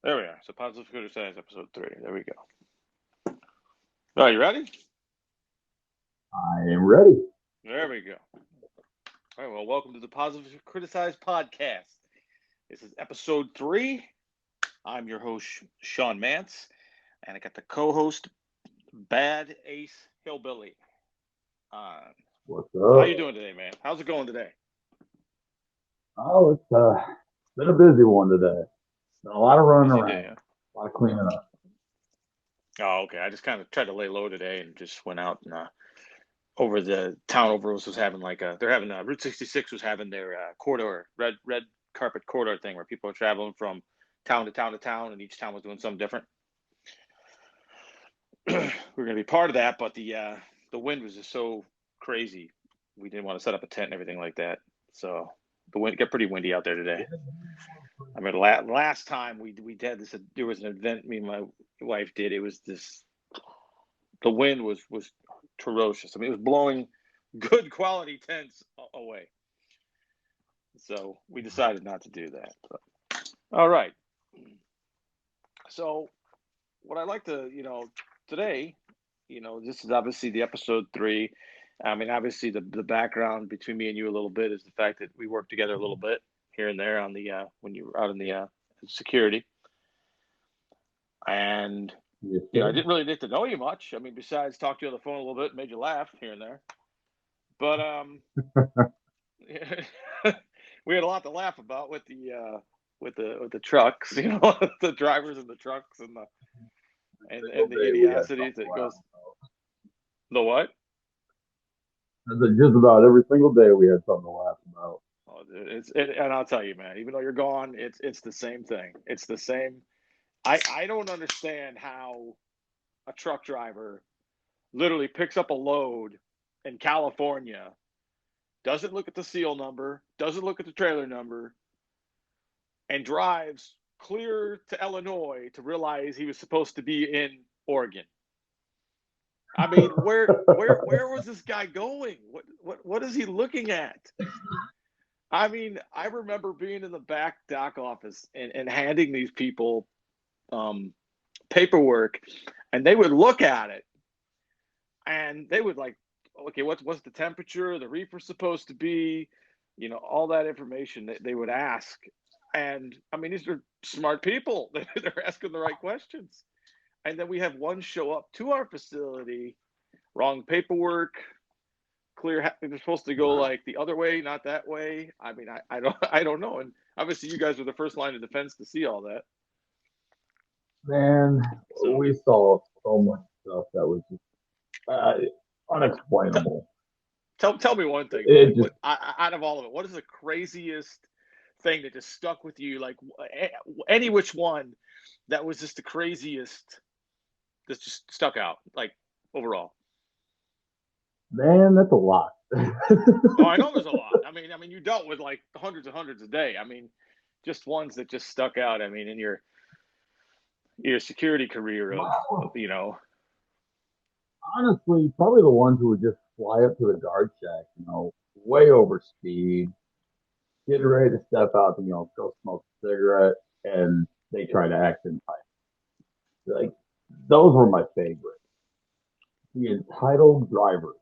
There we are. So Positive Criticize episode 3. There we go. All right, you ready? I am ready. There we go. All right, well, welcome to the Positive Criticize podcast. This is episode 3. I'm your host, Sean Mance, and I got the co-host, Bad Ace Hillbilly. On. What's So how up? you doing today, man? How's it going today? Oh, it's been a busy one today. Been a lot of running Busy day, around, huh? a lot of cleaning up. Oh, okay. I just kind of tried to lay low today and just went out and over the town over was having like a they're having Route 66 was having their corridor red carpet corridor thing where people are traveling from town to town to town and each town was doing something different. We're going to be part of that, but the wind was just so crazy. We didn't want to set up a tent and everything like that. So the wind got pretty windy out there today. I mean, last time we did this, there was an event me and my wife did. It was this. The wind was ferocious. I mean, it was blowing good quality tents away. So we decided not to do that. But, all right. So what I like to, today, this is obviously the episode 3. I mean, obviously the background between me and you a little bit is the fact that we work together a little bit here and there on the when you were out in the security, and Yes, I sir. didn't really get to know you much. I mean, besides talk to you on the phone a little bit, made you laugh here and there, but we had a lot to laugh about with the trucks, the drivers and the trucks and Single the day we had idiocies something to that laugh goes about. the what? I said just about every single day we had something to laugh about. Oh, and I'll tell you, man. Even though you're gone, it's the same thing. It's the same. I don't understand how a truck driver literally picks up a load in California, doesn't look at the seal number, doesn't look at the trailer number, and drives clear to Illinois to realize he was supposed to be in Oregon. I mean, where was this guy going? What is he looking at? I mean, I remember being in the back dock office and handing these people um, paperwork, and they would look at it and they would like, okay, what's the temperature? The reefer supposed to be, all that information that they would ask. And I mean, these are smart people. They're asking the right questions. And then we have one show up to our facility, wrong paperwork, clear. They're supposed to go like the other way, not that way. I mean, I don't I don't know. And obviously, you guys were the first line of defense to see all that. Man, So we saw so much stuff that was just uh, t- unexplainable. tell me one thing though. It Like, just, what out of all of it, what is the craziest thing that just stuck with you? Like any which one that was just the craziest that just stuck out. Like overall. man, that's a lot. Oh, I know there's a lot. I mean, you dealt with like hundreds and hundreds a day. I mean, just ones that just stuck out. I mean, in your security career of you know. Honestly, probably the ones who would just fly up to the guard shack, way over speed, getting ready to step out to, go smoke a cigarette, and they try to act entitled. Like, those were my favorite. The entitled driver.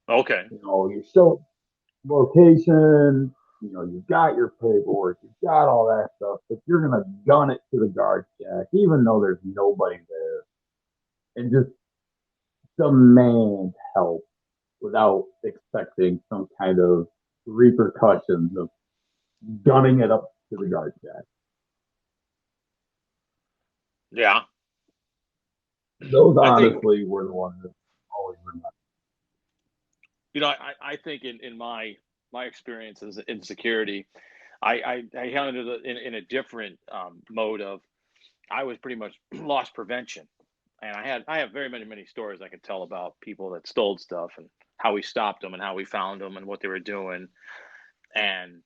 Okay. You show location, you've got your paperwork, you've got all that stuff, but you're going to gun it to the guard shack, even though there's nobody there, and just demand help without expecting some kind of repercussions of gunning it up to the guard shack. Yeah. Those I think honestly were the ones that always remember. I think in my experiences in security, I handled it in a different mode of I was pretty much loss prevention, and I have very many stories I could tell about people that stole stuff and how we stopped them and how we found them and what they were doing. And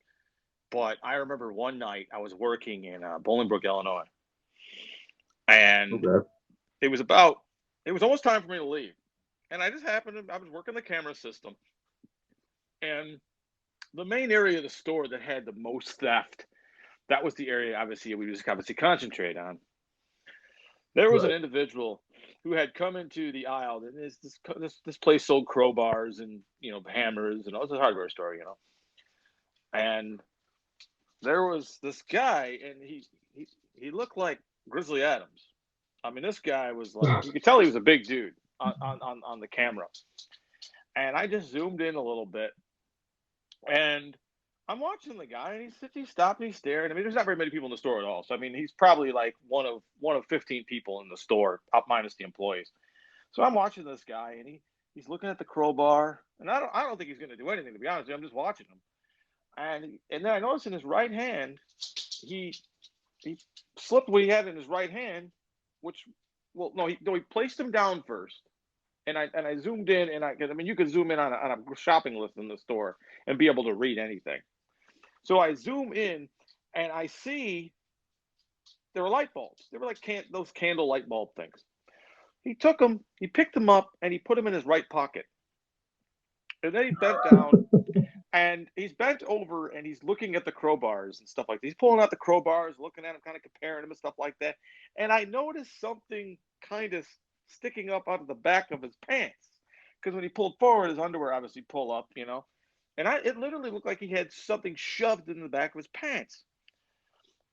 but I remember one night I was working in Bolingbrook, Illinois, and Okay. it was about it was almost time for me to leave, and I just happened to I was working the camera system, and the main area of the store that had the most theft that was the area obviously we just obviously concentrate on. There was an Right. individual who had come into the aisle, and this place sold crowbars and hammers, and it was a hardware store, and there was this guy, and he looked like Grizzly Adams. I mean, this guy was like, you could tell he was a big dude on the camera. And I just zoomed in a little bit, and I'm watching the guy, and he's stopping, he's staring. I mean, there's not very many people in the store at all, so I mean, he's probably like one of 15 people in the store, up minus the employees. So I'm watching this guy, and he's looking at the crowbar, and I don't think he's going to do anything, to be honest with you. I'm just watching him, and then I noticed in his right hand, he he slipped what he had in his right hand, which, well, no, he placed him down first, and I zoomed in, and I mean, you could zoom in on a shopping list in the store and be able to read anything. So I zoom in, and I see there were light bulbs. They were like those candle light bulb things. He took them, he picked them up, and he put them in his right pocket. And then he bent down, and he's bent over, and he's looking at the crowbars and stuff like that. He's pulling out the crowbars, looking at them, kind of comparing them and stuff like that. And I noticed something kind of sticking up out of the back of his pants, because when he pulled forward, his underwear obviously pull up, and it literally looked like he had something shoved in the back of his pants.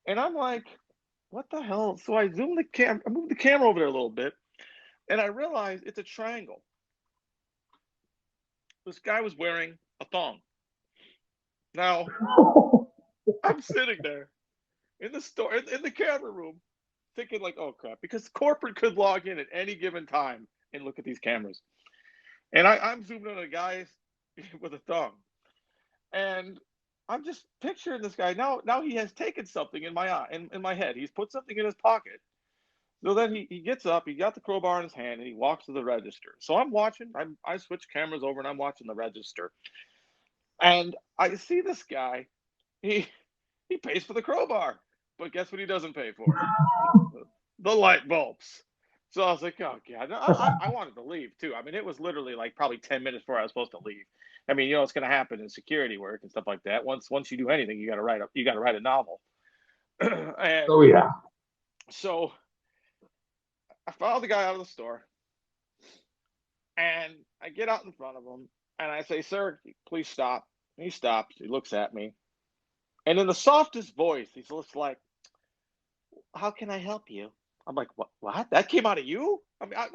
And I'm like, what the hell? So I moved the camera over there a little bit, and I realized it's a triangle. This guy was wearing a thong. Now, I'm sitting there in the store, in the camera room, thinking like, oh crap, because corporate could log in at any given time and look at these cameras. And I'm zooming on a guy with a thong. And I'm just picturing this guy. Now he has taken something in my eye, in my head. He's put something in his pocket. So then he gets up, he got the crowbar in his hand, and he walks to the register. So I'm watching, I switch cameras over, and I'm watching the register. And I see this guy, he he pays for the crowbar. But guess what he doesn't pay for? The light bulbs. So I was like, oh god, I wanted to leave too. I mean, it was literally like probably 10 minutes before I was supposed to leave. I mean, it's going to happen in security work and stuff like that. Once you do anything, you got to write a novel. And Oh yeah. so I follow the guy out of the store, and I get out in front of him, and I say, "Sir, please stop." And he stops. He looks at me, and in the softest voice, he's just like, "How can I help you?" I'm like, "What? What? That came out of you?" I mean, I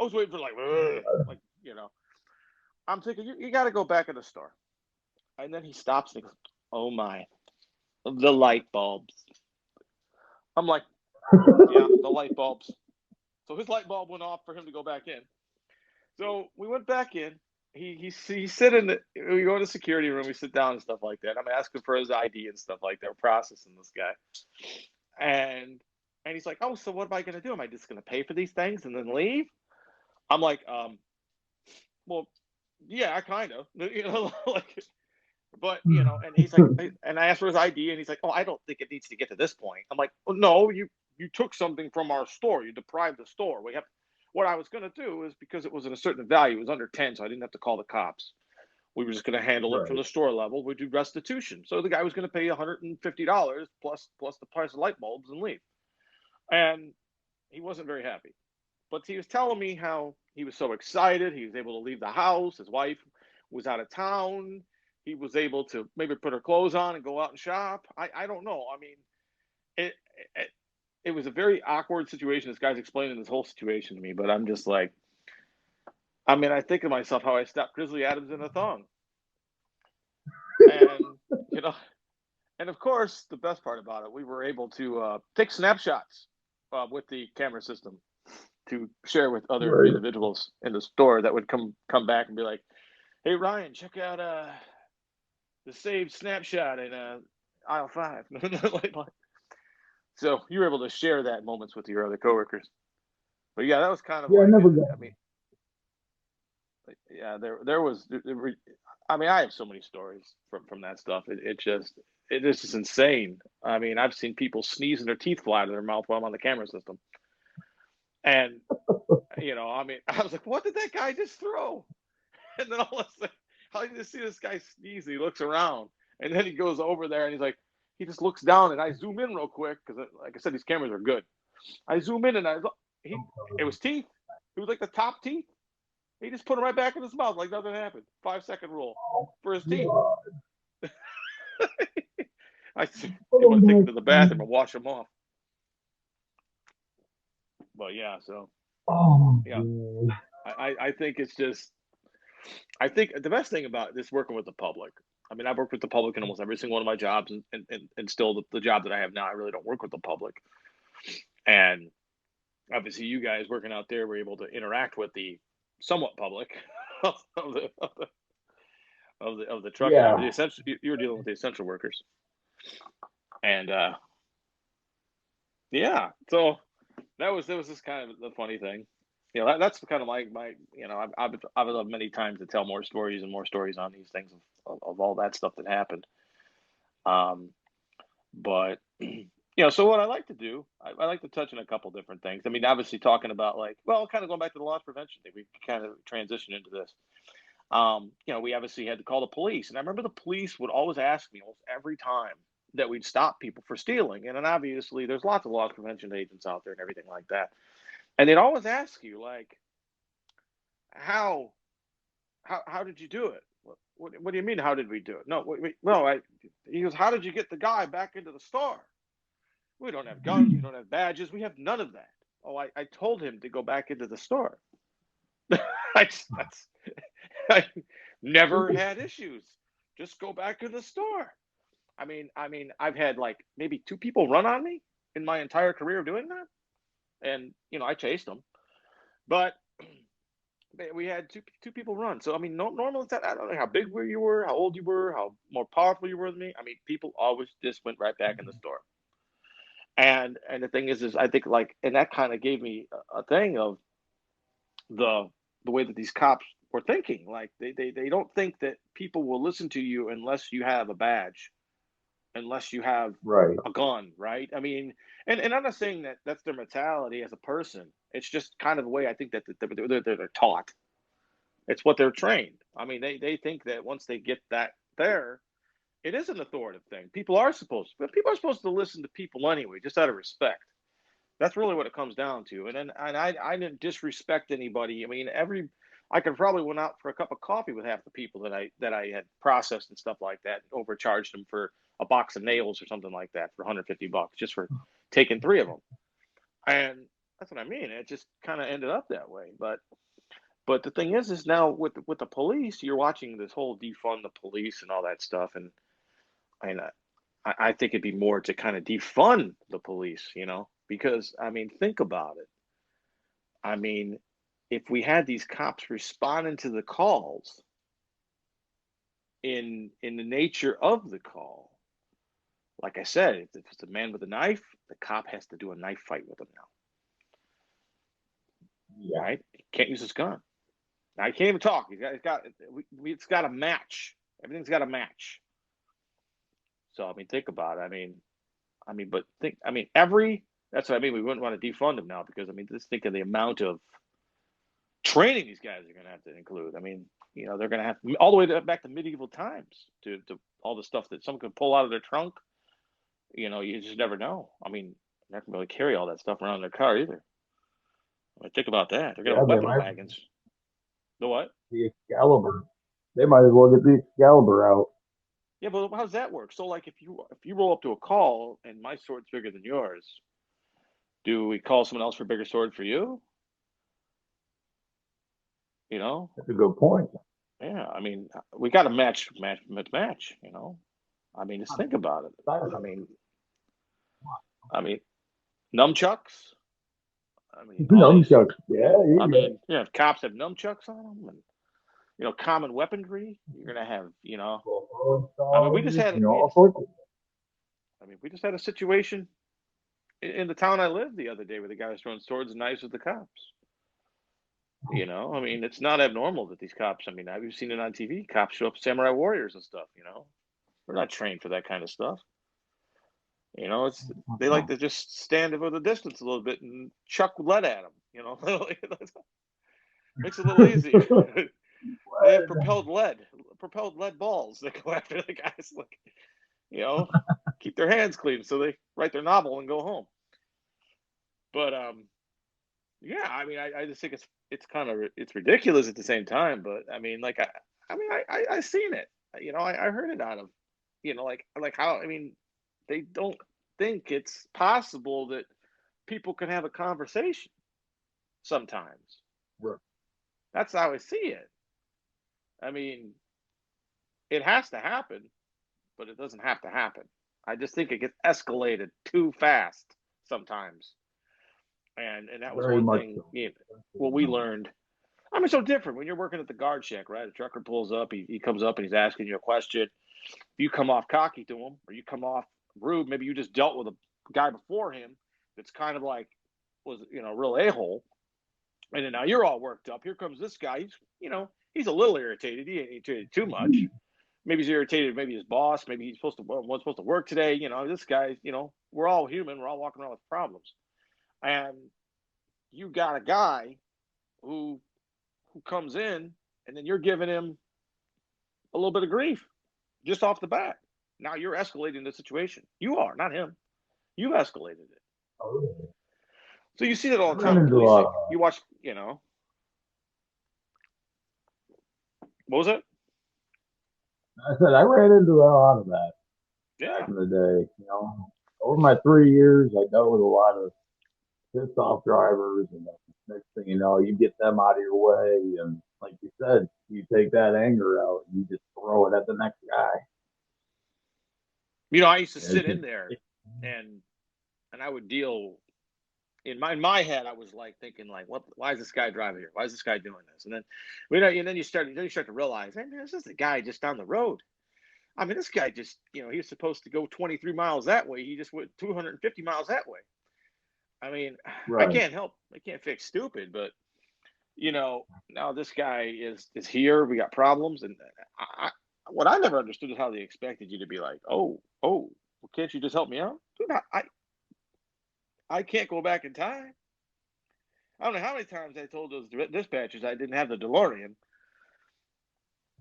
was waiting for like, "Ugh," like I'm thinking you got to go back in the store, and then he stops and he goes, "Oh my, the light bulbs." I'm like, "Yeah, the light bulbs." So his light bulb went off for him to go back in. So we went back in. He sit in the. We go to the security room. We sit down and stuff like that. I'm asking for his ID and stuff like that. We're processing this guy, and he's like, "Oh, so what am I gonna do? Am I just gonna pay for these things and then leave?" I'm like, well, yeah, kind of, like, but and he's like, and I asked for his ID, and he's like, "Oh, I don't think it needs to get to this point." I'm like, well, "No, you took something from our store. You deprived the store. We have." What I was going to do is, because it was in a certain value, it was under 10, so I didn't have to call the cops. We were just going to handle it from Right. the store level. We do restitution. So the guy was going to pay $150 plus the price of light bulbs and leave. And he wasn't very happy. But he was telling me how he was so excited. He was able to leave the house. His wife was out of town. He was able to maybe put her clothes on and go out and shop. I don't know. I mean, it, it it was a very awkward situation. This guy's explaining this whole situation to me, but I'm just like, I mean, I think of myself how I stopped Grizzly Adams in a thong, and you know, and of course, the best part about it, we were able to take snapshots with the camera system to share with other Right. individuals in the store that would come back and be like, "Hey Ryan, check out the saved snapshot in aisle 5." So you were able to share that moments with your other coworkers. But yeah, that was kind of Yeah, I like, never got. I mean, yeah, there was. I mean, I have so many stories from that stuff. It is just insane. I mean, I've seen people sneeze and their teeth fly out of their mouth while I'm on the camera system, and I mean, I was like, what did that guy just throw? And then all of a sudden, I just see this guy sneeze. And he looks around, and then he goes over there, and he's like, he just looks down, and I zoom in real quick because, like I said, these cameras are good. I zoom in, and it was teeth. It was like the top teeth. He just put them right back in his mouth like nothing happened. 5-second rule for his teeth. I didn't want to take him to the bathroom and wash them off. But yeah, so yeah, I think it's just, I think the best thing about this working with the public. I mean, I've worked with the public in almost every single one of my jobs, and still the job that I have now, I really don't work with the public. And obviously, you guys working out there were able to interact with the somewhat public of the truck driver. The essential, you were dealing with the essential workers, and yeah, so that was just kind of the funny thing. You know, that's kind of my you know, I've loved many times to tell more stories and more stories on these things of all that stuff that happened. Um, but you know, so what I like to do, I like to touch on a couple different things. I mean, obviously talking about like, well, kind of going back to the loss prevention thing, we kind of transition into this. You know, we obviously had to call the police, and I remember the police would always ask me almost every time that we'd stop people for stealing. And then obviously there's lots of loss prevention agents out there and everything like that. And they'd always ask you like, how how did you do it? What do you mean? How did we do it? No, he goes, how did you get the guy back into the store? We don't have guns. We don't have badges. We have none of that. Oh, I told him to go back into the store. That's, I never had issues. Just go back in the store. I mean, I've had like maybe 2 people run on me in my entire career of doing that, and you know, I chased them, but we had two people run. So I mean, no, normal. I don't know how big you were, how old you were, how more powerful you were than me. I mean, people always just went right back in the store. And the thing is I think like, and that kind of gave me a thing of the way that these cops were thinking. Like they don't think that people will listen to you unless you have a badge, unless you have a gun, right? I mean, and I'm not saying that that's their mentality as a person. It's just kind of the way I think that they're taught. It's what they're trained. I mean, they think that once they get that there, it is an authoritative thing. People are supposed to listen to people anyway, just out of respect. That's really what it comes down to. And I didn't disrespect anybody. I mean, I could probably went out for a cup of coffee with half the people that I had processed and stuff like that, and overcharged them for a box of nails or something like that for $150 just for taking 3 of them. And that's what I mean. It just kind of ended up that way. But the thing is now with the police, you're watching this whole defund the police and all that stuff, and I think it'd be more to kind of defund the police, you know, because I mean, think about it. I mean, if we had these cops responding to the calls in the nature of the call, like I said, if it's a man with a knife, the cop has to do a knife fight with him now. Yeah. Right? He can't use his gun. Now he can't even talk. It's got a match. Everything's got a match. So I mean, think about it. That's what I mean. We wouldn't want to defund them now because I mean, just think of the amount of training these guys are going to have to include. I mean, you know, they're going to have all the way back to medieval times to all the stuff that someone could pull out of their trunk. You know, you just never know. I mean, they're not going to really carry all that stuff around in their car either. I mean, think about that. They're going to have weapon wagons. The what? The Excalibur. They might as well get the Excalibur out. Yeah, but how does that work? So, like, if you roll up to a call and my sword's bigger than yours, do we call someone else for a bigger sword for you? You know, that's a good point. Yeah, I mean, we got to match. You know, I mean, just think about it. I mean, nunchucks. I mean, nunchucks. Yeah. I mean, yeah. If cops have nunchucks on them, and you know, common weaponry, you're gonna have. You know, I mean, we just had. I mean, we just had a situation in the town I lived the other day where the guy was throwing swords and knives at the cops. You know, I mean, it's not abnormal that these cops. I mean, I've seen it on TV. Cops show up, samurai warriors and stuff. You know, we're not trained for that kind of stuff. You know, they like to just stand over the distance a little bit and chuck lead at them. You know, makes it a little easy. They have propelled lead balls that go after the guys. Like, you know, keep their hands clean, so they write their novel and go home. But yeah, I mean, I just think it's kind of it's ridiculous at the same time. But I mean, like I seen it. You know, I heard it out of, you know, like how, I mean, they don't think it's possible that people can have a conversation sometimes. Right. That's how I see it. I mean, it has to happen, but it doesn't have to happen. I just think it gets escalated too fast sometimes. And that was Very one much thing, so. you know, what we learned. I mean, so different when you're working at the guard shack, right? A trucker pulls up, he comes up and he's asking you a question. You come off cocky to him, or you come off rude. Maybe you just dealt with a guy before him that's kind of like was, you know, real a hole, and then now you're all worked up. Here comes this guy. He's, you know, he's a little irritated. He ain't irritated too much. Maybe he's irritated. Maybe his boss. Maybe he's supposed to wasn't supposed to work today. You know, this guy. You know, we're all human. We're all walking around with problems, and you got a guy who comes in, and then you're giving him a little bit of grief just off the bat. Now you're escalating the situation. You are, not him. You've escalated it. Oh, So you see that I all the ran time in into a, policing. You watch, you know, what was it? I said I ran into a lot of that back Yeah. in the day. You know, over my 3 years, I dealt with a lot of pissed off drivers, and then next thing you know, you get them out of your way, and like you said, you take that anger out and you just throw it at the next guy. You know, I used to It's sit just, in there and I would deal in my head. I was like thinking like, what? Why is this guy driving here? Why is this guy doing this? And then, you know, and then you start to realize, hey man, this is the guy just down the road. I mean, this guy just, you know, he was supposed to go 23 miles that way. He just went 250 miles that way. I mean, I right. can't help, I can't fix stupid, but you know, now this guy is here. We got problems, and what I never understood is how they expected you to be like, oh, well, can't you just help me out, dude? I can't go back in time. I don't know how many times I told those dispatchers I didn't have the DeLorean.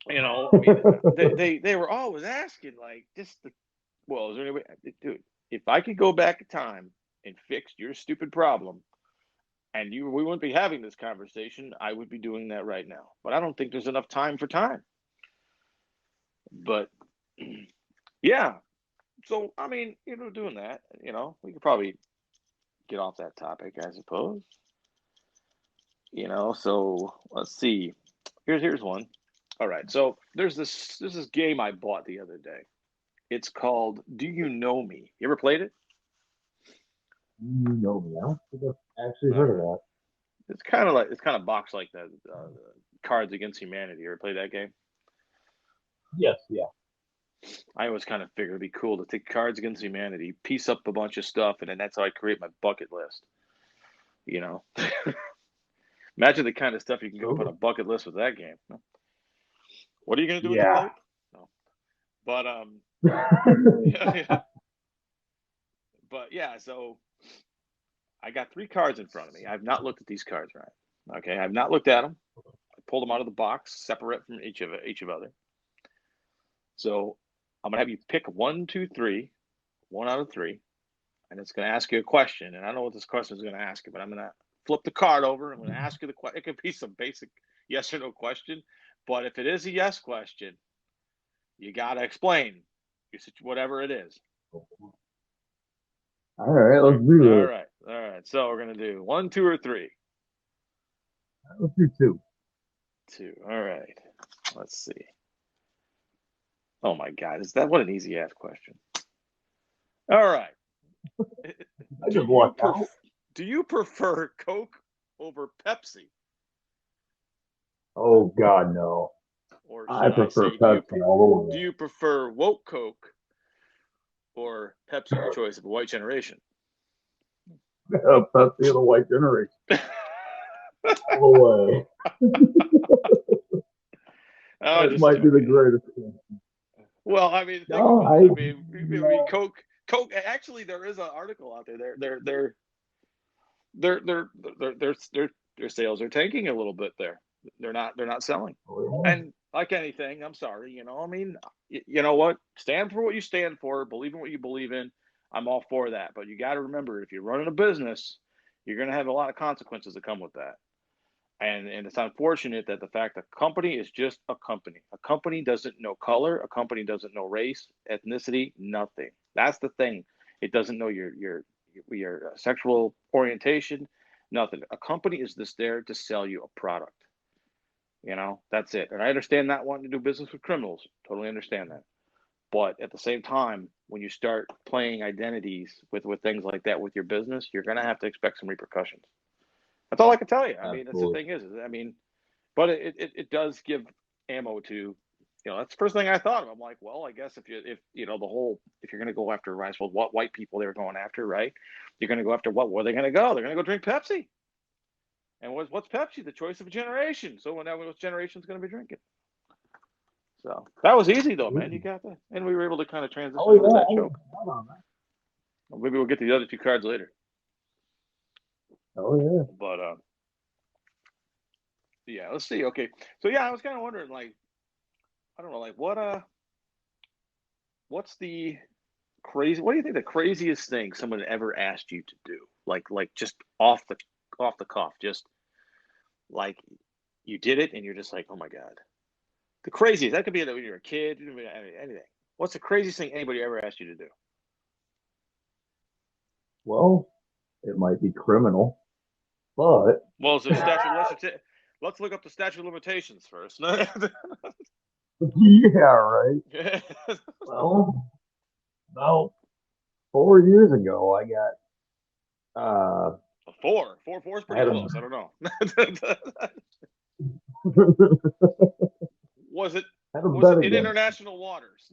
You know, I mean, they were always asking like, just the, well, is there any way, dude? If I could go back in time and fix your stupid problem, and we wouldn't be having this conversation, I would be doing that right now. But I don't think there's enough time for time. But yeah, so I mean, you know, doing that, you know, we could probably get off that topic, I suppose. You know, so let's see. Here's one. All right, so there's this game I bought the other day. It's called Do You Know Me? You ever played it? You know me. I don't think I've actually All heard of right. that. It's kind of boxed like that. Cards Against Humanity. You ever play that game? Yes, yeah. I always kind of figured it'd be cool to take Cards Against Humanity, piece up a bunch of stuff, and then that's how I create my bucket list. You know, imagine the kind of stuff you can go put on Cool. a bucket list with that game. What are you going to do with the Yeah. Pope? No, but yeah, yeah. But yeah. So I got three cards in front of me. I've not looked at these cards, right? Okay, I've not looked at them. I pulled them out of the box, separate from each of other. So I'm gonna have you pick one, two, three, one out of three, and it's gonna ask you a question. And I don't know what this question is gonna ask you, but I'm gonna flip the card over. I'm gonna ask you the question. It could be some basic yes or no question, but if it is a yes question, you gotta explain whatever it is. All right, let's do this. All right. So we're gonna do one, two, or three. Let's do two. Two. All right. Let's see. Oh my God, is that what an easy ass question? All right. I Do just you walked out. pref- do you prefer Coke over Pepsi, Oh God, no. or I should I prefer say, Pepsi all the do way. you prefer woke Coke or Pepsi, the choice of a white generation? Pepsi of the white generation all the way. Oh, It just might be the joking. greatest. Well, I mean, think No, about it. I mean, Coke. Actually, there is an article out there. Their their their their their their sales are tanking a little bit there. They're not selling. oh, And Like anything, I'm sorry, I mean, you know what? Stand for what you stand for, believe in what you believe in. I'm all for that. But you got to remember, if you're running a business, you're going to have a lot of consequences that come with that. And it's unfortunate that the fact a company is just a company. A company doesn't know color. A company doesn't know race, ethnicity, nothing. That's the thing. It doesn't know your sexual orientation, nothing. A company is just there to sell you a product. That's it. And I understand not wanting to do business with criminals. Totally understand that. But at the same time, when you start playing identities with things like that with your business, you're going to have to expect some repercussions. That's all I can tell you. I mean, that's the Absolutely. thing is, I mean, but it does give ammo to, that's the first thing I thought of. I'm like, well, I guess if the whole, if you're going to go after rice, well, what white people they were going after, right? You're going to go after what? Where are they going to go? They're going to go drink Pepsi. And what's Pepsi? The choice of a generation. So when that which generation's going to be drinking? So that was easy though, man. You got that, and we were able to kind of Oh transition yeah, into that I was joke. proud on that. Maybe we'll get to the other two cards later. Oh yeah. But yeah, let's see. Okay, so yeah, I was kind of wondering, like, I don't know, like what's the crazy? What do you think the craziest thing someone ever asked you to do? Like just off the cuff, just like you did it, and you're just like, oh my god, the craziest. That could be when you're a kid, anything. What's the craziest thing anybody ever asked you to do? Well, it might be criminal, but Well, is it a statute? Let's look up the statute of limitations first. yeah, right. Well, about 4 years ago, I got Four is I pretty had close. I don't know. was it had a was bet it in against. international waters?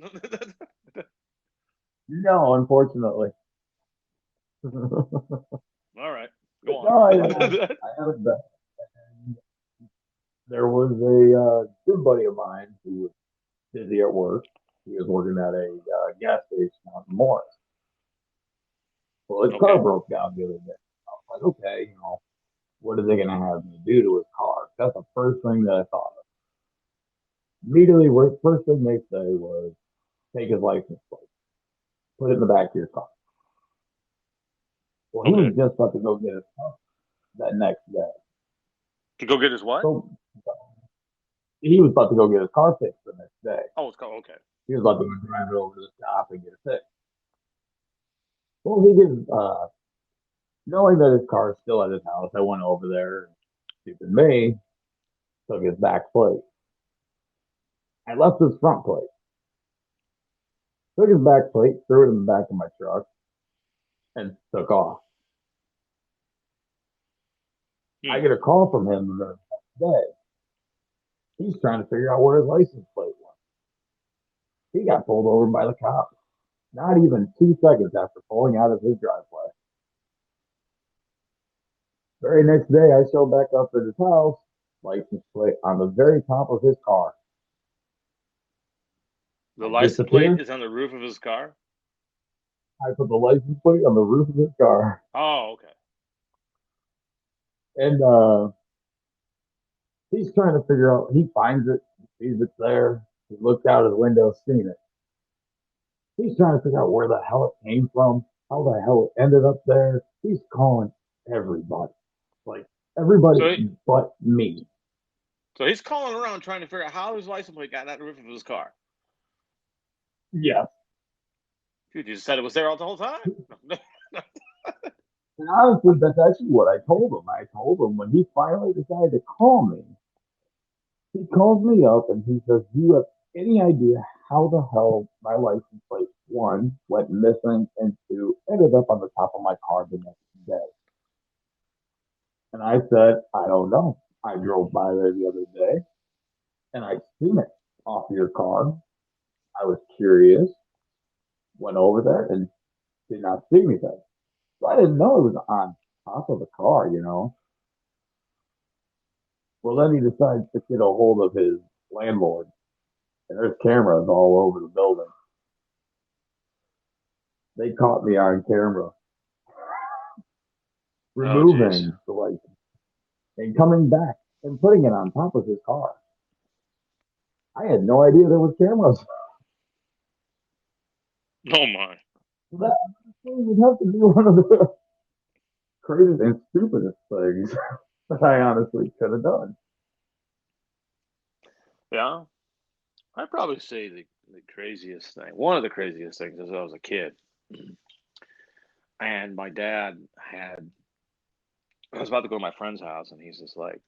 No, unfortunately. All right, go But on. no, I had a bet. There was a good buddy of mine who was busy at work. He was working at a gas station out in Morris. Well, his car Okay. broke down the other day. I was like, okay, what are they going to have me do to his car? That's the first thing that I thought of. Immediately, first thing they say was take his license plate, put it in the back of your car. Well, he Okay. was just about to go get his car that next day. To go get his what? So he was about to go get his car fixed the next day. Oh, it's called okay. He was about to go drive it over to the shop and get it fixed. Well, he gets knowing that his car is still at his house. I went over there, stupid me, took his back plate. I left his front plate. Took his back plate, threw it in the back of my truck, and took off. I Hmm. get a call from him the next day. He's trying to figure out where his license plate went. He got pulled over by the cops. Not even 2 seconds after pulling out of his driveway. Very next day, I show back up at his house, license plate on the very top of his car. The I license plate disappear. is on the roof of his car. I put the license plate on the roof of his car. Oh, okay. And he's trying to figure out, he finds it, sees it's there. He looks out of the window, seen it. He's trying to figure out where the hell it came from, how the hell it ended up there. He's calling everybody, like everybody So but me. so he's calling around trying to figure out how his license plate got on the roof of his car. Yes. Dude, you just said it was there all the whole time. And honestly, that's actually what I told him. I told him when he finally decided to call me, he calls me up and he says, "Do you have any idea how the hell my license plate, one, went missing, and two, ended up on the top of my car the next day?" And I said, "I don't know. I drove by there the other day and I seen it off your car. I was curious, went over there and did not see anything. So I didn't know it was on top of the car. Well, then he decides to get a hold of his landlord, and there's cameras all over the building. They caught me on camera Oh, jeez. removing the license and coming back and putting it on top of his car. I had no idea there was cameras. Oh my. That would have to be one of the craziest and stupidest things that I honestly could have done. Yeah. I'd probably say the craziest thing, one of the craziest things is I was a kid. And my dad had, I was about to go to my friend's house and he's just like,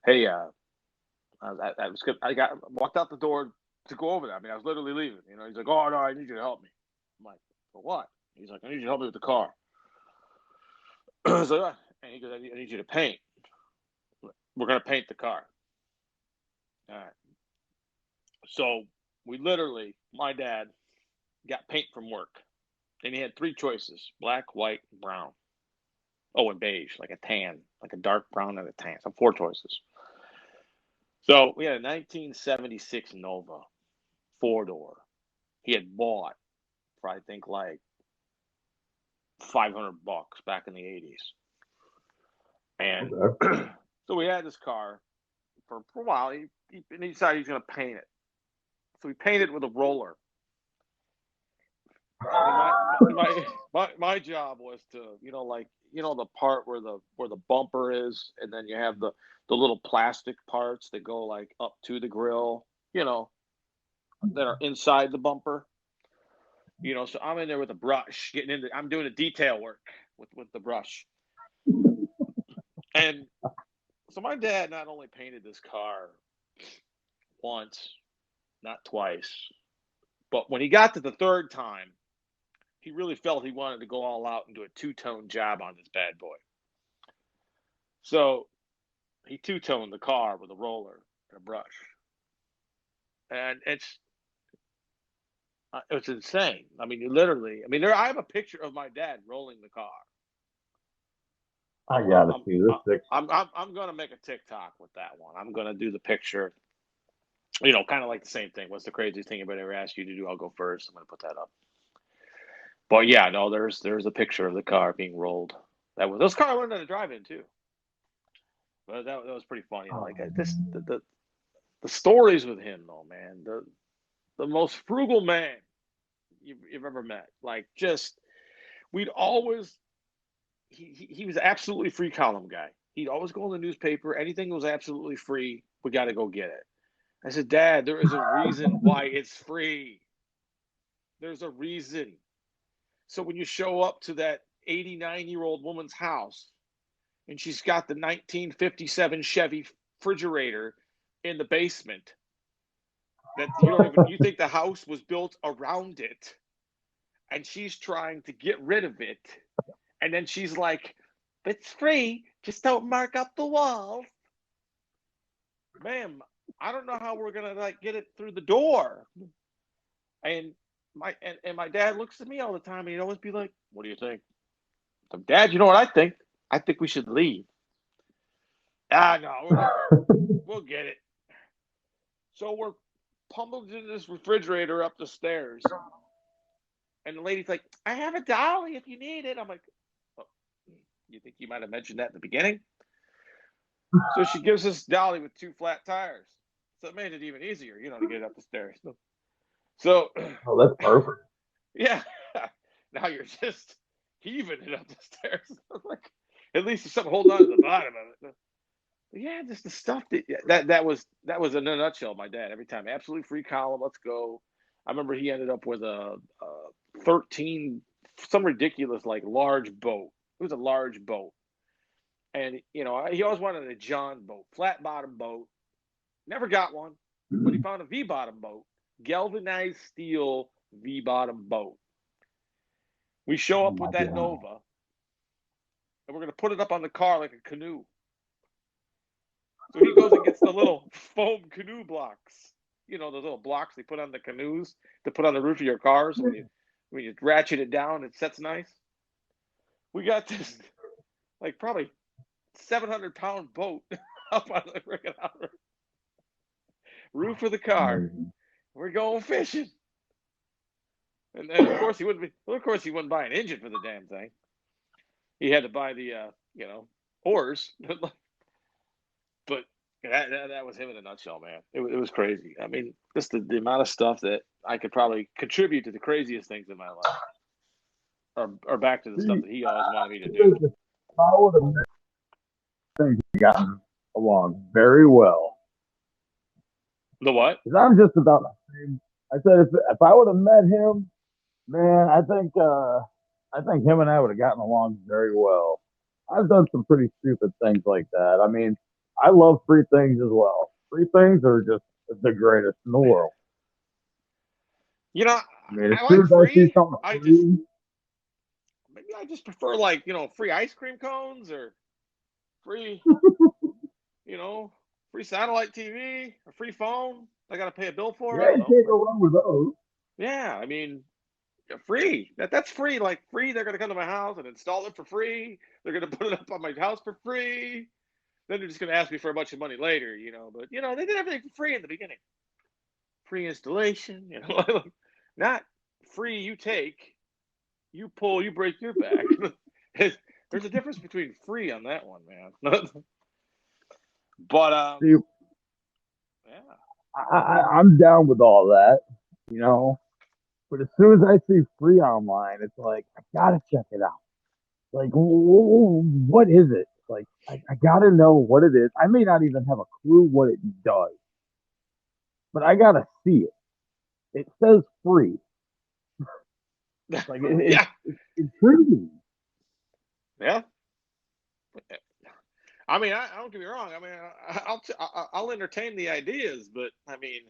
hey, I was good. I walked out the door to go over there. I mean, I was literally leaving. You know, he's like, "Oh no, I need you to help me." I'm like, "For what?" He's like, "I need you to help me with the car." I was like, "What?" And he goes, I need you to paint. We're gonna paint the car." All right. So we literally, my dad got paint from work, and he had three choices: black, white, and brown. Oh, and beige, like a tan, like a dark brown and a tan. So four choices. So we had a 1976 Nova four door. He had bought for I think like $500 back in the 80s. And Okay. so we had this car for a while. And he decided he's going to paint it. So we painted with a roller. And my job was to, like, the part where the bumper is, and then you have the little plastic parts that go like up to the grill, that are inside the bumper. So I'm in there with a brush, I'm doing the detail work with the brush. And so my dad not only painted this car once, not twice, but when he got to the third time, he really felt he wanted to go all out and do a two-tone job on this bad boy. So he two-toned the car with a roller and a brush, and it's insane. I mean, you literally. I mean, I have a picture of my dad rolling the car. I I'm I'm gotta I'm see this picture. I'm gonna make a TikTok with that one. I'm gonna do the picture. Kind of like the same thing. What's the craziest thing anybody ever asked you to do? I'll go first. I'm gonna put that up. But yeah, no, there's a picture of the car being rolled. Those car I learned how to drive in too. But that was pretty funny. Oh, Like the stories with him though, man. The most frugal man you've ever met. Like just we'd always he was absolutely free column guy. He'd always go in the newspaper. Anything was absolutely free. We got to go get it. I said, Dad, there is a reason why it's free. There's a reason. So when you show up to that 89-year-old woman's house and she's got the 1957 Chevy refrigerator in the basement that you think the house was built around it, and she's trying to get rid of it, and then she's like, it's free, just don't mark up the walls. Ma'am, I don't know how we're gonna like get it through the door. And my dad looks at me all the time, and he'd always be like, what do you think? So, Dad, you know what I think? I think we should leave. Ah, no, we'll get it. So we're pummeled into this refrigerator up the stairs, and the lady's like, I have a dolly if you need it. I'm like, oh, you think you might have mentioned that in the beginning? So she gives us dolly with two flat tires. So it made it even easier, to get up the stairs. So, oh, that's perfect. yeah, now you're just heaving it up the stairs. Like, at least there's something holding on to the bottom of it. But yeah, just the stuff that was in a nutshell. My dad every time, absolutely free column. Let's go. I remember he ended up with a 13, some ridiculous like large boat. It was a large boat, and he always wanted a John boat, flat bottom boat. Never got one, but he found a V bottom boat, galvanized steel V bottom boat. We show Oh up my with that god. Nova, and we're gonna put it up on the car like a canoe. So he goes and gets the little foam canoe blocks. Those little blocks they put on the canoes to put on the roof of your car. So when you ratchet it down, it sets nice. We got this like probably 700-pound boat up on the freaking roof of the car. Amazing. We're going fishing, and of course he wouldn't be. Well, of course he wouldn't buy an engine for the damn thing. He had to buy the oars. But That was him in a nutshell, man. It was crazy. I mean, just the amount of stuff that I could probably contribute to the craziest things in my life, or back to the stuff See, that he always wanted me to do. if I would have met things gotten along very well. The what? Because I'm just about the same. I said if I would have met him, man, I think him and I would have gotten along very well. I've done some pretty stupid things like that. I mean, I love free things as well. Free things are just the greatest in the world. You know, I mean, as I soon like as I see free. something I just free, maybe I just prefer, like, free ice cream cones, or free, you know, free satellite TV, a free phone. I got to pay a bill for. I yeah, don't you know. can't go wrong with those. Yeah, I mean, free. That's free. Like, free. They're gonna come to my house and install it for free. They're gonna put it up on my house for free. Then they're just gonna ask me for a bunch of money later. But they did everything for free in the beginning. Free installation. Not free. You take, you pull, you break your back. There's a difference between free on that one, man. But See, yeah. I'm down with all that, you know. But as soon as I see free online, it's like I gotta check it out. Like, what is it? Like, I gotta know what it is. I may not even have a clue what it does, but I gotta see it. It says free. Like, Yeah, it's intriguing. yeah. I mean, I don't get me wrong. I mean, I'll entertain the ideas, but I mean,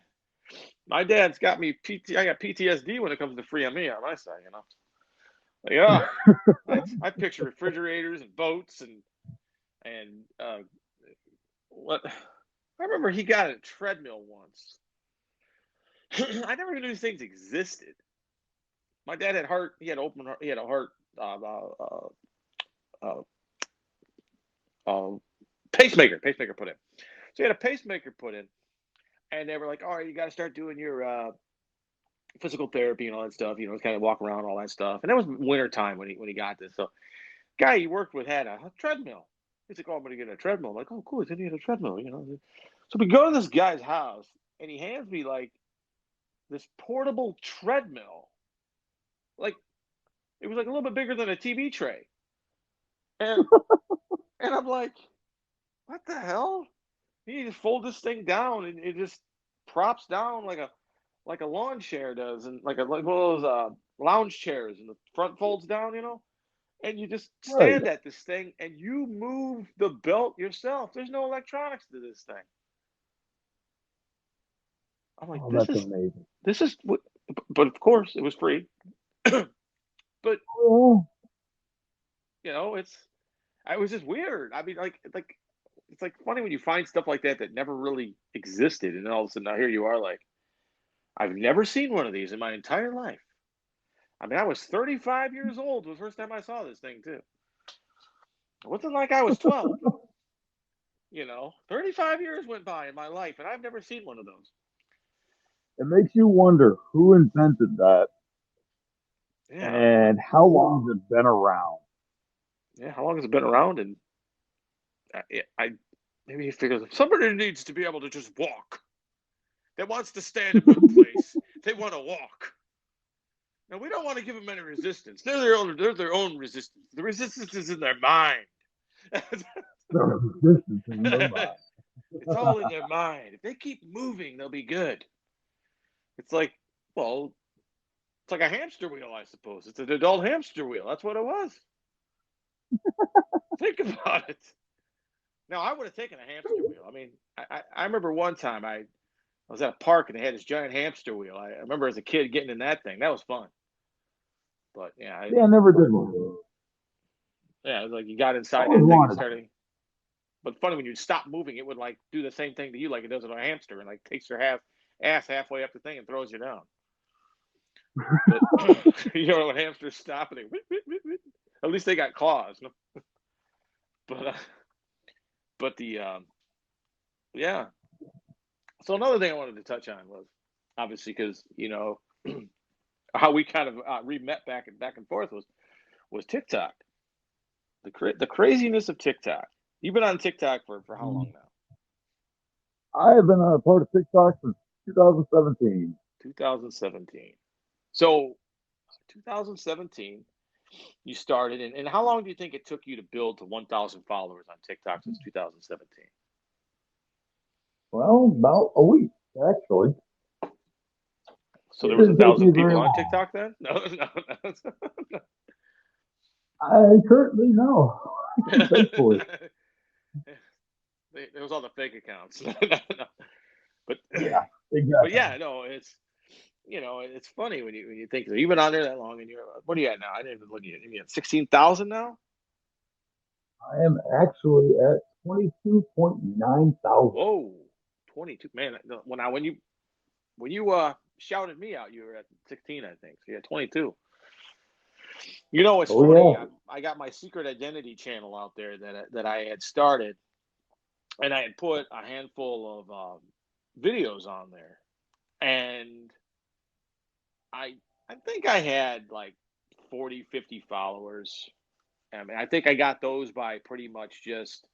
my dad's got me I got PTSD when it comes to free on me on my side. Like, yeah, I picture refrigerators and boats and what. I remember he got a treadmill once. I never knew these things existed. My dad had heart. He had open heart. He had a heart. Uh, uh, Pacemaker put in. So he had a pacemaker put in, and they were like, "All right, you got to start doing your physical therapy and all that stuff. Kind of walk around, all that stuff." And that was winter time when he got this. So guy he worked with had a treadmill. He's like, "Oh, I'm gonna get a treadmill." I'm like, "Oh, cool. He's gonna get a treadmill." So we go to this guy's house, and he hands me like this portable treadmill. Like, it was like a little bit bigger than a TV tray, and I'm like, "What the hell?" You just fold this thing down, and it just props down like a lawn chair does, and like one of those lounge chairs, and the front folds down. And you just Right. stand at this thing and you move the belt yourself. There's no electronics to this thing. I'm like, Oh, this that's is amazing. this is what, but of course it was free. But Oh, it's I was just weird. I mean, like it's like funny when you find stuff like that never really existed, and then all of a sudden now here you are, like, I've never seen one of these in my entire life. I mean, I was 35 years old the first time I saw this thing too. It wasn't like I was 12. 35 years went by in my life, and I've never seen one of those. it makes you wonder who invented that Yeah, and how long has it been around. yeah. How long has it been around? And I maybe he figures somebody needs to be able to just walk. That wants to stand in one place. They want to walk. Now we don't want to give them any resistance. They're their own resistance. The resistance is in their mind. There's distance in their mind. It's all in their mind. If they keep moving, they'll be good. It's like, well, it's like a hamster wheel, I suppose. It's an adult hamster wheel. That's what it was. Think about it. Now, I would have taken a hamster wheel. I mean, I remember one time I was at a park and they had this giant hamster wheel. I remember as a kid getting in that thing. That was fun. But yeah, Yeah, I never did one of those. yeah, it was like you got I inside always that thing and wanted. started. But funny when you stop moving, it would like do the same thing to you like it does with a hamster, and like takes your ass halfway up the thing and throws you down. But when hamsters stop and at least they got claws. No? But the yeah. So another thing I wanted to touch on was obviously because how we kind of re-met back and forth was TikTok. The craziness of TikTok. You've been on TikTok for how long now? I have been a part of TikTok since 2017. 2017. So 2017, you started, and how long do you think it took you to build to 1,000 followers on TikTok since 2017? Well, about a week, actually. So It there was a didn't take me thousand very people on long. TikTok then? No, no, I currently know, no. thankfully. There was all the fake accounts. No. But Yeah, but exactly. yeah, no, it's funny when you think you've been on there that long, and you're what are you at now? I didn't even look at it. You at 16,000 now? I am actually at 22.9 thousand. Whoa, 22. Man, when you shouted me out, you were at 16, I think. So you're at 22. It's Oh, funny. yeah. I got my secret identity channel out there that I had started, and I had put a handful of videos on there, and I I think I had like 40, 50 followers. I mean, I think I got those by pretty much just,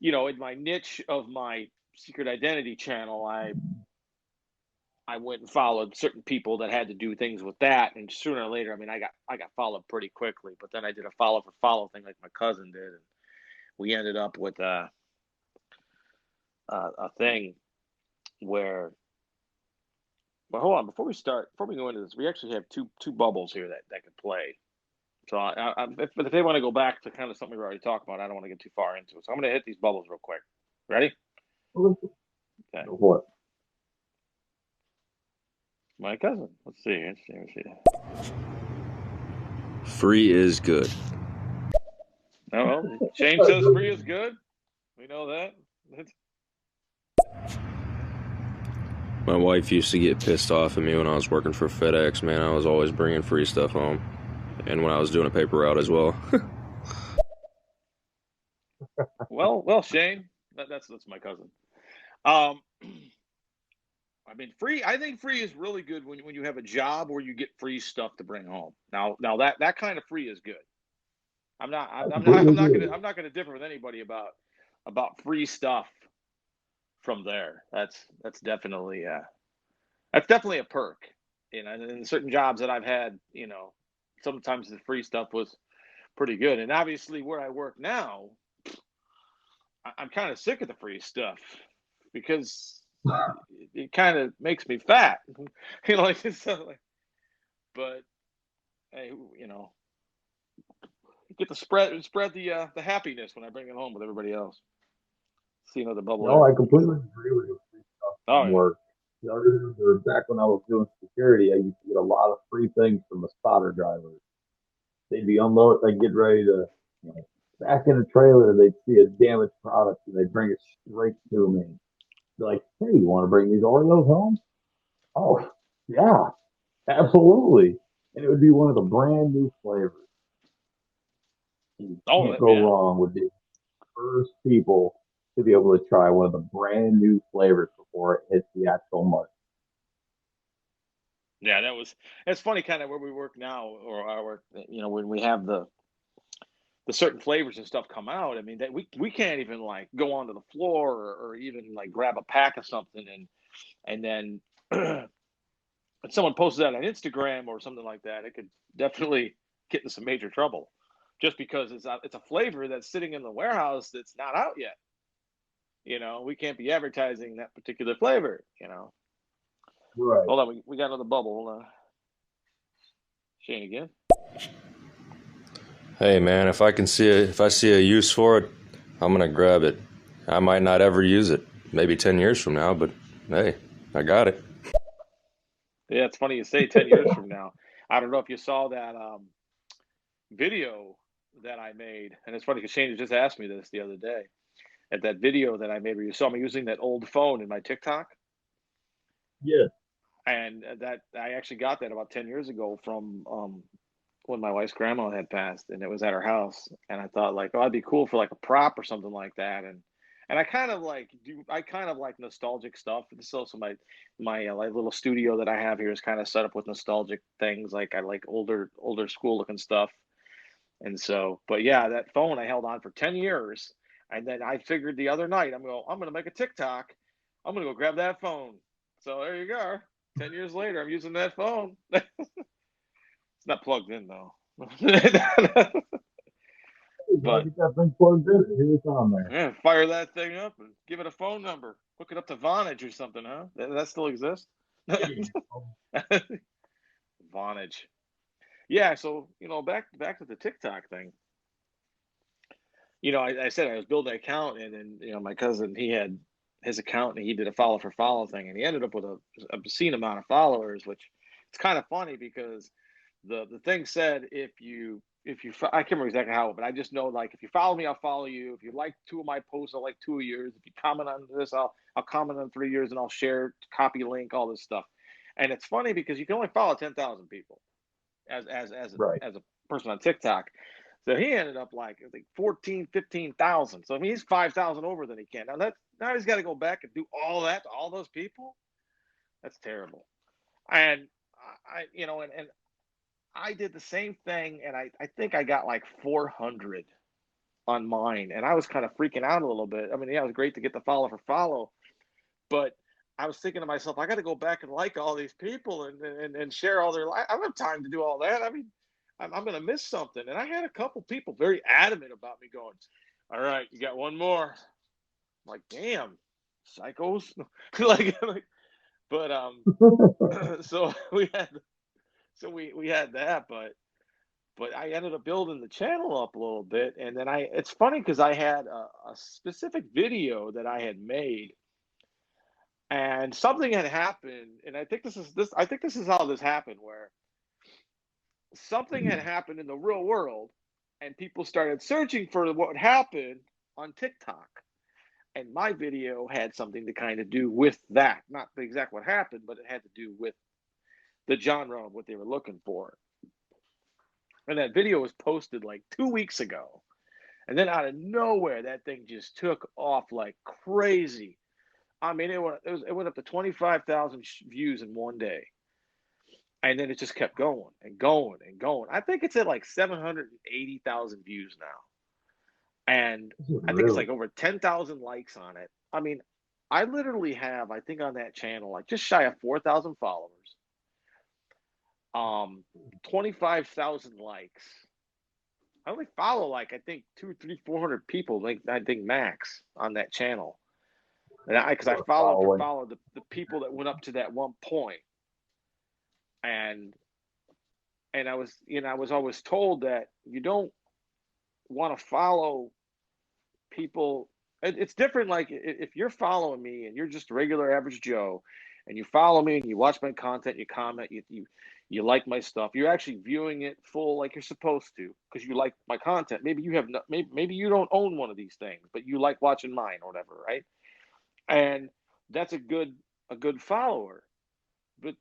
in my niche of my secret identity channel, I went and followed certain people that had to do things with that, and sooner or later, I mean, I got followed pretty quickly. But then I did a follow for follow thing like my cousin did, and we ended up with a thing where. But hold on, before we go into this, we actually have two bubbles here that could play. So if they want to go back to kind of something we already talked about, I don't want to get too far into it. So I'm going to hit these bubbles real quick. Ready? Go Okay. for it. My cousin. Let's see. Let's see. Free is good. Oh, well, Shane says free is good. We know that. My wife used to get pissed off at me when I was working for FedEx, man. I was always bringing free stuff home. And when I was doing a paper route as well. Well, Shane. That's my cousin. Um, I mean, free. I think free is really good when you have a job where you get free stuff to bring home. Now that kind of free is good. I'm not. I I'm not. completely I'm not agree. gonna. I'm not gonna differ with anybody about free stuff from there. That's definitely a perk. And in certain jobs that I've had, sometimes the free stuff was pretty good. And obviously, where I work now, I'm kind of sick of the free stuff because it kind of makes me fat. Like it's like, but hey, get to spread the happiness when I bring it home with everybody else. See another bubble No, there. I completely agree with you. Free stuff Oh from yeah. work. The other, or back when I was doing security, I used to get a lot of free things from the spotter drivers. They'd be unloaded, they'd get ready to, you know, back in the trailer, they'd see a damaged product and they'd bring it straight to me. Be like, hey, you want to bring these Oreos home? Oh, yeah, absolutely. And it would be one of the brand new flavors. You Oh can't go yeah. wrong with the first people to be able to try one of the brand new flavors before it hits the actual market. Yeah, it's funny kind of where we work now or our when we have the certain flavors and stuff come out. I mean, that we can't even like go onto the floor or even like grab a pack of something and then if someone posts that on Instagram or something like that, it could definitely get into some major trouble, just because it's a flavor that's sitting in the warehouse that's not out yet. We can't be advertising that particular flavor. Right. Hold on, we got another bubble. Hold on, Shane again. Hey man, if I see a use for it, I'm gonna grab it. I might not ever use it. Maybe 10 years from now, but hey, I got it. Yeah, it's funny you say 10 years from now. I don't know if you saw that video that I made, and it's funny because Shane just asked me this the other day. At that video that I made, where you saw me using that old phone in my TikTok, Yeah. and that I actually got that about 10 years ago from when my wife's grandma had passed, and it was at her house. And I thought like, oh, it'd be cool for like a prop or something like that. And I kind of like nostalgic stuff. This is also my like little studio that I have here is kind of set up with nostalgic things. Like I like older school looking stuff. And so, but yeah, that phone I held on for 10 years. And then I figured the other night, I'm going to make a TikTok I'm gonna go grab that phone. So there you go. 10 years later, I'm using that phone. It's not plugged in though. You gotta But get that thing plugged in. See what's on there. yeah, fire that thing up and give it a phone number. Hook it up to Vonage or something, huh? That still exists? Vonage. Yeah, so back to the TikTok thing. I said I was building an account, and then my cousin, he had his account, and he did a follow for follow thing, and he ended up with a obscene amount of followers, which it's kind of funny because the thing said I can't remember exactly how, but I just know, like, if you follow me, I'll follow you. If you like two of my posts, I'll like two of yours. If you comment on this, I'll comment on 3 years, and I'll share, copy link, all this stuff. And it's funny because you can only follow 10,000 people Right. as a person on TikTok. So he ended up like, I think, 14, 15,000. So I mean, he's 5,000 over than he can. Now he's got to go back and do all that to all those people. That's terrible. And and I did the same thing, and I think I got like 400 on mine, and I was kind of freaking out a little bit. I mean, yeah, it was great to get the follow for follow, but I was thinking to myself, I got to go back and like all these people and share all their life. I don't have time to do all that. I mean, I'm going to miss something. And I had a couple people very adamant about me going, all right, you got one more. I'm like, damn, psychos. But so we had that, but I ended up building the channel up a little bit, and then it's funny because I had a specific video that I had made, and something had happened, and I think this is how this happened, where something had happened in the real world, and people started searching for what happened on TikTok. And my video had something to kind of do with that. Not the exact what happened, but it had to do with the genre of what they were looking for. And that video was posted like 2 weeks ago. And then out of nowhere, that thing just took off like crazy. I mean, it went up to 25,000 views in one day. And then it just kept going and going and going. I think it's at like 780,000 views now. And I think it's like over 10,000 likes on it. I mean, I literally have, I think on that channel, like just shy of 4,000 followers, 25,000 likes. I only follow like, I think 200, 300, 400 people, like I think max on that channel. And because I followed the people that went up to that one point. And I was always told that you don't want to follow people. It's different. Like if you're following me and you're just a regular average Joe, and you follow me and you watch my content, you comment, you like my stuff, you're actually viewing it full like you're supposed to because you like my content. Maybe you have maybe you don't own one of these things, but you like watching mine or whatever, right? And that's a good follower. But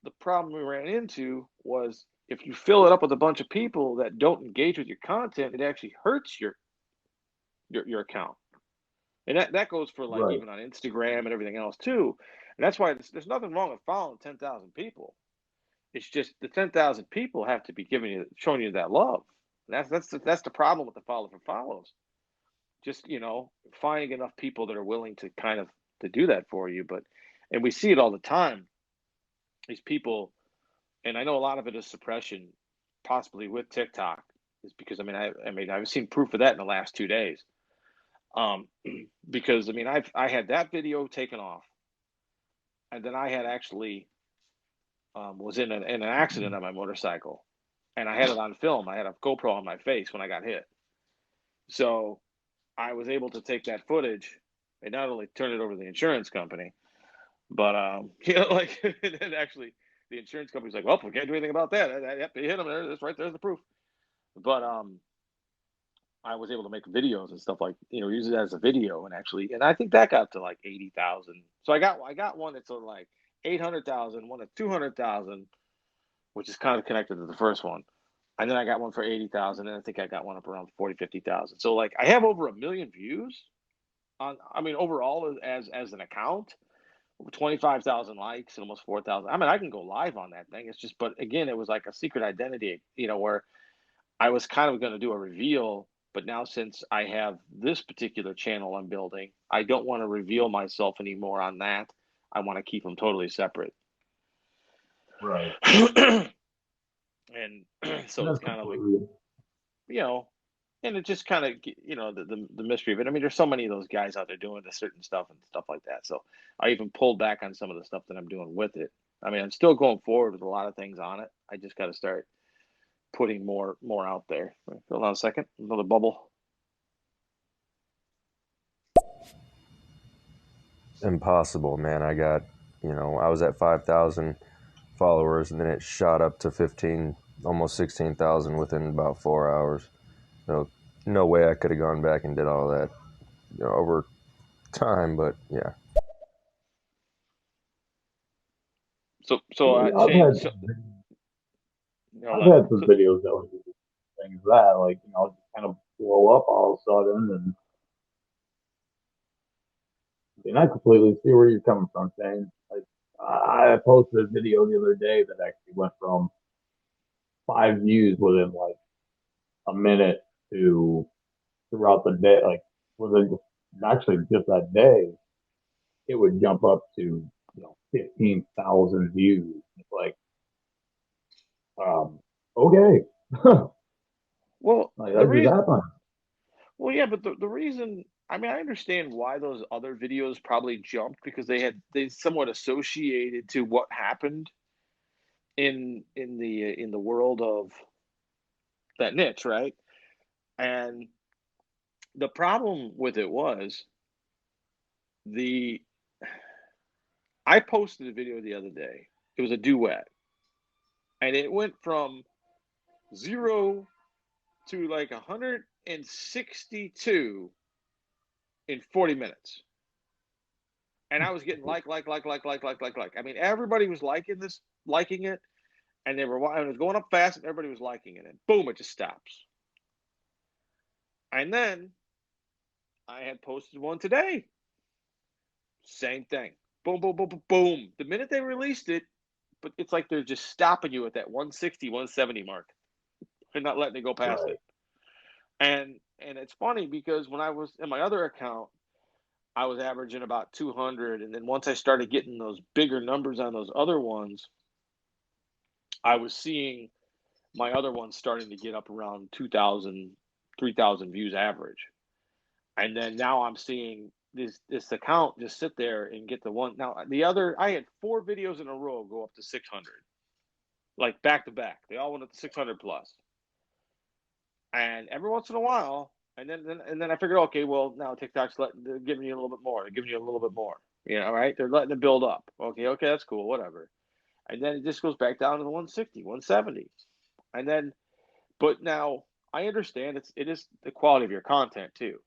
the problem we ran into was if you fill it up with a bunch of people that don't engage with your content, it actually hurts your account. And that goes for like even on Instagram and everything else too. And that's why there's nothing wrong with following 10,000 people. It's just the 10,000 people have to be showing you that love. And that's the problem with the follow for follows. Just finding enough people that are willing to kind of to do that for you. And we see it all the time. These people, and I know a lot of it is suppression, possibly with TikTok, is because I've seen proof of that in the last 2 days. Because I had that video taken off, and then I had actually was in an accident on my motorcycle, and I had it on film. I had a GoPro on my face when I got hit, so I was able to take that footage and not only turn it over to the insurance company, but and actually the insurance company's like, well, we can't do anything about that. Yep, they hit him there. That's right. There's the proof. But I was able to make videos and stuff, like use it as a video, and I think that got to like 80,000. So I got one that's like 800,000, one at 200,000, which is kind of connected to the first one, and then I got one for 80,000, and I think I got one up around 40, 50,000. So like I have over 1 million views on. Overall as an account, over 25,000 likes and almost 4,000. I can go live on that thing. It's just, but again, it was like a secret identity, where I was kind of going to do a reveal But now since I have this particular channel I'm building, I don't want to reveal myself anymore on that. I want to keep them totally separate. Right. And so it's That's kind of like, completely. you know, and it just kind of, the mystery of it. I mean, there's so many of those guys out there doing the certain stuff and stuff like that. So I even pulled back on some of the stuff that I'm doing with it. I mean, I'm still going forward with a lot of things on it. I just got to start putting more out there. Hold on a second. Another bubble. Impossible, man. I got, I was at 5,000 followers, and then it shot up to 15, almost 16,000 within about 4 hours. So no way I could have gone back and did all that, over time. But yeah, So I've Shane, had so, hold I've on. had some So, videos that would do things that, like, just kind of blow up all of a sudden, and I completely see where you're coming from, Shane. Like, I posted a video the other day that actually went from 5 views within like a minute to throughout the day, like within actually just that day, it would jump up to 15,000 views. It's like, okay, well, like the that just reason, happened. well, yeah, but the reason, I mean, I understand why those other videos probably jumped because they somewhat associated to what happened in the world of that niche, right? And the problem with it was the I posted a video the other day. It was a duet, and it went from 0 to like 162 in 40 minutes. And I was getting like. I mean, everybody was liking it, and it was going up fast, and everybody was liking it. And boom, it just stops. And then I had posted one today. Same thing. Boom, boom, boom, boom, boom. The minute they released it, but it's like they're just stopping you at that 160, 170 mark. They're not letting it go past Right, it. And it's funny because when I was in my other account, I was averaging about 200, and then once I started getting those bigger numbers on those other ones, I was seeing my other ones starting to get up around 2,000, 3,000 views average. And then now I'm seeing this account just sit there and get the one. Now the other, I had 4 videos in a row go up to 600, like back to back. They all went up to 600 plus. And every once in a while, and then I figured, okay, well now they're giving you a little bit more. They're giving you a little bit more. Right? They're letting it build up. Okay, that's cool, whatever. And then it just goes back down to the 160, 170. And then, but now I understand it is the quality of your content too.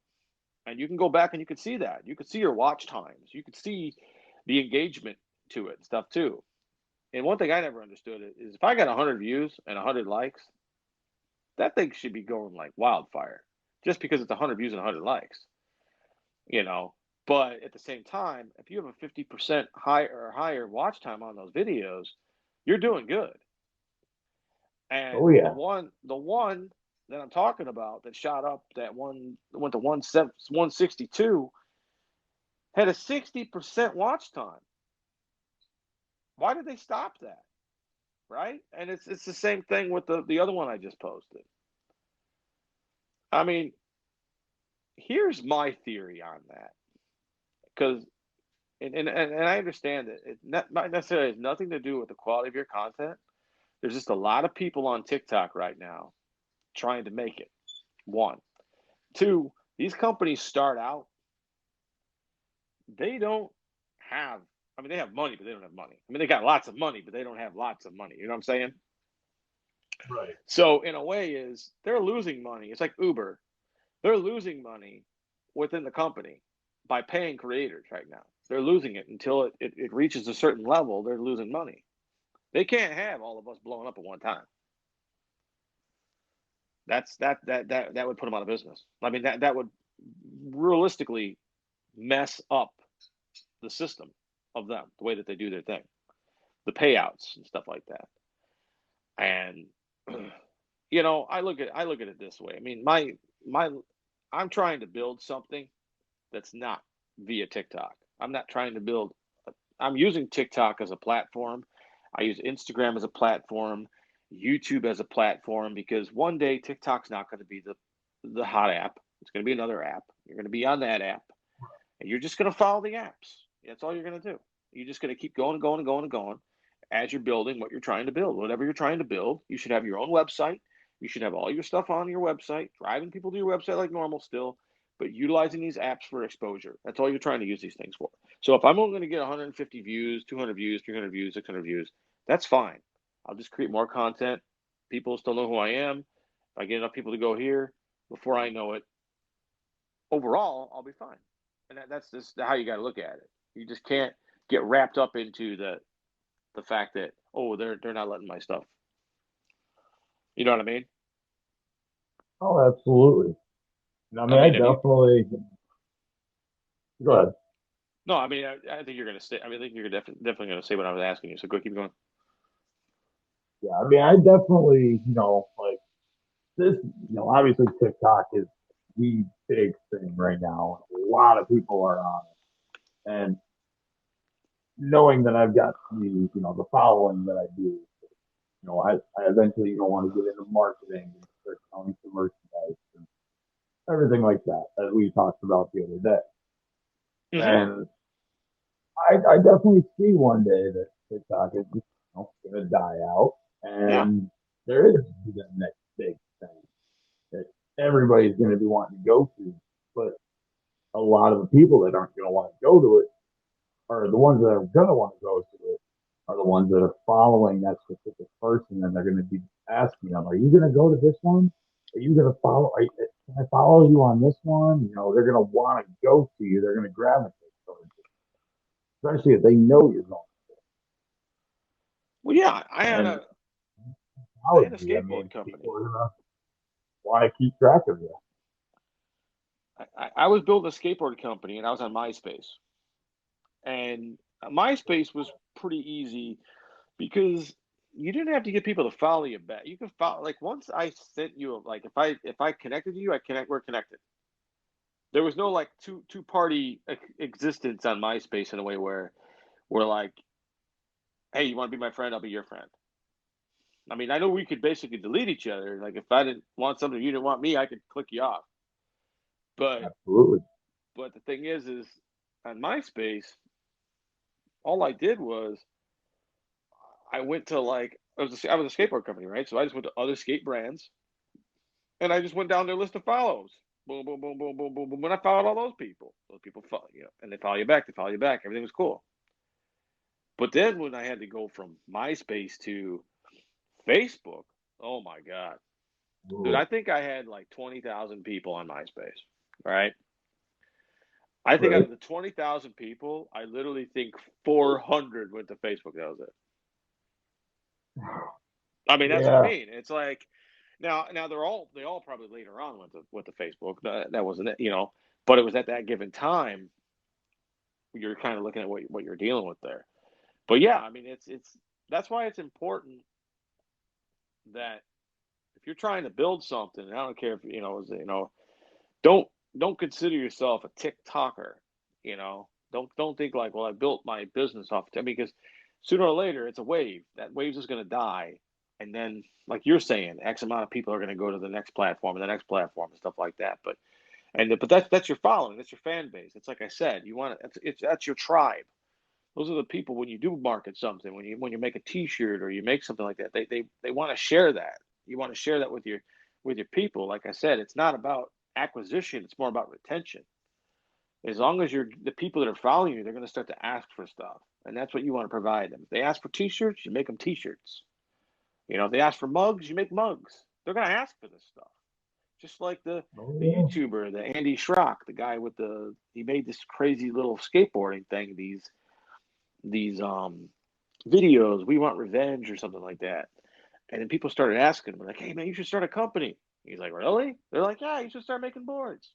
And you can go back and you can see that. You can see your watch times. You can see the engagement to it and stuff too. And one thing I never understood is if I got 100 views and 100 likes, that thing should be going like wildfire just because it's 100 views and 100 likes, you know. But at the same time, if you have a 50% higher watch time on those videos, you're doing good. oh And the yeah, one that I'm talking about that shot up that one went to 162 had a 60% watch time. Why did they stop that? Right? And it's the same thing with the other one I just posted. I mean, here's my theory on that. Because and I understand that it not necessarily has nothing to do with the quality of your content. There's just a lot of people on TikTok right now trying to make it. One. Two, these companies start out, they don't have, I mean, they have money, but they don't have money. I mean, they got lots of money, but they don't have lots of money. You know what I'm saying? right. So, in a way, they're losing money. It's like Uber. They're losing money within the company by paying creators right now. They're losing it until it reaches a certain level. They're losing money. They can't have all of us blowing up at one time. That would put them out of business. I mean, that would realistically mess up the system of them, the way that they do their thing, the payouts and stuff like that. And I look at it this way. I mean, my I'm trying to build something that's not via TikTok. I'm not trying to build. I'm using TikTok as a platform. I use Instagram as a platform, YouTube as a platform because one day TikTok's not going to be the hot app. It's going to be another app. You're going to be on that app, and you're just going to follow the apps. That's all you're going to do. You're just going to keep going and going and going and going as you're building what you're trying to build. Whatever you're trying to build, you should have your own website. You should have all your stuff on your website, driving people to your website like normal still, but utilizing these apps for exposure. That's all you're trying to use these things for. So if I'm only going to get 150 views, 200 views, 300 views, 600 views, that's fine. I'll just create more content. People still know who I am. If I get enough people to go here, before I know it, overall, I'll be fine. And that's just how you got to look at it. You just can't get wrapped up into the fact that, oh, they're not letting my stuff. You know what I mean? Oh, absolutely. I I mean, I mean, have you? definitely go ahead. No, I mean, I think you're going to say. I mean, I think you're definitely going to say what I was asking you. So go keep going. Yeah, I mean, I definitely, like this, obviously TikTok is the big thing right now. A lot of people are on it, and knowing that I've got the following that I do, I eventually, want to get into marketing and start selling some merchandise and everything like that, as we talked about the other day. Hmm. And I definitely see one day that TikTok is just, going to die out, Yeah. and there is going to be the next big thing that everybody's going to be wanting to go to. But a lot of the people that aren't going to want to go to it, or the ones that are going to want to go to it, are the ones that are following that specific person, and they're going to be asking them, "Are you going to go to this one? Are you going to follow? Can I follow you on this one?" They're going to want to go to you. They're going to gravitate towards you, especially if they know you're going. Well, yeah. And I had a technology, I skateboard mean, people company. are going to want to keep track of you. I was building a skateboard company, and I was on MySpace. And MySpace was pretty easy because you didn't have to get people to follow you back. You can follow like once I sent you like if I connected to you, we're connected. There was no like two party existence on MySpace in a way where we're like, hey, you want to be my friend? I'll be your friend. I mean, I know we could basically delete each other. Like if I didn't want something, you didn't want me, I could click you off. But Absolutely. the thing is on MySpace, all I did was I went to like I was a skateboard company, right? So I just went to other skate brands and I just went down their list of follows. Boom, boom, boom, boom, boom, boom, boom. When I followed all those people follow you, and they follow you back. They follow you back. Everything was cool. But then when I had to go from MySpace to Facebook, oh my god, dude! Ooh, I think I had like 20,000 people on MySpace. Right? I think out right. of the 20,000 people, I literally think 400 went to Facebook. That was it. I mean, that's what I Yeah. mean. It's like now they all probably later on went to Facebook. That wasn't it, but it was at that given time you're kind of looking at what you're dealing with there. But yeah, I mean, it's that's why it's important that if you're trying to build something, and I don't care if don't don't consider yourself a TikToker. Don't think like, well, I built my business off. I mean, because sooner or later it's a wave. That wave's just going to die, and then like you're saying, X amount of people are going to go to the next platform and the next platform and stuff like that. But that's your following. That's your fan base. It's like I said, you want to. That's your tribe. Those are the people when you do market something, when you make a T-shirt or you make something like that, they want to share that. You want to share that with your people. Like I said, it's not about acquisition; it's more about retention. As long as you're the people that are following you, they're going to start to ask for stuff, and that's what you want to provide them. If they ask for T-shirts, you make them T-shirts. If they ask for mugs, you make mugs. They're going to ask for this stuff. Just like Oh, the yeah. YouTuber, the Andy Schrock, the guy with he made this crazy little skateboarding thing. These videos. We want revenge or something like that. And then people started asking him, like, "Hey man, you should start a company." He's like, "Really?" They're like, "Yeah, you should start making boards."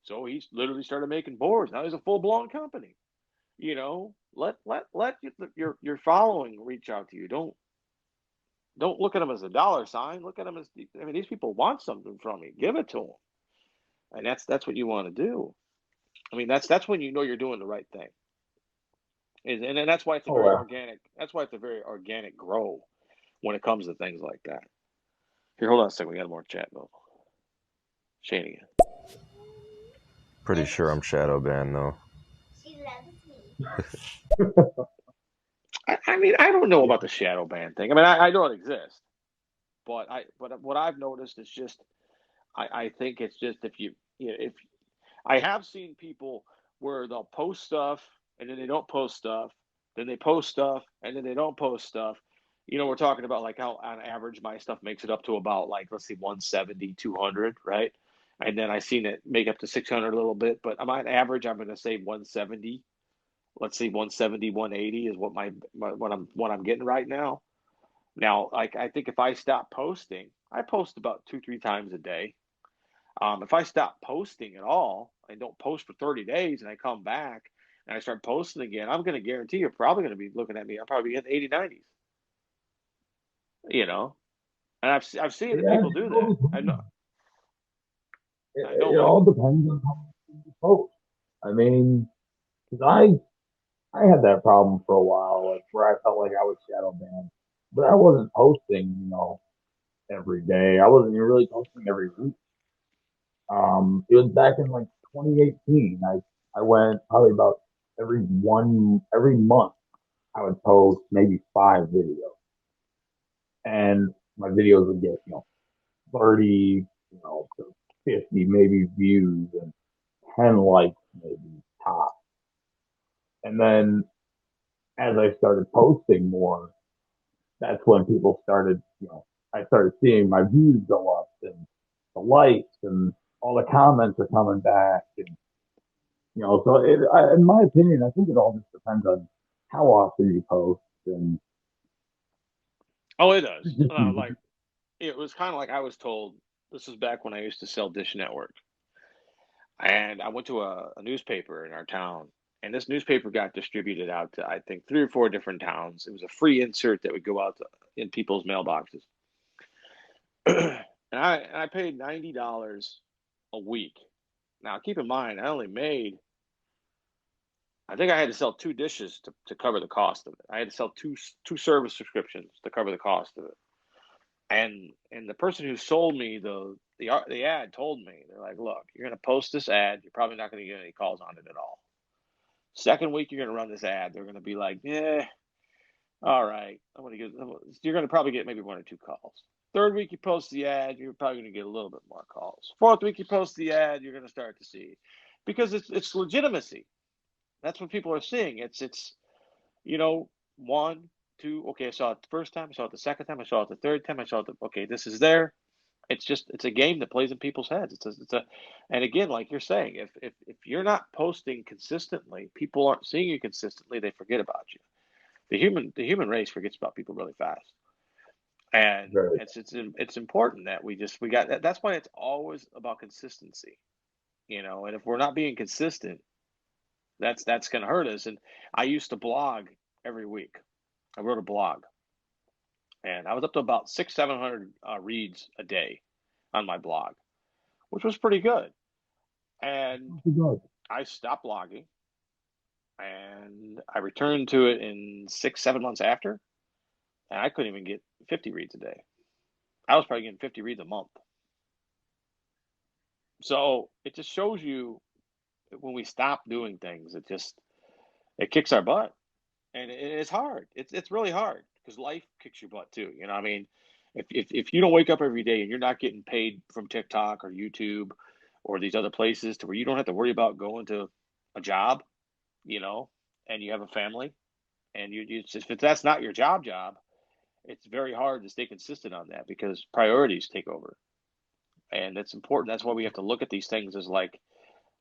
So he literally started making boards. Now he's a full blown company. Let your following reach out to you. Don't look at them as a dollar sign. Look at them as, I mean, these people want something from you. Give it to them. and that's what you want to do. I mean, that's when you know you're doing the right thing. And then that's why it's a Oh, very well. organic. That's why it's a very organic grow when it comes to things like that. Here, hold on a second. We got more chat though. Shane again. Pretty sure I'm shadow banned though. I mean, I don't know Yeah. about the shadow ban thing. I mean, I know it exists, but what I've noticed is just I think it's just if I have seen people where they'll post stuff and then they don't post stuff, then they post stuff and then they don't post stuff. We're talking about like how on average my stuff makes it up to about like, let's see, 170, 200, right? And then I seen it make up to 600 a little bit, but I'm on average, I'm going to say 170. Let's see, 170, 180 is what I'm getting right now. Now, like I think if I stop posting, I post about 2, 3 times a day. If I stop posting at all and don't post for 30 days and I come back and I start posting again, I'm going to guarantee you're probably going to be looking at me. I'm probably in the 80, 90s, you know? And I've seen that Yeah, people do that. I know it what? all depends on how much you post. I mean, because I had that problem for a while, like where I felt like I was shadow banned, but I wasn't posting, every day. I wasn't even really posting every week. It was back in like 2018. I went probably about every month. I would post maybe 5 videos, and my videos would get 30, to 50 maybe views and 10 likes maybe top. And then as I started posting more, that's when people started, I started seeing my views go up and the likes and all the comments are coming back. And, so in my opinion, I think it all just depends on how often you post and Oh, it does. just, Like, it was kind of like I was told. This was back when I used to sell Dish Network. And I went to a newspaper in our town, and this newspaper got distributed out to, I think, 3 or 4 different towns. It was a free insert that would go out in people's mailboxes. And I paid $90 a week. Now, keep in mind, I think I had to sell 2 dishes to cover the cost of it. I had to sell two service subscriptions to cover the cost of it. And the person who sold me the ad told me, they're like, look, you're going to post this ad. You're probably not going to get any calls on it at all. Second week you're going to run this ad, they're going to be like, yeah, all right. You're going to probably get maybe 1 or 2 calls. Third week you post the ad, you're probably going to get a little bit more calls. Fourth week you post the ad, you're going to start to see, because it's legitimacy. That's what people are seeing. It's you know one, two. Okay, I saw it the first time. I saw it the second time. I saw it the third time. I saw it. Okay, this is there. It's a game that plays in people's heads. And again, like you're saying, if you're not posting consistently, people aren't seeing you consistently. They forget about you. The human race forgets about people really fast, and very, it's important that we got that. That's why it's always about consistency, And if we're not being consistent, that's going to hurt us. And I used to blog every week. I wrote a blog, and I was up to about 700 reads a day on my blog, which was pretty good. And very good. I stopped blogging, and I returned to it in 6, 7 months after, and I couldn't even get 50 reads a day. I was probably getting 50 reads a month. So it just shows you when we stop doing things, it kicks our butt, and it's hard. It's really hard because life kicks your butt too. I mean, if you don't wake up every day and you're not getting paid from TikTok or YouTube or these other places to where you don't have to worry about going to a job, you know, and you have a family, and if that's not your job, it's very hard to stay consistent on that because priorities take over, and it's important. That's why we have to look at these things as like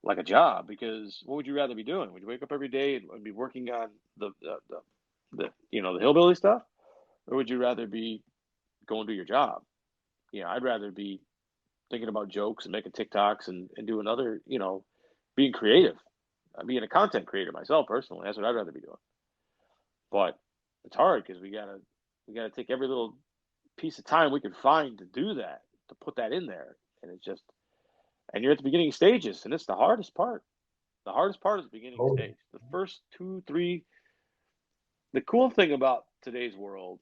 a job. Because what would you rather be doing? Would you wake up every day and be working on the hillbilly stuff, or would you rather be going to your job? I'd rather be thinking about jokes and making TikToks and doing other, being creative. Being a content creator myself personally, that's what I'd rather be doing. But it's hard because we gotta take every little piece of time we can find to do that, to put that in there, and and you're at the beginning stages, and it's the hardest part. The hardest part is the beginning Oh, stage. The first two, three. The cool thing about today's world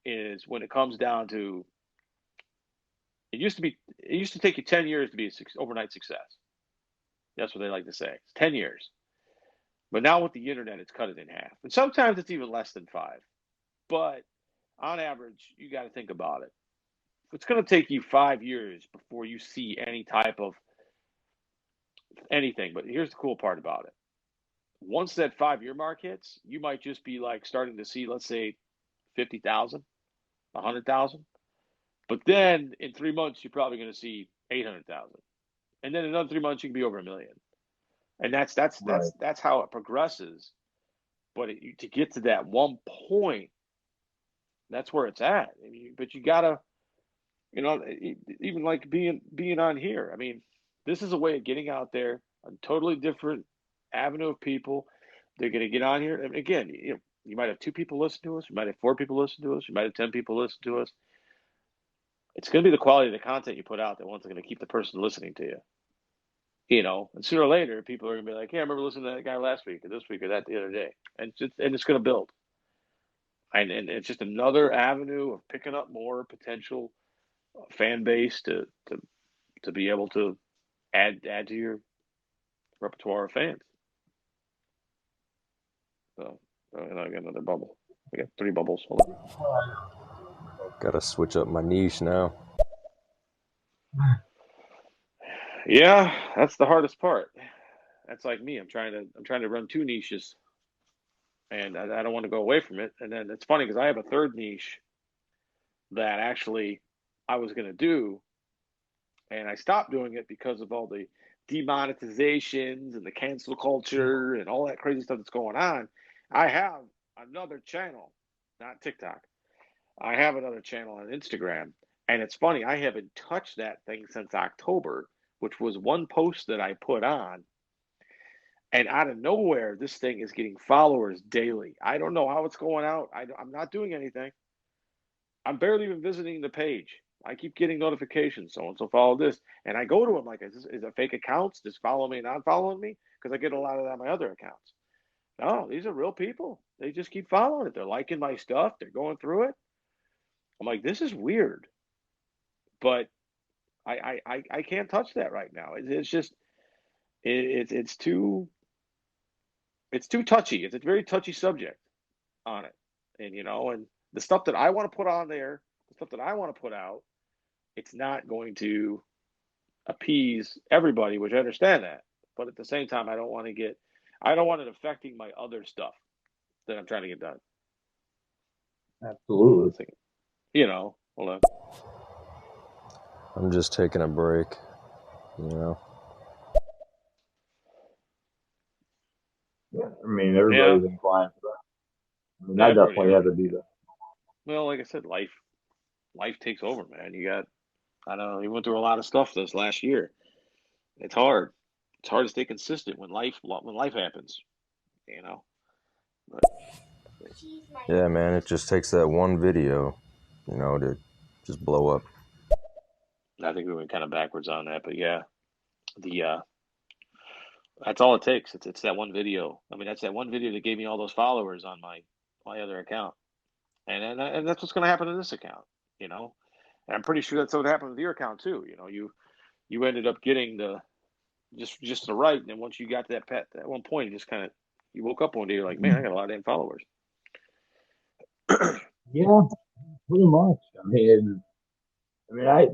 is when it comes down to it used to take you 10 years to be an overnight success. That's what they like to say. It's 10 years. But now with the internet, it's cut it in half. And sometimes it's even less than 5. But on average, you got to think about it. It's going to take you 5 years before you see any type of anything. But here's the cool part about it. Once that 5 year mark hits, you might just be like starting to see, let's say, 50,000, 100,000. But then in 3 months, you're probably going to see 800,000. And then in another 3 months, you can be over a million. And right. that's how it progresses. But to get to that one point, that's where it's at. But you gotta, even like being on here. I mean, this is a way of getting out there, a totally different avenue of people. They're gonna get on here, and again, you might have 2 people listen to us, you might have 4 people listen to us, you might have 10 people listen to us. It's gonna be the quality of the content you put out that one's gonna keep the person listening to you. And sooner or later, people are gonna be like, "Hey, I remember listening to that guy last week, or this week, or that the other day," and it's gonna build. And it's just another avenue of picking up more potential fan base to be able to add to your repertoire of fans. So, and I got another bubble. I got 3 bubbles. Hold on. Gotta switch up my niche now. Yeah, that's the hardest part. That's like me. I'm trying to run 2 niches, and I don't want to go away from it. And then it's funny because I have a third niche that actually I was going to do, and I stopped doing it because of all the demonetizations and the cancel culture and all that crazy stuff that's going on. I have another channel, not TikTok. I have another channel on Instagram, and it's funny. I haven't touched that thing since October, which was one post that I put on, and out of nowhere, this thing is getting followers daily. I don't know how it's going out. I'm not doing anything. I'm barely even visiting the page. I keep getting notifications. So and so follow this, and I go to them like, is it fake accounts? Just follow me, not following me, because I get a lot of that on my other accounts. No, these are real people. They just keep following it. They're liking my stuff. They're going through it. I'm like, this is weird, but I can't touch that right now. It's just it's too touchy. It's a very touchy subject on it, and the stuff that I want to put on there, the stuff that I want to put out, it's not going to appease everybody, which I understand that. But at the same time, I don't want it affecting my other stuff that I'm trying to get done. Absolutely. It's like, hold on. I'm just taking a break, you know. Yeah, I mean, Yeah, everybody's inclined for that. I mean, I everybody definitely is. had to do that. Well, like I said, life takes over, man. I don't know, you went through a lot of stuff this last year. It's hard. It's hard to stay consistent when life happens, you know. But Yeah, man, it just takes that one video, to just blow up. I think we went kind of backwards on that. But yeah, the that's all it takes. It's that one video. I mean, that's that one video that gave me all those followers on my other account, and that's what's going to happen to this account, you know. And I'm pretty sure that's what happened with your account too. You ended up getting the just the right, and then once you got to that pet at one point, you just kind of you woke up one day, you're like, man, I got a lot of damn followers. Yeah, pretty much. I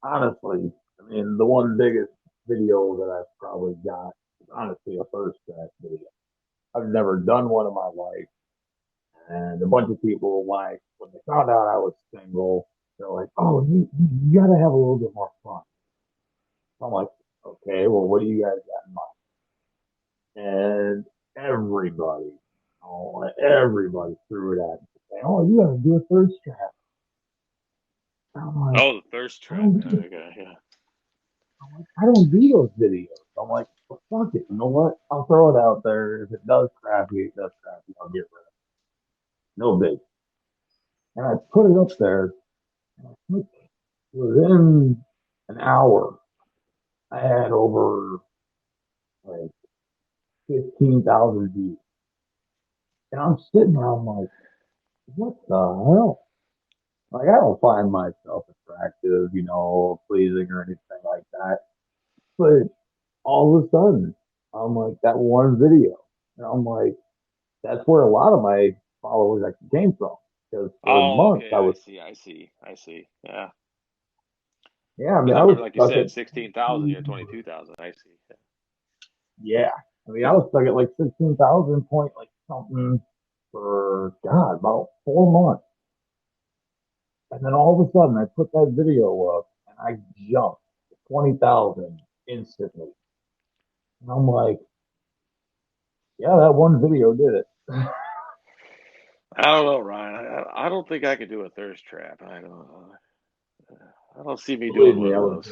honestly, the one biggest video that I've probably got is honestly a first track video. I've never done one in my life, and a bunch of people, when they found out I was single, they're like, "Oh, you got to have a little bit more fun." I'm like, "Okay, well, what do you guys got in mind?" And everybody threw it at me, saying, "Oh, you got to do a thirst trap." I'm like, Oh, the thirst I trap. don't do Okay, yeah. I don't do those videos. I'm like, well, fuck it. You know what? I'll throw it out there. If it does crappy, it does crappy. I'll get rid of it. No big. And I put it up there. And I think within an hour, I had over like 15,000 views. And I'm sitting there, I'm like, what the hell? Like, I don't find myself attractive, pleasing or anything like that. But all of a sudden, I'm like, that one video. And I'm like, that's where a lot of my followers actually came from. Because for Oh, months, okay. I see. Yeah. yeah, I mean, Because I I was remember, like you stuck said, at, 16,000, you're 22,000. I see. yeah. I mean, I was stuck at like 16,000 point, like something for, God, about 4 months. And then all of a sudden, I put that video up and I jumped 20,000 instantly. And I'm like, yeah, that one video did it. I don't know, Ryan. I don't think I could do a thirst trap. I don't see me Believe doing me, one I of was those.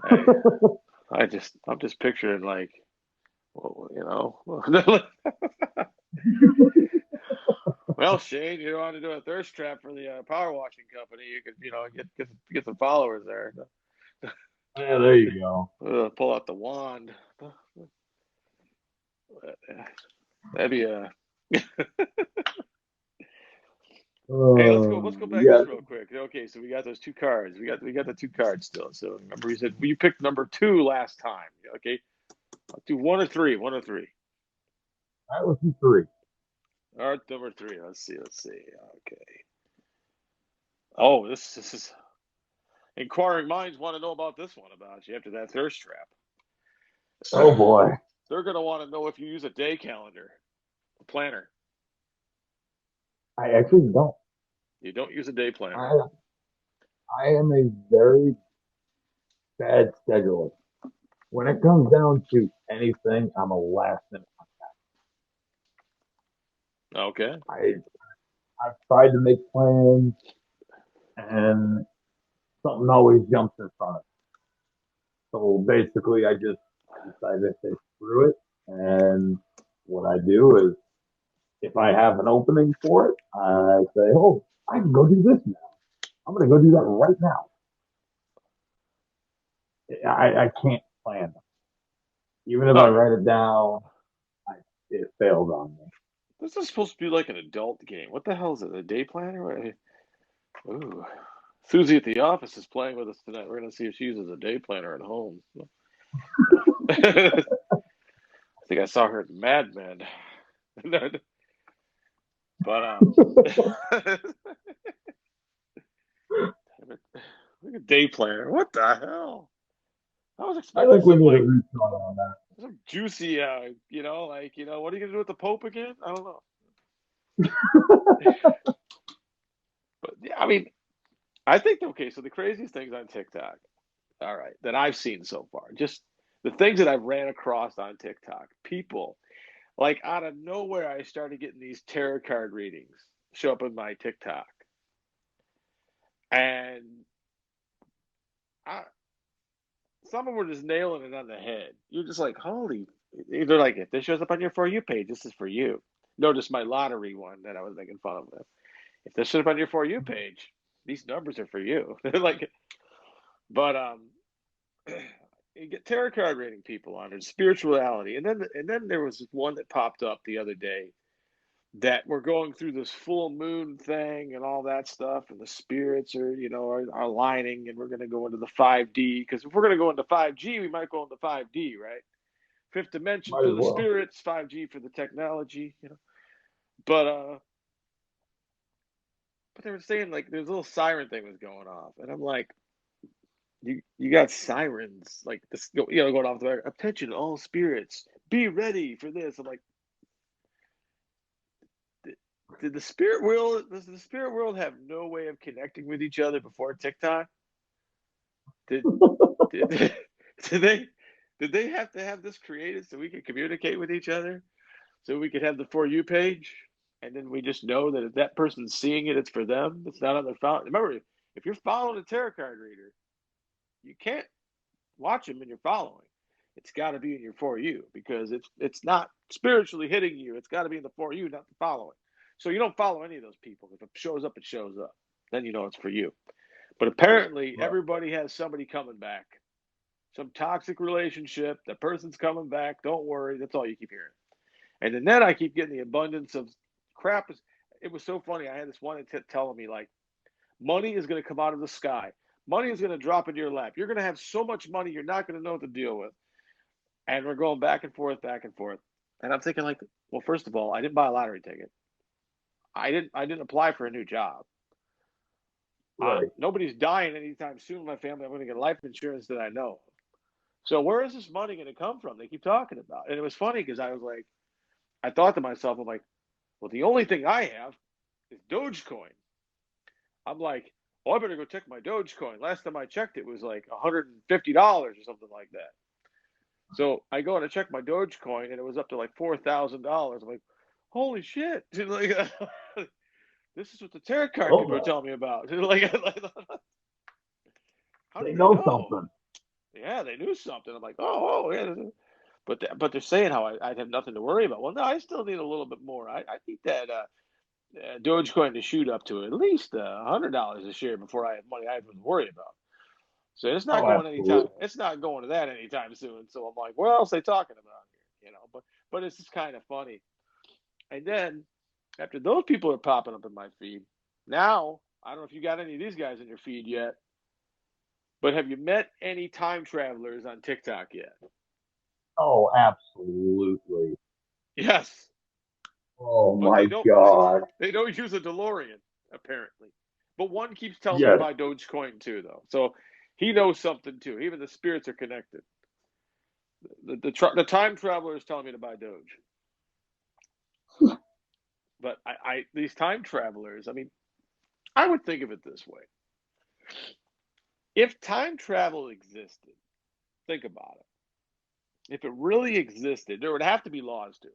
Hey, I'm just picturing like, well, well, Shane, you want to do a thirst trap for the power washing company? You could, get some followers there. yeah, there you go. Pull out the wand. That'd be a. Hey, let's go back to Yeah, this real quick. Okay, so we got those two cards. We got the two cards still. So remember, you said you picked number two last time. Okay, I'll do one or three. One or three. that was the three. All right, number three. Let's see. Okay. Oh, this is inquiring minds want to know about this one about you after that thirst Oh trap. boy, They're gonna want to know if you use a day calendar, a planner. I actually don't. You don't use a day planner. I I am a very bad scheduler. When it comes down to anything, I'm a last minute. Okay. I I've tried to make plans and something always jumps in front of me. So basically, I decided to say screw it, and what I do is if I have an opening for it, I say, oh, I can go do this now. I'm going to go do that right now. I can't plan. Even if All I right. write it down, I, it fails on me. This is supposed to be like an adult game. What the hell is it? A day planner? Ooh. Susie at the office is playing with us tonight. We're gonna see if she uses a day planner at home. I think I saw her at Mad Men. But look at day planner. What the hell? I was I expecting think we some need a like retry on that. some juicy, what are you gonna do with the Pope again? I don't know. But yeah, I mean, I think okay. So the craziest things on TikTok, all right, that I've seen so far, just the things that I've ran across on TikTok, people like out of nowhere, I started getting these tarot card readings show up in my TikTok, and I, some of them were just nailing it on the head. You're just like, holy! They're like, if this shows up on your for you page, this is for you. Notice my lottery one that I was making fun of them. If this shows up on your for you page, these numbers are for you. They're like, but you get tarot card reading people on it, spirituality, and then there was one that popped up the other day that we're going through this full moon thing and all that stuff, and the spirits are aligning, and we're going to go into the 5D because if we're going to go into 5G, we might go into 5D, right? Fifth dimension Might for as the well. spirits, 5G for the technology. But they were saying like there's a little siren thing was going off, and I'm like, you got sirens like this, going off the back. Attention, all spirits, be ready for this. I'm like, did the spirit world have no way of connecting with each other before TikTok? Did did did they did they have to have this created so we could communicate with each other? So we could have the for you page, and then we just know that if that person's seeing it, it's for them. It's not on their phone. Remember, if you're following a tarot card reader, you can't watch them and you're following. It's got to be in your for you because it's not spiritually hitting you. It's got to be in the for you, not the following. So you don't follow any of those people. If it shows up, it shows up. Then you know it's for you. But apparently, Right. everybody has somebody coming back. some toxic relationship. The person's coming back. Don't worry. That's all you keep hearing. And then I keep getting the abundance of crap. It was so funny. I had this one telling me, like, money is going to come out of the sky. Money is going to drop into your lap. You're going to have so much money, you're not going to know what to deal with. And we're going back and forth, back and forth. And I'm thinking, like, well, first of all, I didn't buy a lottery ticket. I didn't apply for a new job. Right. Nobody's dying anytime soon in my family. I'm going to get life insurance that I know. So where is this money going to come from? They keep talking about. And it was funny because I was like, I thought to myself, I'm like, well, the only thing I have is Dogecoin. I'm like, oh, I better go check my Dogecoin. Last time I checked, it was like $150 or something like that. So I go and I check my Dogecoin, and it was up to like $4,000. I'm like, holy shit! Like, this is what the tarot card people are telling me about. Like, how They do they know know? something. Yeah, they knew something. I'm like, oh yeah. But they're saying how I'd have nothing to worry about. Well, no, I still need a little bit more. I need that Dogecoin to shoot up to at least $100 a share before I have money I have to worry about. So it's not going Absolutely. anytime. It's not going to that anytime soon. So I'm like, what else are they talking about here? You know, but it's just kind of funny. And then after those people are popping up in my feed, now I don't know if you got any of these guys in your feed yet, but have you met any time travelers on TikTok yet? Oh, absolutely. Yes, Oh but my God. they don't use a DeLorean apparently. But one keeps telling me to Yes. buy Dogecoin too, though. So he knows something too. Even the spirits are connected. The time traveler is telling me to buy Doge. But I these time travelers, I mean, I would think of it this way. If time travel existed, think about it. If it really existed, there would have to be laws to it.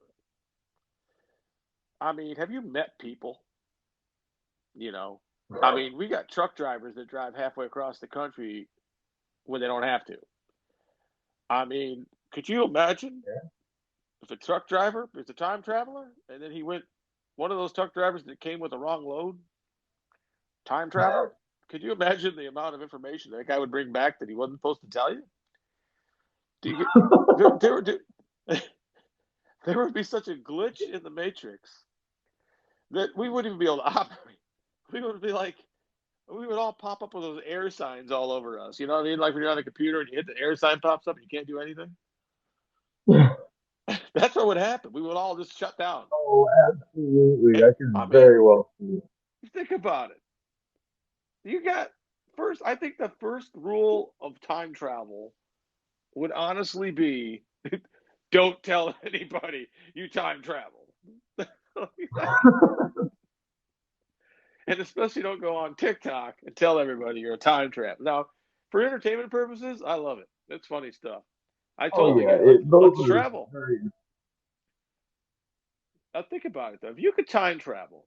I mean, have you met people? You know, I mean, we got truck drivers that drive halfway across the country when they don't have to. I mean, could you imagine if a truck driver is a time traveler and then he went one of those truck drivers that came with the wrong load, time traveler? Could you imagine the amount of information that guy would bring back that he wasn't supposed to tell you? Do you there would be such a glitch in the matrix that we wouldn't even be able to operate. We would be like, we would all pop up with those air signs all over us. You know what I mean? Like when you're on a computer and you hit the air sign pops up and you can't do anything. That's what would happen. We would all just shut down. Oh, absolutely. I can I mean, very well see it. think about it. You got first. I think the first rule of time travel would honestly be: don't tell anybody you time travel. And especially don't go on TikTok and tell everybody you're a time trap. Now, for entertainment purposes, I love it. It's funny stuff. I told Oh the yeah, guy, those let's are travel. very. Now think about it though. If you could time travel,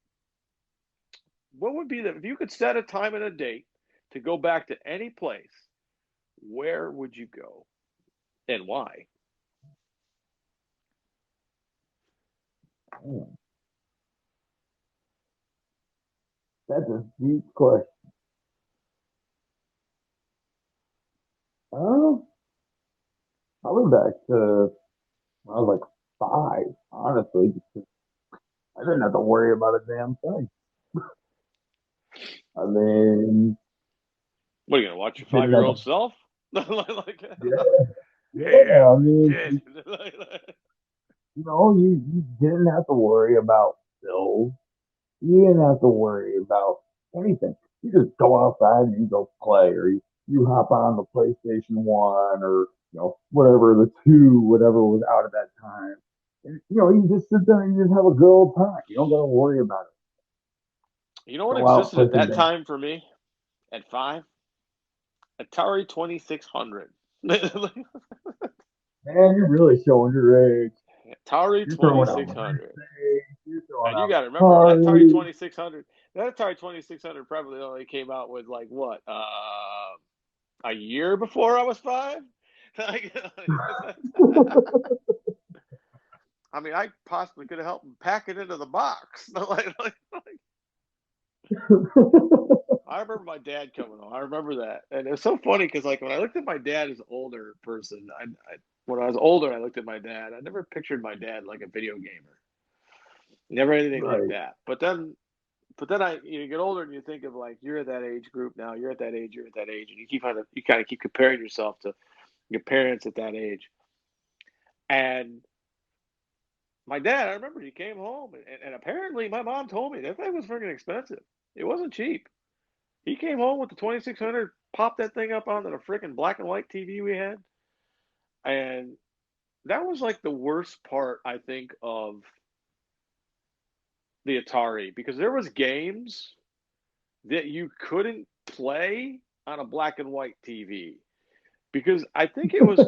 what would be the if you could set a time and a date to go back to any place, where would you go and why? Man, that's a deep question. Oh, probably back to when I was like 5, honestly, because I didn't have to worry about a damn thing. I mean, What are you gonna watch your didn't have 5-year-old to. self? Like, Yeah, hey, yeah. I mean, kid. you didn't have to worry about bills. You didn't have to worry about anything. You just go outside and you go play, or you hop on the PlayStation 1, or whatever the 2, whatever was out at that time. And you just sit there and you just have a good old time. You don't got to worry about it. You know what Go out, existed play at some that games. time for me at 5? Atari 2600. Atari Man, you're really showing your age. You're throwing out 2600. MySpace. You're throwing And you out got to remember that Atari Atari. 2600. That Atari 2600 probably only came out with like what a year before I was 5. Like, I mean, I possibly could have helped him pack it into the box. I remember my dad coming home. I remember that, and it's so funny because like when I looked at my dad as an older person, when I was older, I looked at my dad. I never pictured my dad like a video gamer, never anything like Right. that. But then you get older and you think of like you're at that age group now. You're at that age. You're at that age, and you kind of keep comparing yourself to your parents at that age. And my dad, I remember he came home, and apparently my mom told me that thing was freaking expensive. It wasn't cheap. He came home with the 2600, popped that thing up onto the freaking black and white TV we had, and that was like the worst part I think of the Atari because there was games that you couldn't play on a black and white TV because I think it was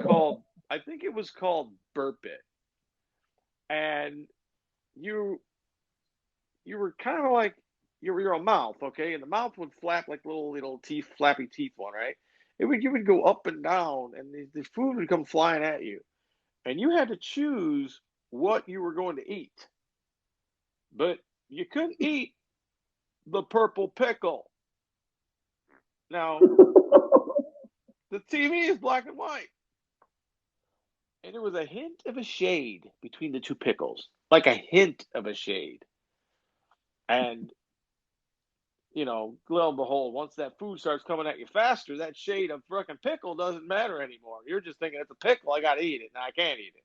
called Burp It, and you you were kind of like you're a mouth, okay, and the mouth would flap like little teeth, flappy teeth one, right? You would go up and down, and the food would come flying at you, and you had to choose what you were going to eat, but you couldn't eat the purple pickle. Now the TV is black and white, and there was a hint of a shade between the two pickles, like a hint of a shade, and lo and behold, once that food starts coming at you faster, that shade of frickin' pickle doesn't matter anymore. You're just thinking it's a pickle. I gotta eat it, and I can't eat it.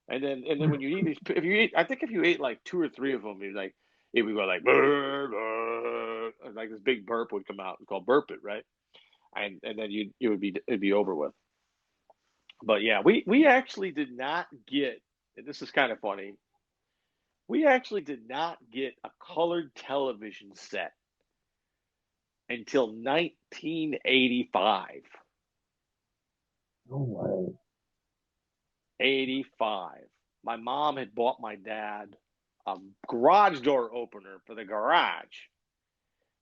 And then when you eat these, if you eat, I think if you ate like two or three of them, you're like, it would go like, burr, burr, like this big burp would come out. It's called burp it, right? And then it'd be over with. But yeah, we actually did not get. And this is kind of funny. We actually did not get a colored television set until 1985. No way. 85. My mom had bought my dad a garage door opener for the garage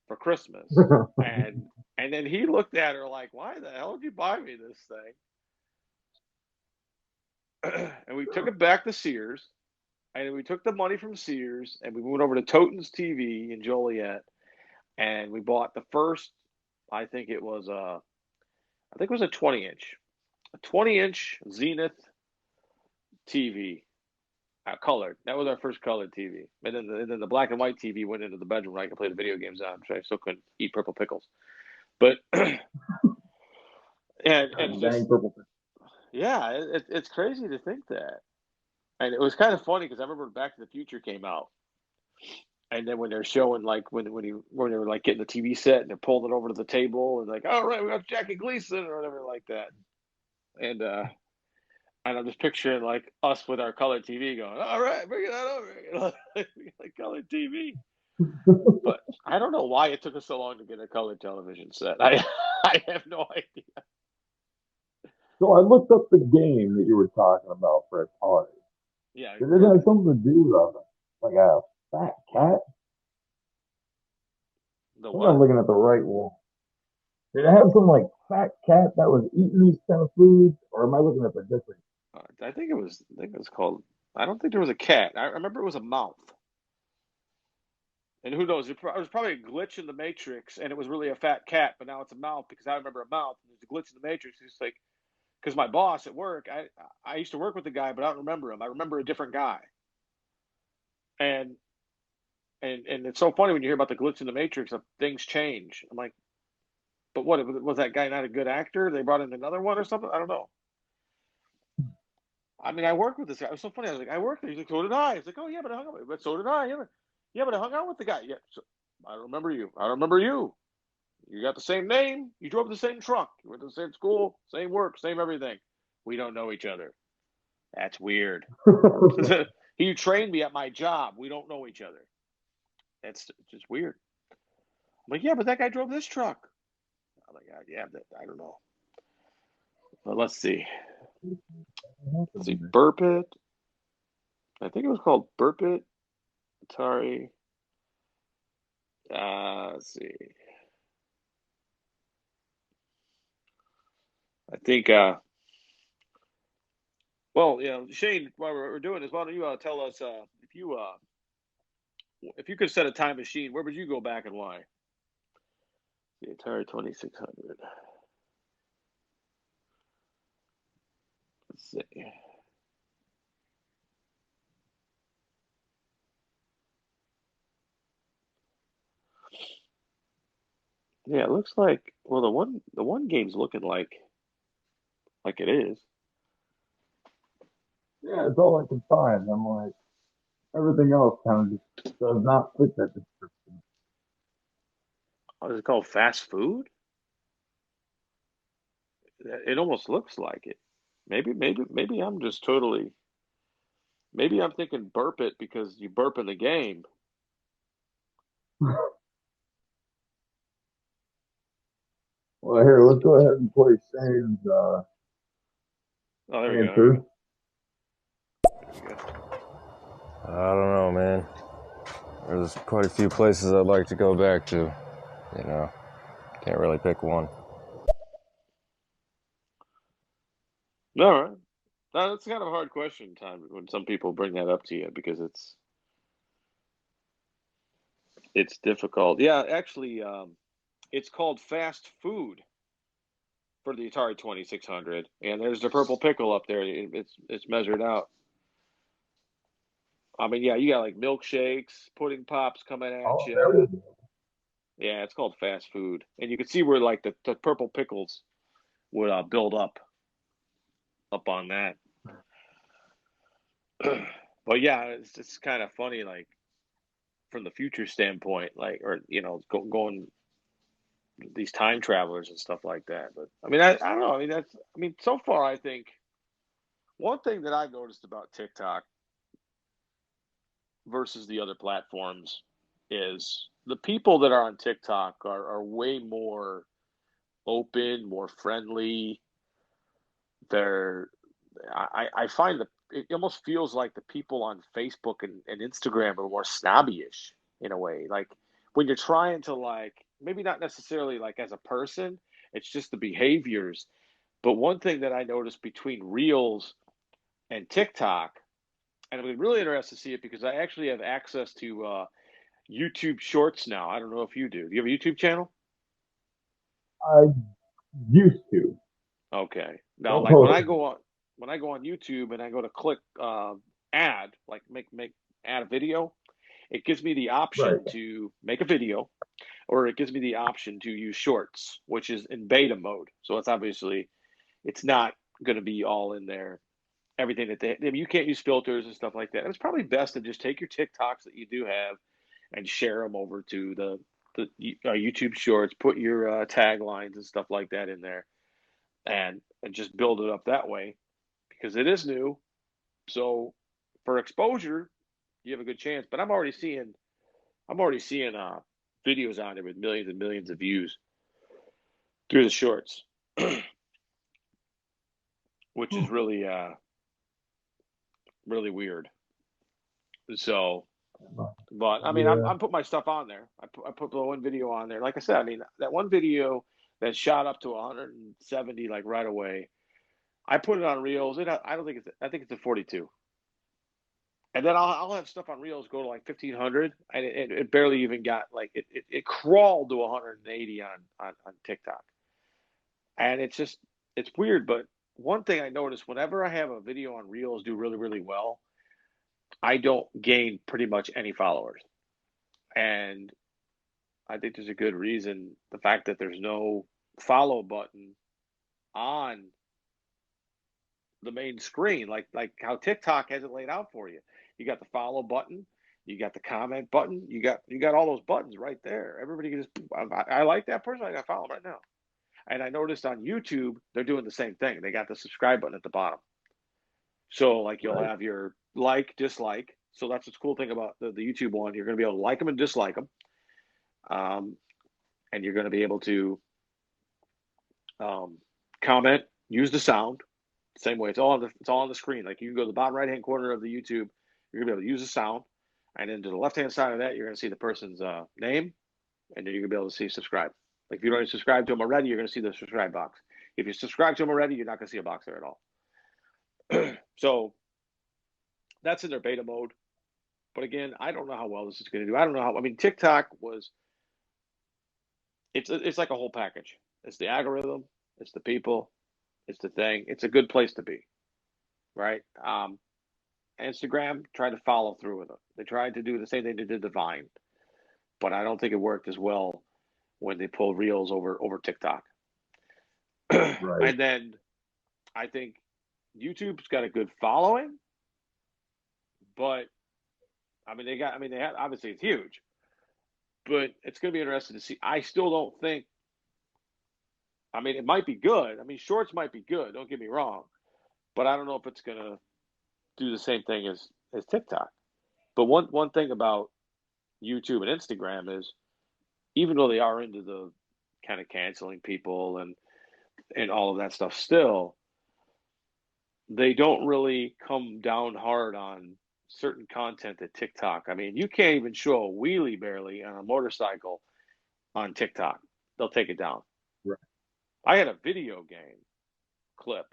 for Christmas. And then he looked at her like, "Why the hell did you buy me this thing?" And we took it back to Sears. And we took the money from Sears and we went over to Toten's TV in Joliet and we bought the first, I think it was a 20 inch, a 20-inch Zenith TV, colored. That was our first colored TV. And then the black and white TV went into the bedroom where I could play the video games on, which I still couldn't eat purple pickles. But and it's just Dang purple. yeah, it's crazy to think that. And it was kind of funny because I remember Back to the Future came out, and then when they're showing like when they were like getting the TV set and they're pulling it over to the table and like, all right, we got Jackie Gleason or whatever like that, and I'm just picturing like us with our color TV going, all right, bring that over, like color TV. But I don't know why it took us so long to get a color television set. I have no idea. So I looked up the game that you were talking about for Atari. Yeah, Did it have something to do with like a fat cat? the I think I'm what? looking at the right one. Did it have some like fat cat that was eating these kind of foods, or am I looking at the different? I think it was. I think it was called. I don't think there was a cat. I remember it was a mouth. And who knows? It was probably a glitch in the Matrix, and it was really a fat cat, but now it's a mouth because I remember a mouth. And there's a glitch in the Matrix. It's like because my boss at work, I used to work with the guy, but I don't remember him. I remember a different guy. And and it's so funny when you hear about the glitch in the Matrix of things change. I'm like, but what was that guy not a good actor? They brought in another one or something. I don't know. I mean, I worked with this guy. It was so funny. I was like, I worked there. He's like, so did I. He's like, oh yeah, but I hung out. But so did I. Yeah, but I hung out with the guy. Yeah, so I don't remember you. I don't remember you. You got the same name. You drove the same truck. You went to the same school, same work, same everything. We don't know each other. That's weird. You trained me at my job. We don't know each other. That's just weird. I'm like, yeah, but that guy drove this truck. I'm like, yeah, I don't know. But let's see. Let's see. Burp It. I think it was called Burp It. Atari. Let's see. I think. Well, Shane, while we're doing this, why don't you tell us if you could set a time machine, where would you go back and why? The Atari 2600. Let's see. Yeah, it looks like, well, the one game's looking like it is. Yeah, it's all I can find. I'm like, everything else kind of just does not fit that description. What is it called? Fast food? It almost looks like it. Maybe I'm just totally. Maybe I'm thinking burp it because you burp in the game. Well, here, let's go ahead and play Shane's Oh, there we go. There we answer. go. There we go. I don't know, man. There's quite a few places I'd like to go back to. You know, can't really pick one. All right. That's kind of a hard question, time when some people bring that up to you because it's difficult. Yeah, actually, it's called fast food for the Atari 2600, and there's the purple pickle up there. It's measured out. I mean, yeah, you got like milkshakes, pudding pops coming at Oh, there you. we go. Yeah, it's called fast food, and you can see where like the purple pickles would build up on that. But yeah, it's just kind of funny, like from the future standpoint, like or going these time travelers and stuff like that. But I mean, I don't know. I mean, so far, I think one thing that I've noticed about TikTok versus the other platforms is the people that are on TikTok are way more open, more friendly. They're I find that it almost feels like the people on Facebook and Instagram are more snobbyish in a way. Like when you're trying to like maybe not necessarily like as a person, it's just the behaviors. But one thing that I noticed between Reels and TikTok, and I'm really interested to see it because I actually have access to YouTube Shorts now. I don't know if you do. Do you have a YouTube channel? I used to. Okay. Now, Don't like post. when I go on YouTube and I go to click add, like make add a video, it gives me the Right. option to make a video, or it gives me the option to use Shorts, which is in beta mode. So it's obviously it's not going to be all in there. Everything that I mean, you can't use filters and stuff like that. And it's probably best to just take your TikToks that you do have and share them over to the YouTube Shorts. Put your taglines and stuff like that in there, and just build it up that way because it is new. So for exposure, you have a good chance. But I'm already seeing videos on there with millions and millions of views through the shorts, which is really weird. So, but I mean, I'm Yeah. I'm putting my stuff on there. I put the one video on there. Like I said, I mean that one video that shot up to 170 like right away. I put it on Reels. I don't think I think it's a 42. And then I'll have stuff on Reels go to like 1,500, and it barely even got like it crawled to 180 on TikTok, and it's weird. But one thing I noticed whenever I have a video on Reels do really well, I don't gain pretty much any followers, and I think there's a good reason. The fact that there's no follow button on the main screen, like how TikTok has it laid out for you. You got the follow button, you got the comment button, you got all those buttons right there. Everybody can just I like that person, I got to follow right now. And I noticed on YouTube they're doing the same thing. They got the subscribe button at the bottom. So like you'll Right. have your like, dislike. So that's the cool thing about the YouTube one. You're going to be able to like them and dislike them, um, and you're going to be able to um, comment, use the sound. Same way, it's all on the screen. Like you can go to the bottom right hand corner of the YouTube, you're gonna be able to use the sound, and then to the left hand side of that, you're gonna see the person's name, and then you're gonna be able to see subscribe. Like if you don't subscribe to them already, you're gonna see the subscribe box. If you subscribe to them already, you're not gonna see a box there at all. So that's in their beta mode. But again, I don't know how well this is gonna do. I don't know how. I mean, TikTok was it's like a whole package. It's the algorithm, it's the people, it's the thing. It's a good place to be, right? Instagram tried to follow through with it. They tried to do the same thing they did to Vine, but I don't think it worked as well when they pulled Reels over TikTok. Right. And then I think YouTube's got a good following, but they had, obviously it's huge, but it's going to be interesting to see. I still don't think, it might be good. Shorts might be good, don't get me wrong, but I don't know if it's going to do the same thing as TikTok. But one thing about YouTube and Instagram is, even though they are into the kind of canceling people and all of that stuff, still they don't really come down hard on certain content at TikTok. You can't even show a wheelie barely on a motorcycle on TikTok. They'll take it down. Right. I had a video game clip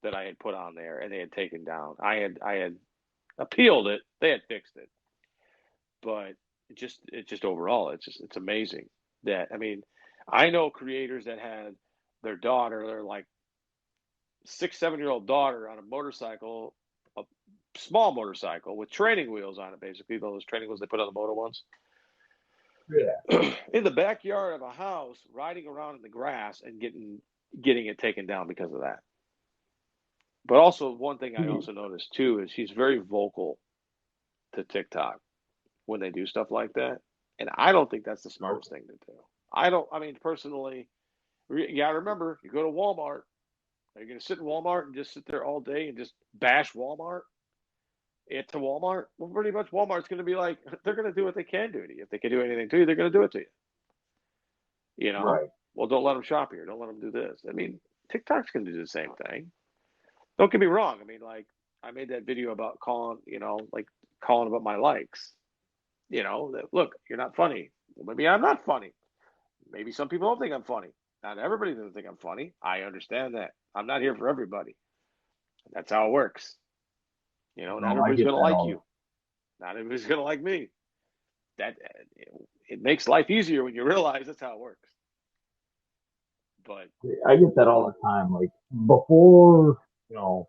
that I had put on there and they had taken down. I had appealed it. They had fixed it. But it just overall, it's amazing that, I know creators that had their daughter, their like 6, 7 year old daughter on a motorcycle, a small motorcycle with training wheels on it, basically those training wheels they put on the motor ones, Yeah. in the backyard of a house, riding around in the grass and getting it taken down because of that. But also, one thing I also noticed too is she's very vocal to TikTok when they do stuff like that, and I don't think that's the Nope. smartest thing to do. I don't. Personally, you gotta remember, you go to Walmart. Are you gonna sit in Walmart and just sit there all day and just bash Walmart? It's a Walmart. Well, pretty much Walmart's gonna be like, they're gonna do what they can do to you. If they can do anything to you, they're gonna do it to you. You know. Right. Well, don't let them shop here. Don't let them do this. TikTok's gonna do the same thing. Don't get me wrong. I made that video about calling, like calling about my likes. That, look, you're not funny. Well, maybe I'm not funny. Maybe some people don't think I'm funny. Not everybody doesn't think I'm funny. I understand that. I'm not here for everybody. That's how it works. Not I everybody's get gonna that like all. you. Not everybody's gonna like me. That it makes life easier when you realize that's how it works. But I get that all the time. Like before, you know,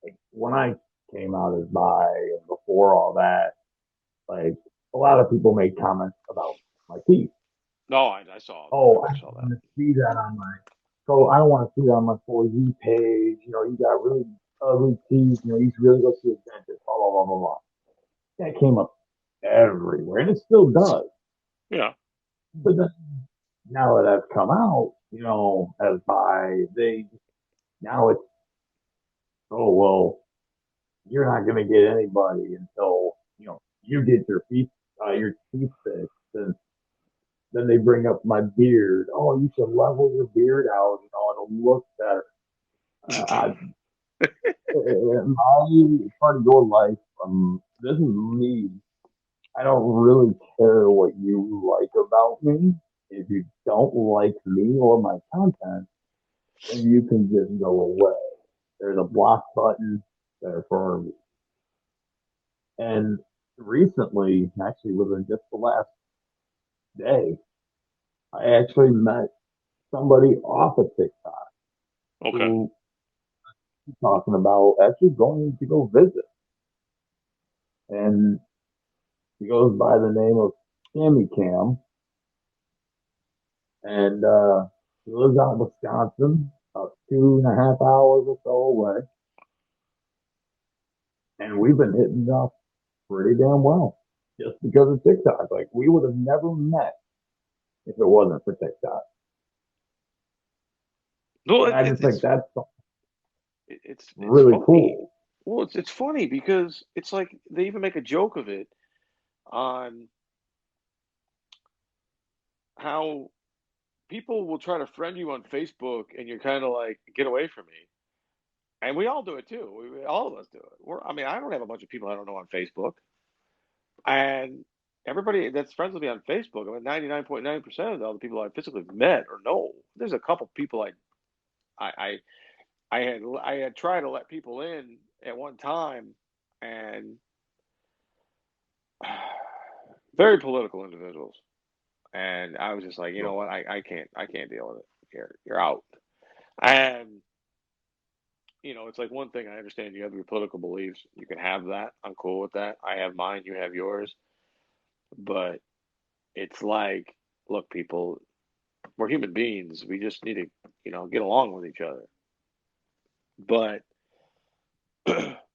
like when I came out as bi and before all that, like a lot of people made comments about my teeth. no, I saw. I Oh, very I much don't saw that. want to see that on my. So I don't want to see that on my For You page. You got really ugly teeth. You should really go see a dentist. Blah blah blah blah blah. That came up everywhere, and it still does. Yeah. But then, now that I've come out, as bi, they now it's, oh well, you're not going to get anybody until you get your teeth fixed, and then they bring up my beard. Oh, you should level your beard out. It'll look better. Uh, my part of your life. This is me. I don't really care what you like about me. If you don't like me or my content, then you can just go away. There's a block button there for me. And recently, actually within just the last day, I actually met somebody off of TikTok Okay. who was talking about actually going to go visit. And he goes by the name of Cammy Cam. And he lives out in Wisconsin, about 2.5 hours or so away. And we've been hitting it off pretty damn well just because of TikTok. Like, we would have never met if it wasn't for TikTok. No, And I just think that's it's really funny. cool. Well, it's funny because it's like they even make a joke of it on how people will try to friend you on Facebook and you're kind of like, get away from me. And we all do it too. All of us do it. I don't have a bunch of people I don't know on Facebook. And everybody that's friends with me on Facebook, 99.9% of all the people I physically met or know. There's a couple people I I had tried to let people in at one time, and very political individuals. And I was just like, you know Sure. what, I can't deal with it. You're out. And it's like one thing I understand you have your political beliefs. You can have that. I'm cool with that. I have mine, you have yours. But it's like, look, people, we're human beings. We just need to, get along with each other. But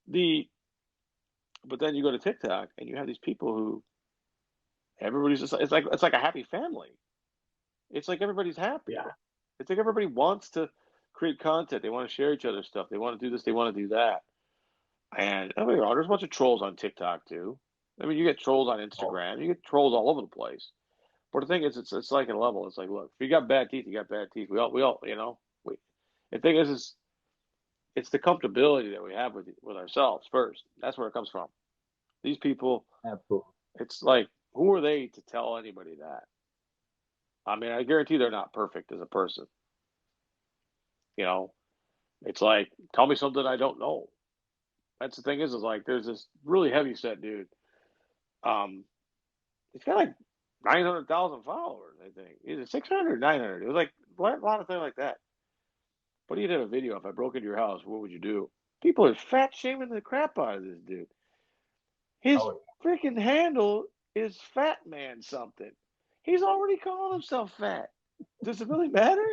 the but then you go to TikTok and you have these people who everybody's just it's like a happy family. It's like everybody's happy. Yeah. It's like everybody wants to create content. They want to share each other's stuff. They want to do this. They want to do that. And I mean, there's a bunch of trolls on TikTok too. I mean, you get trolls on Oh, Instagram. You get trolls all over the place. But the thing is, it's like a level. It's like, look, if you got bad teeth, you got bad teeth. We all, the thing is, it's the comfortability that we have with ourselves first. That's where it comes from. These people, absolutely. it's like, who are they to tell anybody that? I mean, I guarantee they're not perfect as a person. You know, it's like, tell me something I don't know. That's the thing is like, there's this really heavy set dude. Um, he's got like 900,000 followers, I think. Either 600, 900. It was like a lot of things like that. But he did a video. If I broke into your house, what would you do? People are fat shaming the crap out of this dude. His Oh, freaking handle is Fat Man something. He's already calling himself fat. Does it really matter?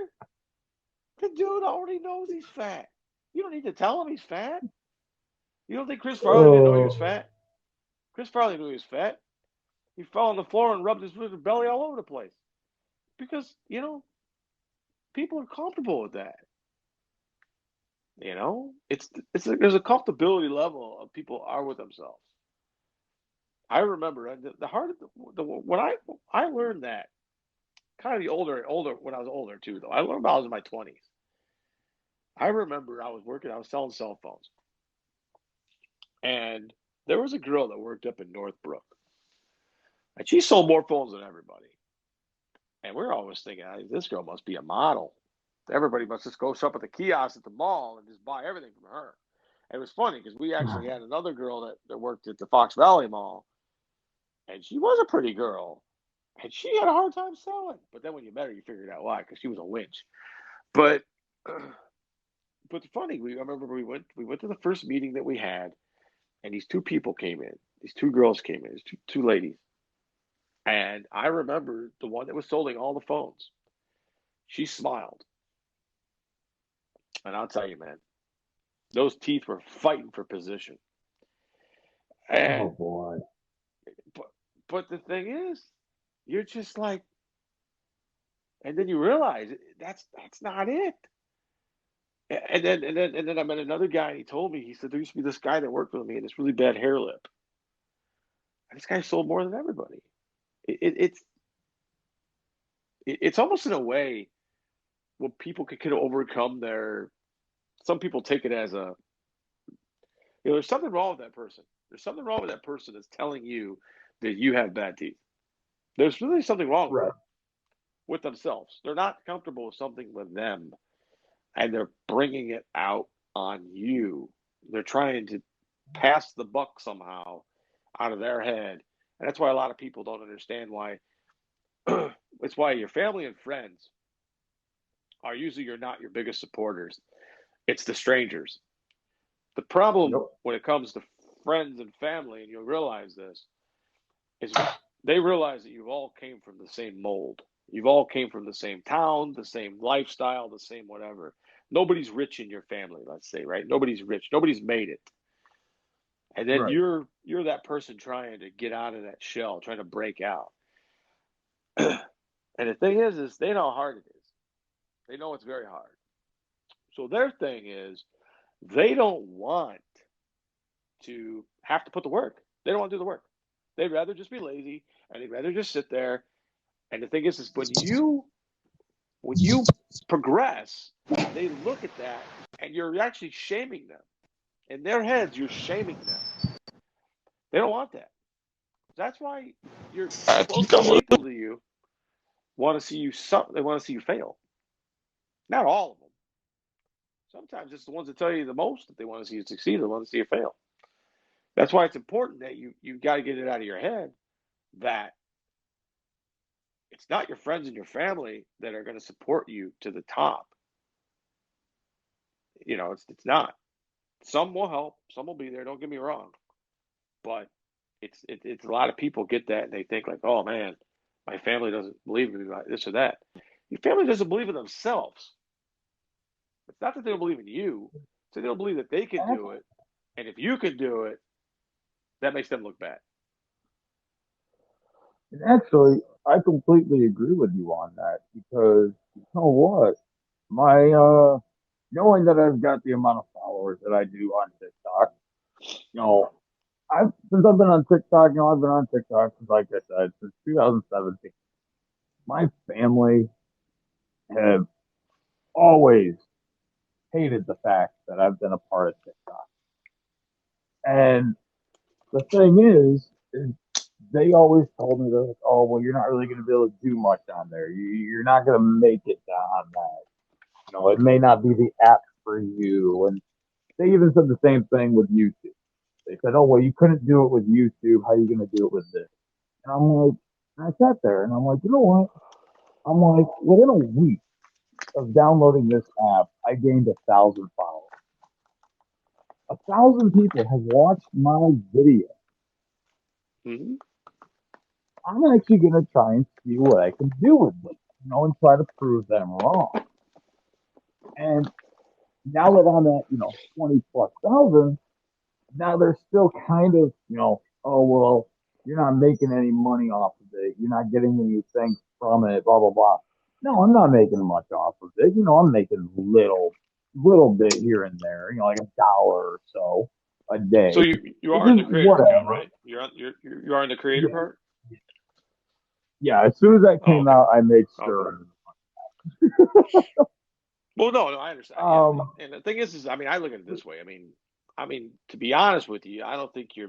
The dude already knows he's fat. You don't need to tell him he's fat. You don't think Chris yeah. Farley didn't know he was Oh, fat? Chris Farley knew he was fat. He fell on the floor and rubbed his belly all over the place because people are comfortable with that. There's a comfortability level of people are with themselves. I remember the hard the when I learned that kind of the older when I was older too though. I learned about I was in my 20s. I remember I was selling cell phones, and there was a girl that worked up in Northbrook, and she sold more phones than everybody. And we're always thinking, this girl must be a model. Everybody must just go shop at the kiosk at the mall and just buy everything from her. And it was funny because we actually had another girl that worked at the Fox Valley Mall, and she was a pretty girl, and she had a hard time selling. But then when you met her, you figured out why, because she was a winch. But but the funny, I remember we went to the first meeting that we had, and these two people came in. These two girls came in. These two ladies, and I remember the one that was selling all the phones. She smiled, and I'll tell you, man, those teeth were fighting for position. oh And boy. but but the thing is, you're just like, and then you realize that's not it. And then I met another guy, and he told me, he said there used to be this guy that worked with me and this really bad hair lip. And this guy sold more than everybody. It, it, it's it's almost in a way when people can overcome their. Some people take it as there's something wrong with that person. There's something wrong with that person that's telling you that you have bad teeth. There's really something wrong Right. with themselves. They're not comfortable with something with them, and they're bringing it out on you. They're trying to pass the buck somehow out of their head. And that's why a lot of people don't understand why. It's why your family and friends are usually not your biggest supporters. It's the strangers. The problem Yep. when it comes to friends and family, and you'll realize this, is they realize that you all came from the same mold. You've all came from the same town, the same lifestyle, the same whatever. Nobody's rich in your family, let's say, right? Nobody's rich. Nobody's made it. And then Right. you're that person trying to get out of that shell, trying to break out. And the thing is they know how hard it is. They know it's very hard. So their thing is they don't want to have to put the work. They don't want to do the work. They'd rather just be lazy and they'd rather just sit there. And the thing is when you progress, they look at that and you're actually shaming them. In their heads, you're shaming them. They don't want that. That's why your closest people to you want to see you. They want to see you fail. Not all of them. Sometimes it's the ones that tell you the most that they want to see you succeed. They want to see you fail. That's why it's important that you got to get it out of your head that it's not your friends and your family that are going to support you to the top. It's not. Some will help, some will be there. Don't get me wrong, but it's a lot of people get that and they think like, oh man, my family doesn't believe in me about this or that. Your family doesn't believe in themselves. It's not that they don't believe in you; it's that they don't believe that they can do it. And if you can do it, that makes them look bad. And actually, I completely agree with you on that because you know what? My knowing that I've got the amount of followers that I do on TikTok, you know, I've since I've been on TikTok, I've been on TikTok since, like I said, since 2017. My family have always hated the fact that I've been a part of TikTok. And the thing is they always told me that, oh, well, you're not really going to be able to do much on there. You're not going to make it on that. It may not be the app for you. And they even said the same thing with YouTube. They said, oh, well, you couldn't do it with YouTube. How are you going to do it with this? And I'm like, and I sat there and I'm like, you know what? I'm like, within a week of downloading this app, I gained 1,000 followers. 1,000 people have watched my video. Hmm. I'm actually going to try and see what I can do with this, and try to prove them wrong. And now that I'm at, 20 plus thousand, now they're still kind of, oh, well, you're not making any money off of it. You're not getting anything from it, blah, blah, blah. No, I'm not making much off of it. I'm making little bit here and there, like $1 or so a So day, you which are in is the creator account, whatever. right? You are in the creator Yeah. part. Yeah. As soon as that Oh, came okay, out, I made okay. sure. Well, no, I understand. Yeah, Um, and the thing is, I mean, I look at it this way. I mean, to be honest with you, I don't think you're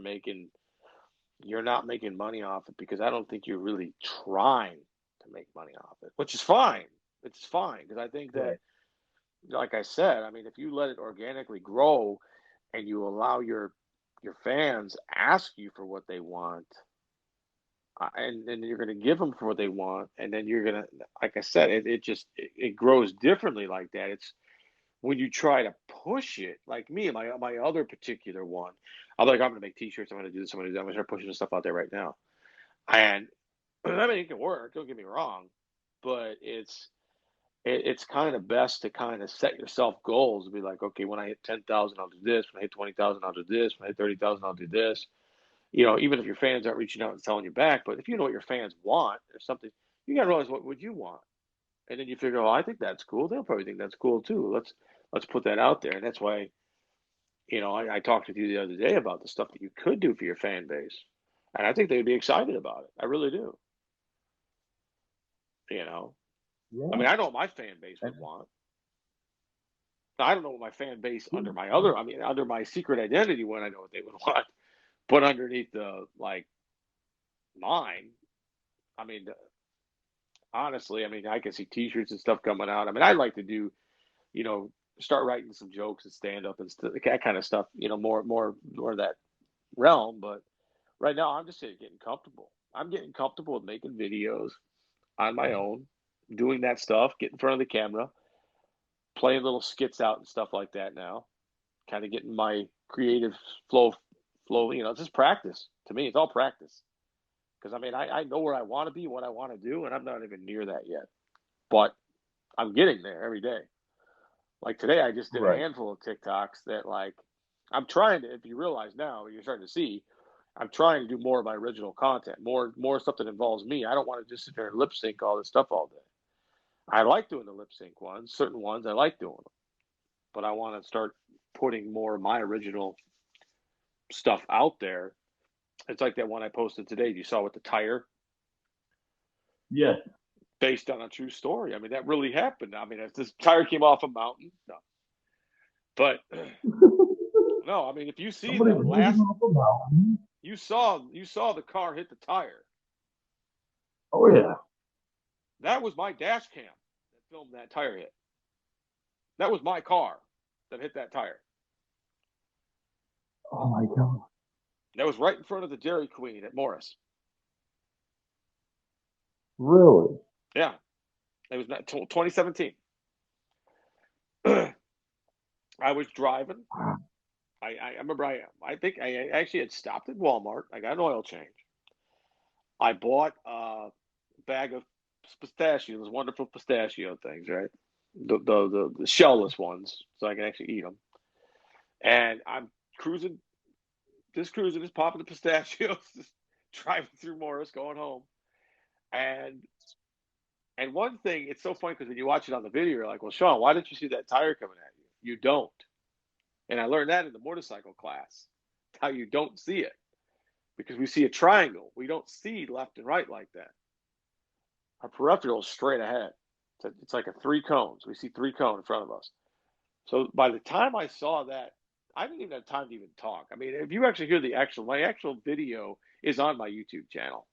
not making money off it because I don't think you're really trying to make money off it, which is fine. It's fine because I think that, right. like I said, I mean, if you let it organically grow and you allow your fans ask you for what they want, and you're going to give them for what they want, and then you're going to, like I said, it grows differently like that. It's when you try to push it, like me, my other particular one, I'm like, I'm going to make T-shirts, I'm going to do this, I'm going to do that, I'm going to start pushing this stuff out there right now, and I mean, it can work. Don't get me wrong, but it's kind of best to kind of set yourself goals and be like, okay, when I hit 10,000, I'll do this. When I hit 20,000, I'll do this. When I hit 30,000, I'll do this. Even if your fans aren't reaching out and telling you back, but if you know what your fans want or something, you got to realize what would you want, and then you figure, oh, I think that's cool. They'll probably think that's cool too. Let's put that out there, and that's why I talked with you the other day about the stuff that you could do for your fan base, and I think they'd be excited about it. I really do. You know, I Yeah. mean, I know what my fan base And, would want. Now, I don't know what my fan base under my yeah. other, I mean, under my secret identity one, I know what they would want, but underneath the like mine, I mean, honestly, I mean, I can see T-shirts and stuff coming out. I mean, I like to do, you know, start writing some jokes and stand up and that kind of stuff. More of that realm. But right now, I'm just getting comfortable. I'm getting comfortable with making videos on my own, doing that stuff, get in front of the camera, playing little skits out and stuff like that. Now, kind of getting my creative flow. It's just practice. To me, it's all practice. Because I mean, I know where I want to be, what I want to do, and I'm not even near that yet. But I'm getting there every day. Like today, I just did a Right. handful of TikToks that, like, I'm trying to. If you realize now, you're starting to see, I'm trying to do more of my original content, more stuff that involves me. I don't want to just sit there and lip sync all this stuff all day. I like doing the lip sync ones, certain ones I like doing them, but I want to start putting more of my original stuff out there. It's like that one I posted today. You saw with the tire, Yeah. based on a true story. I mean, that really happened. I mean, if this tire came off a mountain, no, but no. I mean, if you see Somebody the was living last, off a mountain. you saw the car hit the tire. Oh yeah. That was my dash cam that filmed that tire hit. That was my car that hit that tire. Oh my god. That was right in front of the Dairy Queen at Morris. Really? Yeah, it was 2017. I was driving. I remember I think I actually had stopped at Walmart. I got an oil change. I bought a bag of pistachios, wonderful pistachio things, right? The shellless ones, so I can actually eat them. And I'm cruising, just popping the pistachios, just driving through Morris, going home. And and one thing, it's so funny because when you watch it on the video, you're like, well, Sean, why didn't you see that tire coming at you? You don't. And I learned that in the motorcycle class, how you don't see it because we see a triangle. We don't see left and right like that. Our peripheral is straight ahead. It's like a three cones. We see three cone in front of us. So by the time I saw that, I didn't even have time to even talk. I mean, if you actually hear my actual video is on my YouTube channel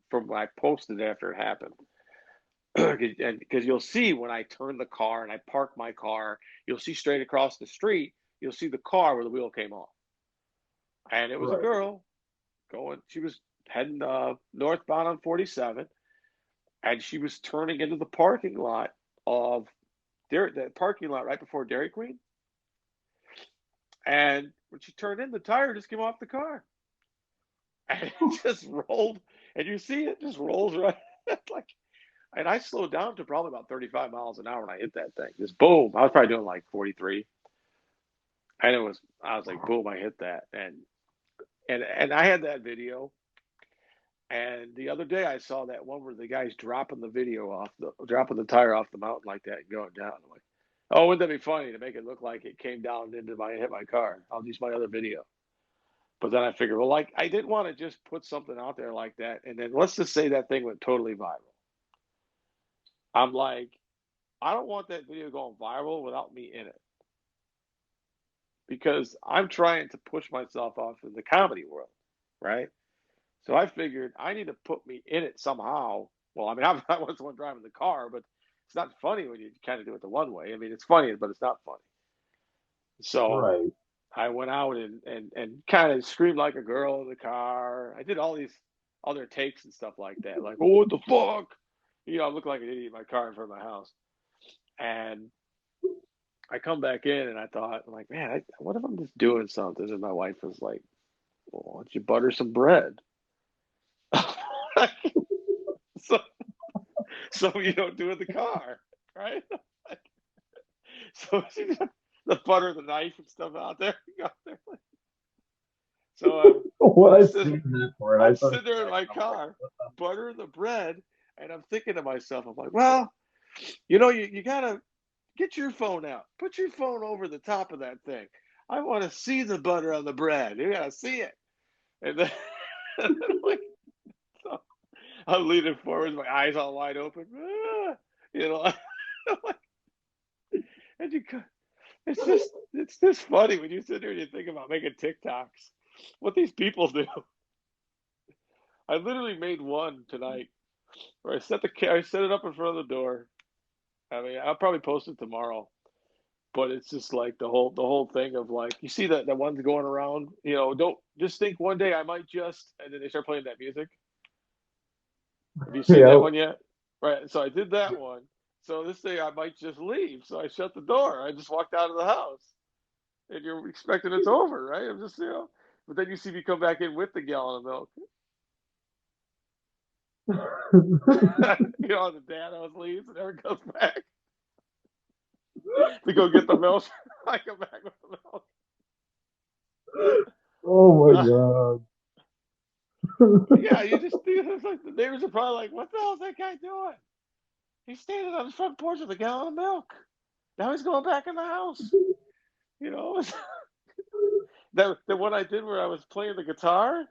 from when I posted it after it happened. And because you'll see when I turn the car and I park my car, you'll see straight across the street, you'll see the car where the wheel came off. And it was a Right. girl she was heading northbound on 47, and she was turning into the parking lot of the parking lot right before Dairy Queen. And when she turned in, the tire just came off the car. And it just rolled. And you see it just rolls right. like, and I slowed down to probably about 35 miles an hour when I hit that thing. Just boom. I was probably doing like 43. And I was like, boom, I hit that. And I had that video. And the other day I saw that one where the guy's dropping the tire off the mountain like that and going down. I'm like, oh, wouldn't that be funny to make it look like it came down hit my car? I'll use my other video. But then I figured, well, like I didn't want to just put something out there like that, and then let's just say that thing went totally viral. I'm like, I don't want that video going viral without me in it because I'm trying to push myself off in the comedy world, right? So I figured I need to put me in it somehow. Well, I mean, I was the one driving the car, but it's not funny when you kind of do it the one way. I mean, it's funny, but it's not funny. So Right. I went out and kind of screamed like a girl in the car. I did all these other takes and stuff like that. Like, oh, what the fuck? I look like an idiot in my car in front of my house. And I come back in and I thought, I'm like, man, what if I'm just doing something? And my wife was like, well, why don't you butter some bread? so, so you don't do it in the car, right? So she got the butter, the knife, and stuff out there. So Well, I'm I've sitting, seen that for it. I I'm thought sitting there in my car, buttering the bread, and I'm thinking to myself, I'm like, well, you gotta get your phone out, put your phone over the top of that thing. I want to see the butter on the bread. You gotta see it. And then, and then like, so I'm leaning forward, my eyes all wide open. You know, and it's just funny when you sit there and you think about making TikToks. What these people do. I literally made one tonight where I set it up in front of the door. I mean, I'll probably post it tomorrow, but it's just like the whole thing of like you see that one's going around. Don't just think one day I might just, and then they start playing that music. Have you seen that yeah. one yet? Right. So I did that one. So this day I might just leave. So I shut the door. I just walked out of the house, and you're expecting it's over, right? I'm just but then you see me come back in with the gallon of milk. The dad always leaves and never comes back to go get the milk. I come back with the milk. Oh my god. Yeah, it's like the neighbors are probably like, what the hell is that guy doing? He's standing on the front porch with a gallon of milk. Now he's going back in the house. You know, the one I did where I was playing the guitar,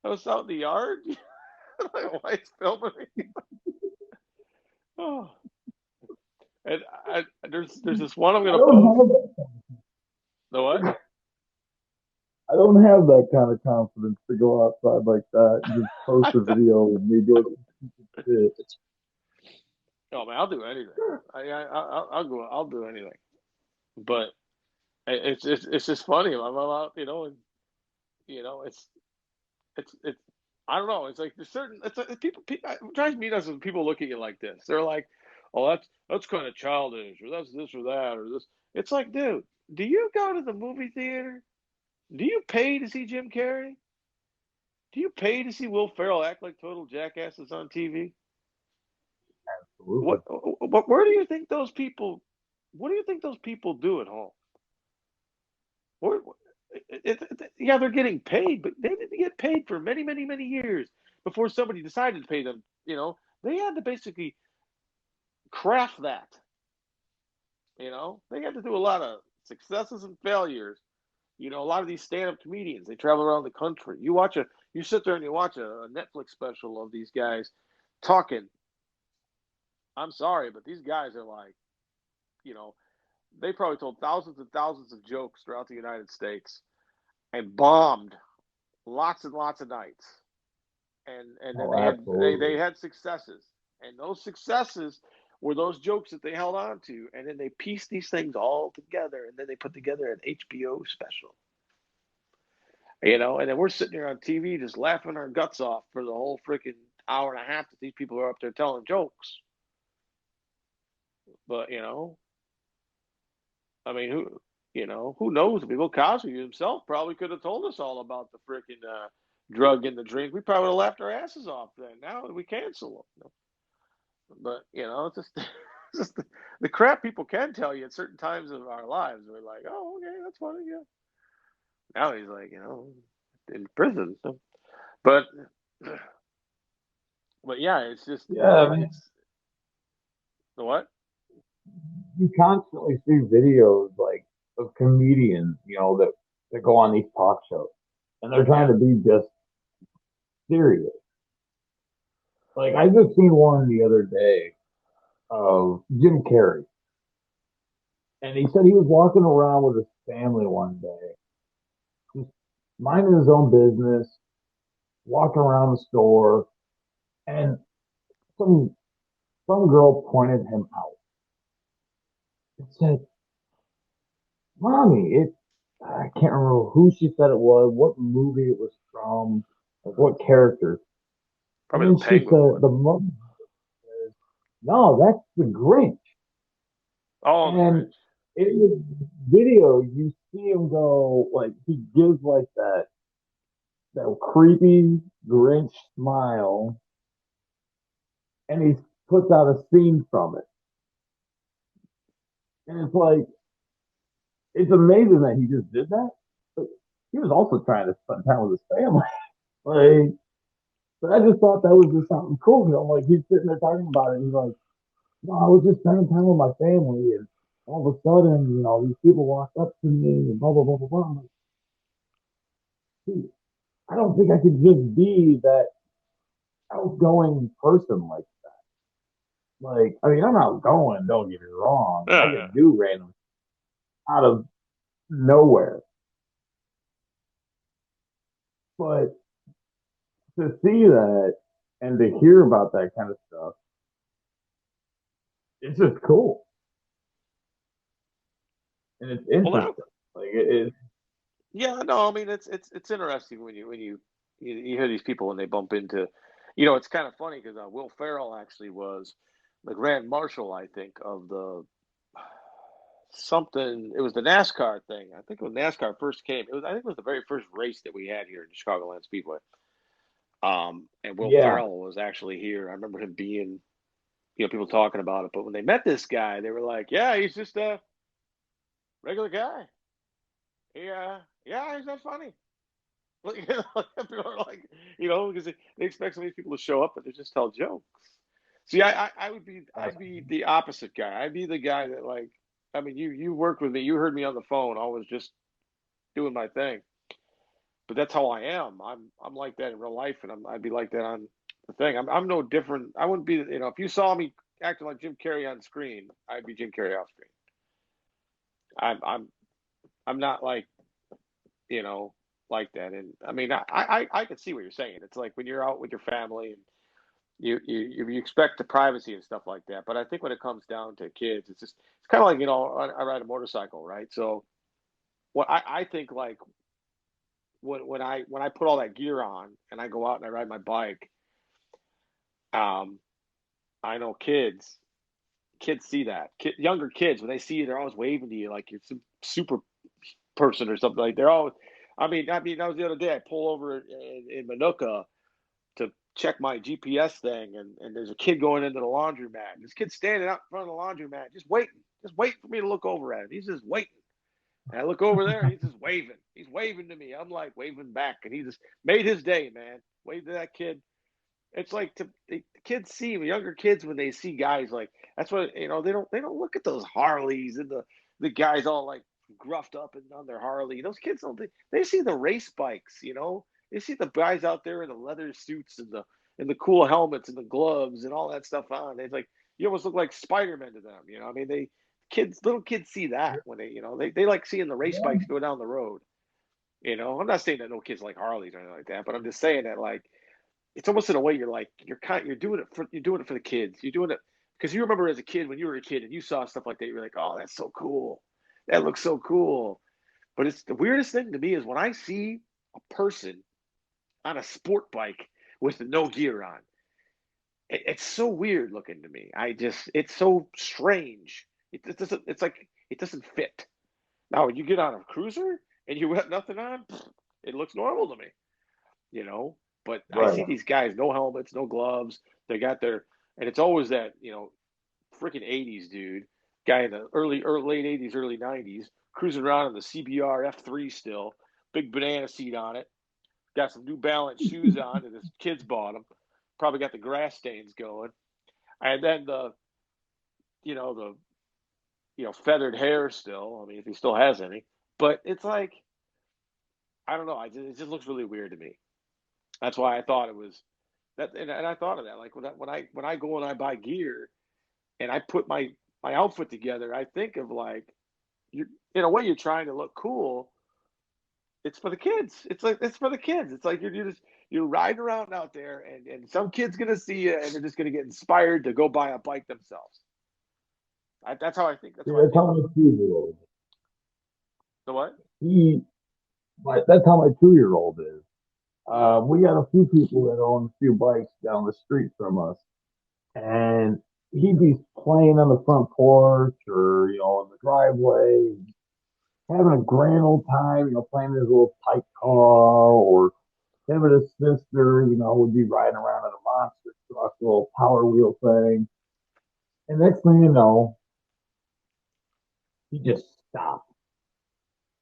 I was out in the yard. My wife's filming me. Oh, and there's this one I'm I gonna don't post. have that. The what? I don't have that kind of confidence to go outside like that and just post a video of me doing shit. Oh man, I'll do anything. I'll go. I'll do anything. But it's just funny. I'm out, and it's I don't know. It's like there's certain. It's like people. It drives me nuts when people look at you like this. They're like, "Oh, that's kind of childish," or "That's this or that," or this. It's like, dude, do you go to the movie theater? Do you pay to see Jim Carrey? Do you pay to see Will Ferrell act like total jackasses on TV? Absolutely. What? Where do you think those people? What do you think those people do at home? Where, yeah, they're getting paid, but they didn't get paid for many, many, many years before somebody decided to pay them. They had to basically craft that. They had to do a lot of successes and failures. A lot of these stand-up comedians, they travel around the country. You sit there and you watch a Netflix special of these guys talking. I'm sorry, but these guys are like, you know, they probably told thousands and thousands of jokes throughout the United States and bombed lots and lots of nights. And then Oh, they absolutely. had successes, and those successes were those jokes that they held on to, and then they pieced these things all together, and then they put together an HBO special. And then we're sitting here on TV just laughing our guts off for the whole freaking hour and a half that these people are up there telling jokes. But I mean, who knows? I mean, Bill Cosby himself probably could have told us all about the freaking drug in the drink. We probably would have laughed our asses off then. Now we cancel them. But it's just, it's just the crap people can tell you at certain times of our lives. We're like, oh, okay, that's funny. Yeah. Now he's like, in prison. So. But but yeah, it's just Yeah, I mean, it's the what? you constantly see videos like of comedians, that go on these talk shows, and they're trying Yeah. to be just serious. Like I just seen one the other day of Jim Carrey, and he said he was walking around with his family one day, just minding his own business, walking around the store, and some some girl pointed him out and said, "Mommy, I can't remember who she said it was, what movie it was from, like what character." And Probably the then she penguin said, one. "The mom says, no, that's the Grinch." Oh, the And Grinch. in the video, you see him go like he gives like that creepy Grinch smile, and he puts out a scene from it. And it's like it's amazing that he just did that. But he was also trying to spend time with his family. Like, but I just thought that was just something cool. I'm like, he's sitting there talking about it. And he's like, no, I was just spending time with my family, and all of a sudden, these people walked up to me and blah blah blah blah blah. I'm like, dude, I don't think I could just be that outgoing person like that. Like, I mean, I'm outgoing. Don't get me wrong. I Yeah. can do random out of nowhere, but to see that and to hear about that kind of stuff, it's just cool and it's Well, interesting. Like it yeah. No, I mean it's interesting when you hear these people when they bump into. It's kind of funny because Will Ferrell actually was the grand marshal, I think, of the something. It was the NASCAR thing. I think when NASCAR first came, I think it was the very first race that we had here in Chicagoland Speedway. And Will yeah, Ferrell was actually here. I remember him being, people talking about it. But when they met this guy, they were like, "Yeah, he's just a regular guy. Yeah, he's not funny." Like, people are like, because they expect some of these people to show up and to just tell jokes. See, I'd be the opposite guy. I'd be the guy that like, I mean, you worked with me. You heard me on the phone. I was just doing my thing. But that's how I am. I'm like that in real life, and I'd be like that on the thing. I'm no different. I wouldn't be. If you saw me acting like Jim Carrey on screen, I'd be Jim Carrey off screen. I'm not like you know like that. And I mean, I can see what you're saying. It's like when you're out with your family and you expect the privacy and stuff like that. But I think when it comes down to kids, it's kind of like I ride a motorcycle, right? So what I think like when I put all that gear on and I go out and I ride my bike, um, I know kids see that. Younger kids, when they see you, they're always waving to you like you're some super person or something. Like they're always. I mean, that was the other day. I pull over in Manuka to check my GPS thing, and there's a kid going into the laundromat. This kid's standing out in front of the laundromat, just waiting for me to look over at him. He's just waiting. And I look over there, and he's just waving. He's waving to me. I'm like waving back, and he just made his day, man. Wave to that kid. It's like the kids see younger kids when they see guys like that's what they don't look at those Harleys and the guys all like gruffed up and on their Harley. Those kids don't they see the race bikes, they see the guys out there in the leather suits and the cool helmets and the gloves and all that stuff on. It's like you almost look like Spider-Man to them. I mean little kids see that when they like seeing the race Yeah, bikes go down the road. I'm not saying that no kids like Harleys or anything like that, but I'm just saying that like it's almost in a way you're doing it for the kids. You're doing it because you remember as a kid when you were a kid and you saw stuff like that, you're like, oh, that's so cool. That looks so cool. But it's the weirdest thing to me is when I see a person on a sport bike with no gear on. It's so weird looking to me. It's so strange. It doesn't. It's like it doesn't fit. Now when you get on a cruiser and you got nothing on, it looks normal to me. you know. But I right. see these guys, no helmets, no gloves. They got and it's always that, freaking 80s dude, guy in the late 80s, early 90s, cruising around in the CBR F3 still, big banana seat on it, got some New Balance shoes on that his kids bought him, probably got the grass stains going, and then the feathered hair still. I mean, if he still has any, but it's like I don't know. It just looks really weird to me. That's why I thought it was that, and I thought of that. Like when I go and I buy gear and I put my outfit together, I think of like you in a way you're trying to look cool. It's for the kids. It's for the kids. It's like you're riding around out there, and some kid's gonna see you, and they're just gonna get inspired to go buy a bike themselves. That's how I think. That's See, how I that's feel how about my it. 2 year old. The what? He, that's how my 2 year old is. Mm. We got a few people that own a few bikes down the street from us, and he'd be playing on the front porch or in the driveway, having a grand old time, playing his little type car, or him and his sister, would be riding around in a monster truck, little power wheel thing. And next thing you know, he just stops.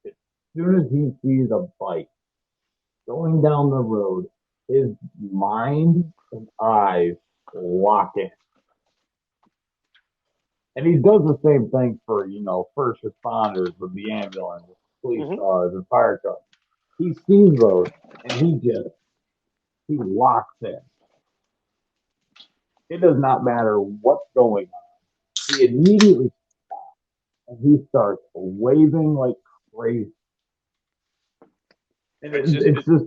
As soon as he sees a bike going down the road, his mind and eyes lock in. And he does the same thing for, first responders with the ambulance, police Hmm. cars, and fire trucks. He sees those and he locks in. It does not matter what's going on. He immediately stops and he starts waving like crazy. And It's just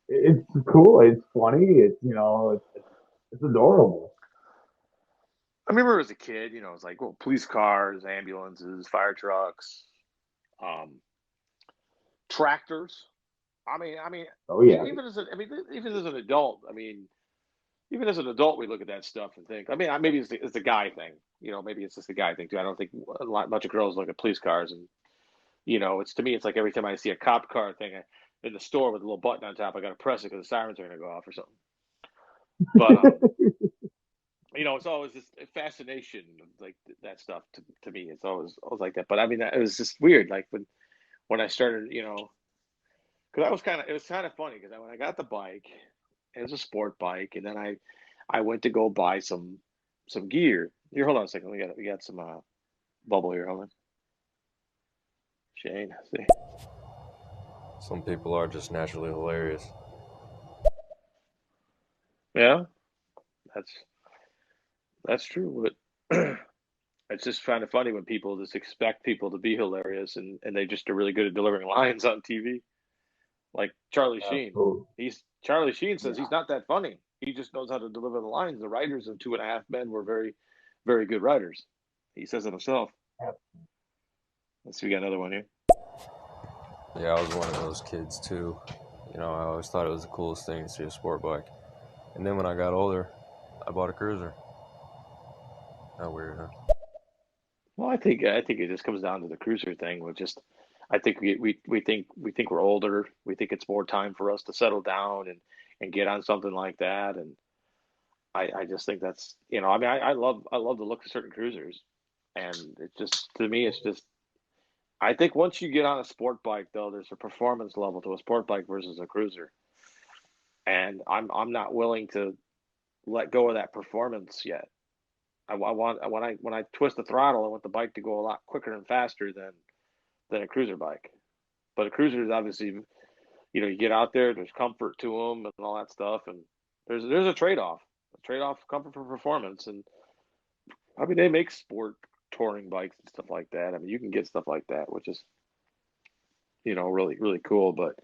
it's cool. It's funny. It's adorable. I remember as a kid, it was like, well, police cars, ambulances, fire trucks, um, tractors. I mean, Oh yeah, even as an adult, even as an adult, we look at that stuff and think. I mean, maybe it's the guy thing. Maybe it's just the guy thing too. I don't think much of girls look at police cars, and it's to me, it's like every time I see a cop car thing in the store with a little button on top, I got to press it because the sirens are going to go off or something. But it's always this fascination, like that stuff to me. It's always like that. But I mean, it was just weird. Like when I started, because it was kind of funny because when I got the bike, it was a sport bike, and then I went to go buy some gear. Here, hold on a second. We got some bubble here. Hold on, Shane. See, Some people are just naturally hilarious. yeah, that's that's true. But it's just kind of funny when people just expect people to be hilarious, and they just are really good at delivering lines on TV. Like Charlie Sheen. absolutely. Charlie Sheen says Yeah, he's not that funny. He just knows how to deliver the lines. The writers of Two and a Half Men were very, very good writers. He says it himself. Let's see, we got another one here. Yeah, I was one of those kids too. You know, I always thought it was the coolest thing to see a sport bike. And then when I got older, I bought a cruiser. How weird, huh? Well, I think it just comes down to the cruiser thing. With just, I think we think we're older. We think it's more time for us to settle down and get on something like that. And I just think that's I mean I love the look of certain cruisers, and it just to me it's just I think once you get on a sport bike though, there's a performance level to a sport bike versus a cruiser, and I'm not willing to let go of that performance yet. I want when I twist the throttle, I want the bike to go a lot quicker and faster than a cruiser bike. But a cruiser is obviously, you get out there, there's comfort to them and all that stuff, and there's a trade off comfort for performance. And I mean, they make sport touring bikes and stuff like that. I mean, you can get stuff like that, which is really really cool. But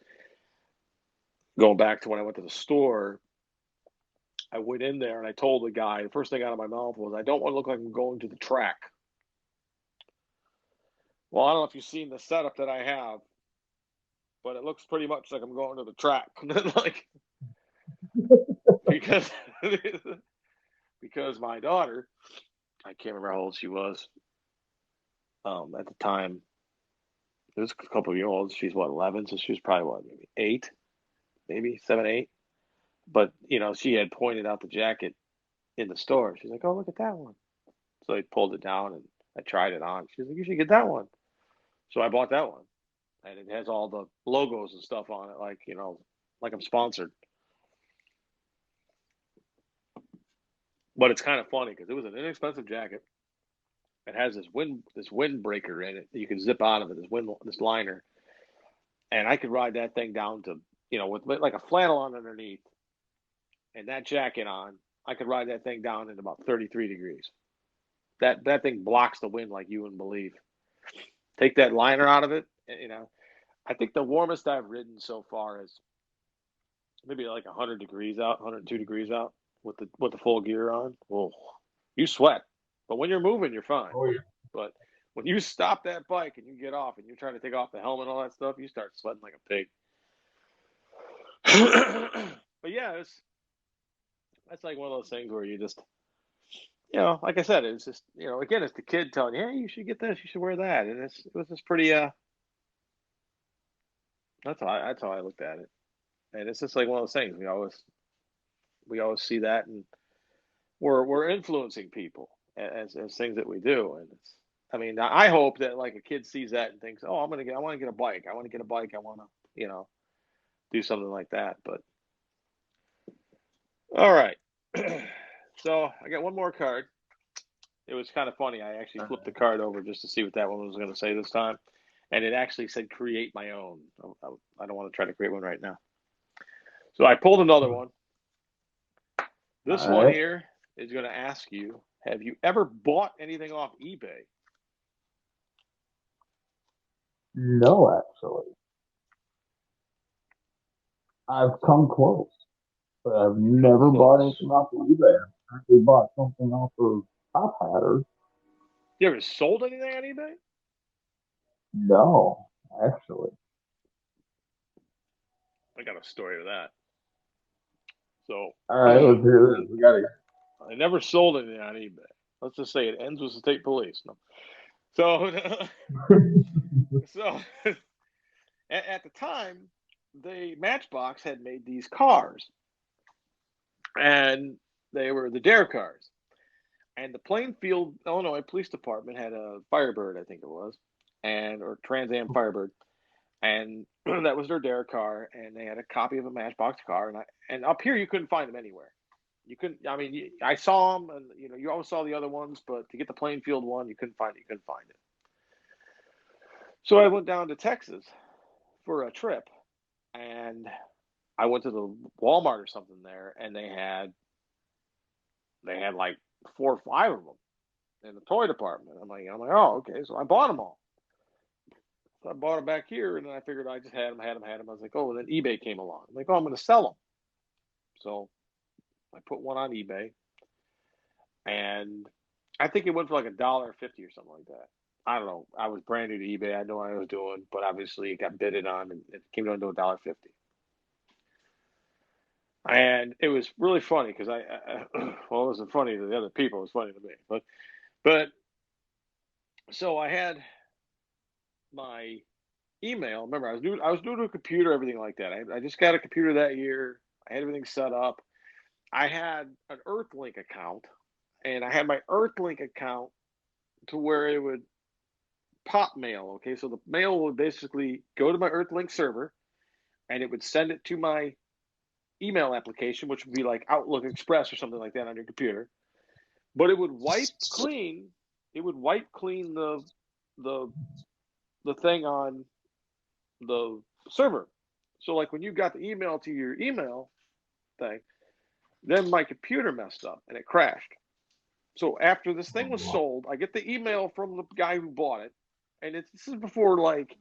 going back to when I went to the store, I went in there and I told the guy the first thing out of my mouth was, "I don't want to look like I'm going to the track." Well, I don't know if you've seen the setup that I have, but it looks pretty much like I'm going to the track. Like because because my daughter, I can't remember how old she was at the time. It was a couple of years old. She's what, 11, so she was probably what, maybe 8, maybe 7, 8. But she had pointed out the jacket in the store. She's like, "Oh, look at that one." So I pulled it down and I tried it on. She's like, "You should get that one." So I bought that one, and it has all the logos and stuff on it, like like I'm sponsored. But it's kind of funny because it was an inexpensive jacket. It has this windbreaker in it that you can zip out of it. This liner, and I could ride that thing down to with like a flannel on underneath and that jacket on. I could ride that thing down in about 33 degrees. That thing blocks the wind like you wouldn't believe. Take that liner out of it, and. I think the warmest I've ridden so far is maybe like 100 degrees out, 102 degrees out with the full gear on. Well, you sweat, but when you're moving, you're fine. Oh yeah. But when you stop that bike and you get off and you're trying to take off the helmet and all that stuff, you start sweating like a pig. But yeah, that's like one of those things where you just, like I said, it's just, again, it's the kid telling you, "Hey, you should get this, you should wear that," and it was just pretty. That's how I looked at it, and it's just like one of those things. We always see that, and we're influencing people as things that we do, and it's. I mean, I hope that like a kid sees that and thinks, "Oh, I want to get a bike. I want to get a bike. I want to, do something like that." But all right, so I got one more card. It was kind of funny. I actually flipped the card over just to see what that one was going to say this time, and it actually said "create my own." I don't want to try to create one right now, so I pulled another one. This All one right. here is going to ask you, have you ever bought anything off eBay? No, actually, I've come close, but I've Come never bought close. anything off of eBay. I actually bought something off of Top Hatters. You ever sold anything on eBay? No, actually. I got a story of that. So All right, let's I hear this. We gotta. never sold anything on eBay. Let's just say it ends with the state police. No. So, so at the time, the Matchbox had made these cars, and they were the Dare cars. And the Plainfield, Illinois Police Department had a Firebird, I think it was, or Trans Am Firebird, and that was their Dare car, and they had a copy of a Matchbox car, and up here you couldn't find them anywhere. You couldn't. I mean, I saw them, and you always saw the other ones, but to get the Plainfield one, you couldn't find it. You couldn't find it. So I went down to Texas for a trip, and I went to the Walmart or something there, and they had like 4 or 5 of them in the toy department. I'm like, oh, okay. So I bought them all. So I bought them back here, and then I figured I just had them, had them, had them. I was like, oh, and then eBay came along. I'm like, oh, I'm going to sell them. So I put one on eBay, and I think it went for like $1.50 or something like that. I don't know. I was brand new to eBay. I know what I was doing, but obviously it got bidded on and it came down to $1.50. And it was really funny because well, it wasn't funny to the other people. It was funny to me. But so I had my email. Remember, I was new to a computer, everything like that. I just got a computer that year. I had everything set up. I had an Earthlink account, and I had my Earthlink account to where it would pop mail. Okay, so the mail would basically go to my Earthlink server, and it would send it to my email application, which would be like Outlook Express or something like that on your computer. But it would wipe clean. It would wipe clean the the thing on the server. So like when you got the email to your email thing, then my computer messed up and it crashed. So after this thing was sold, I get the email from the guy who bought it, and this is before like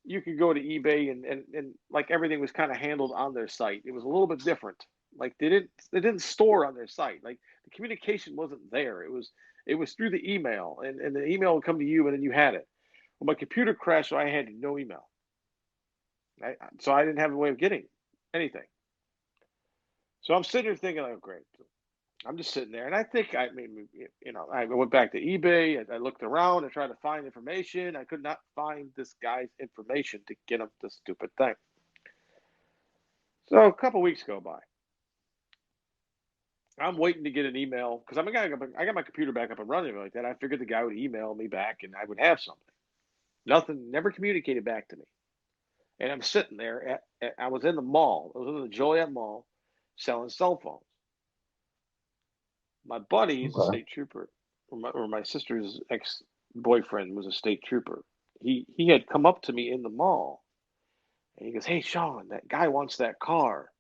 you could go to eBay and like everything was kind of handled on their site. It was a little bit different. Like they didn't store on their site. Like the communication wasn't there. It was through the email, and the email would come to you, and then you had it. Well, my computer crashed, so I had no email. So I didn't have a way of getting anything. So I'm sitting here thinking, oh, great. I'm just sitting there, and I think I mean, I went back to eBay. I looked around and tried to find information. I could not find this guy's information to get him the stupid thing. So a couple weeks go by. I'm waiting to get an email because I got my computer back up and running like that. I figured the guy would email me back and I would have something. Nothing, never communicated back to me. And I'm sitting there. I was in the mall. I was in the Joliet Mall selling cell phones. My buddy is a Okay. state trooper, or my sister's ex-boyfriend was a state trooper. He had come up to me in the mall, and he goes, "Hey, Sean, that guy wants that car."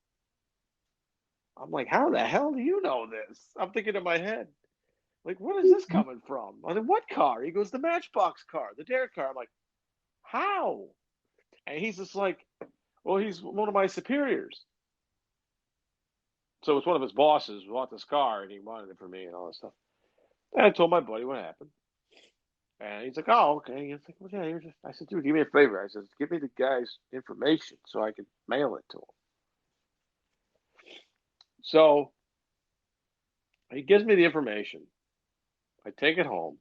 I'm like, "How the hell do you know this?" I'm thinking in my head, like, "Where is this coming from?" I said, "What car?" He goes, "The Matchbox car, the Dare car." I'm like, "How?" And he's just like, "Well, he's one of my superiors." So it's one of his bosses who bought this car, and he wanted it for me and all this stuff. And I told my buddy what happened. And he's like, "Oh, okay." He's like, "Well, yeah, here's just." I said, "Dude, do me a favor." I said, "Give me the guy's information so I can mail it to him." So he gives me the information. I take it home.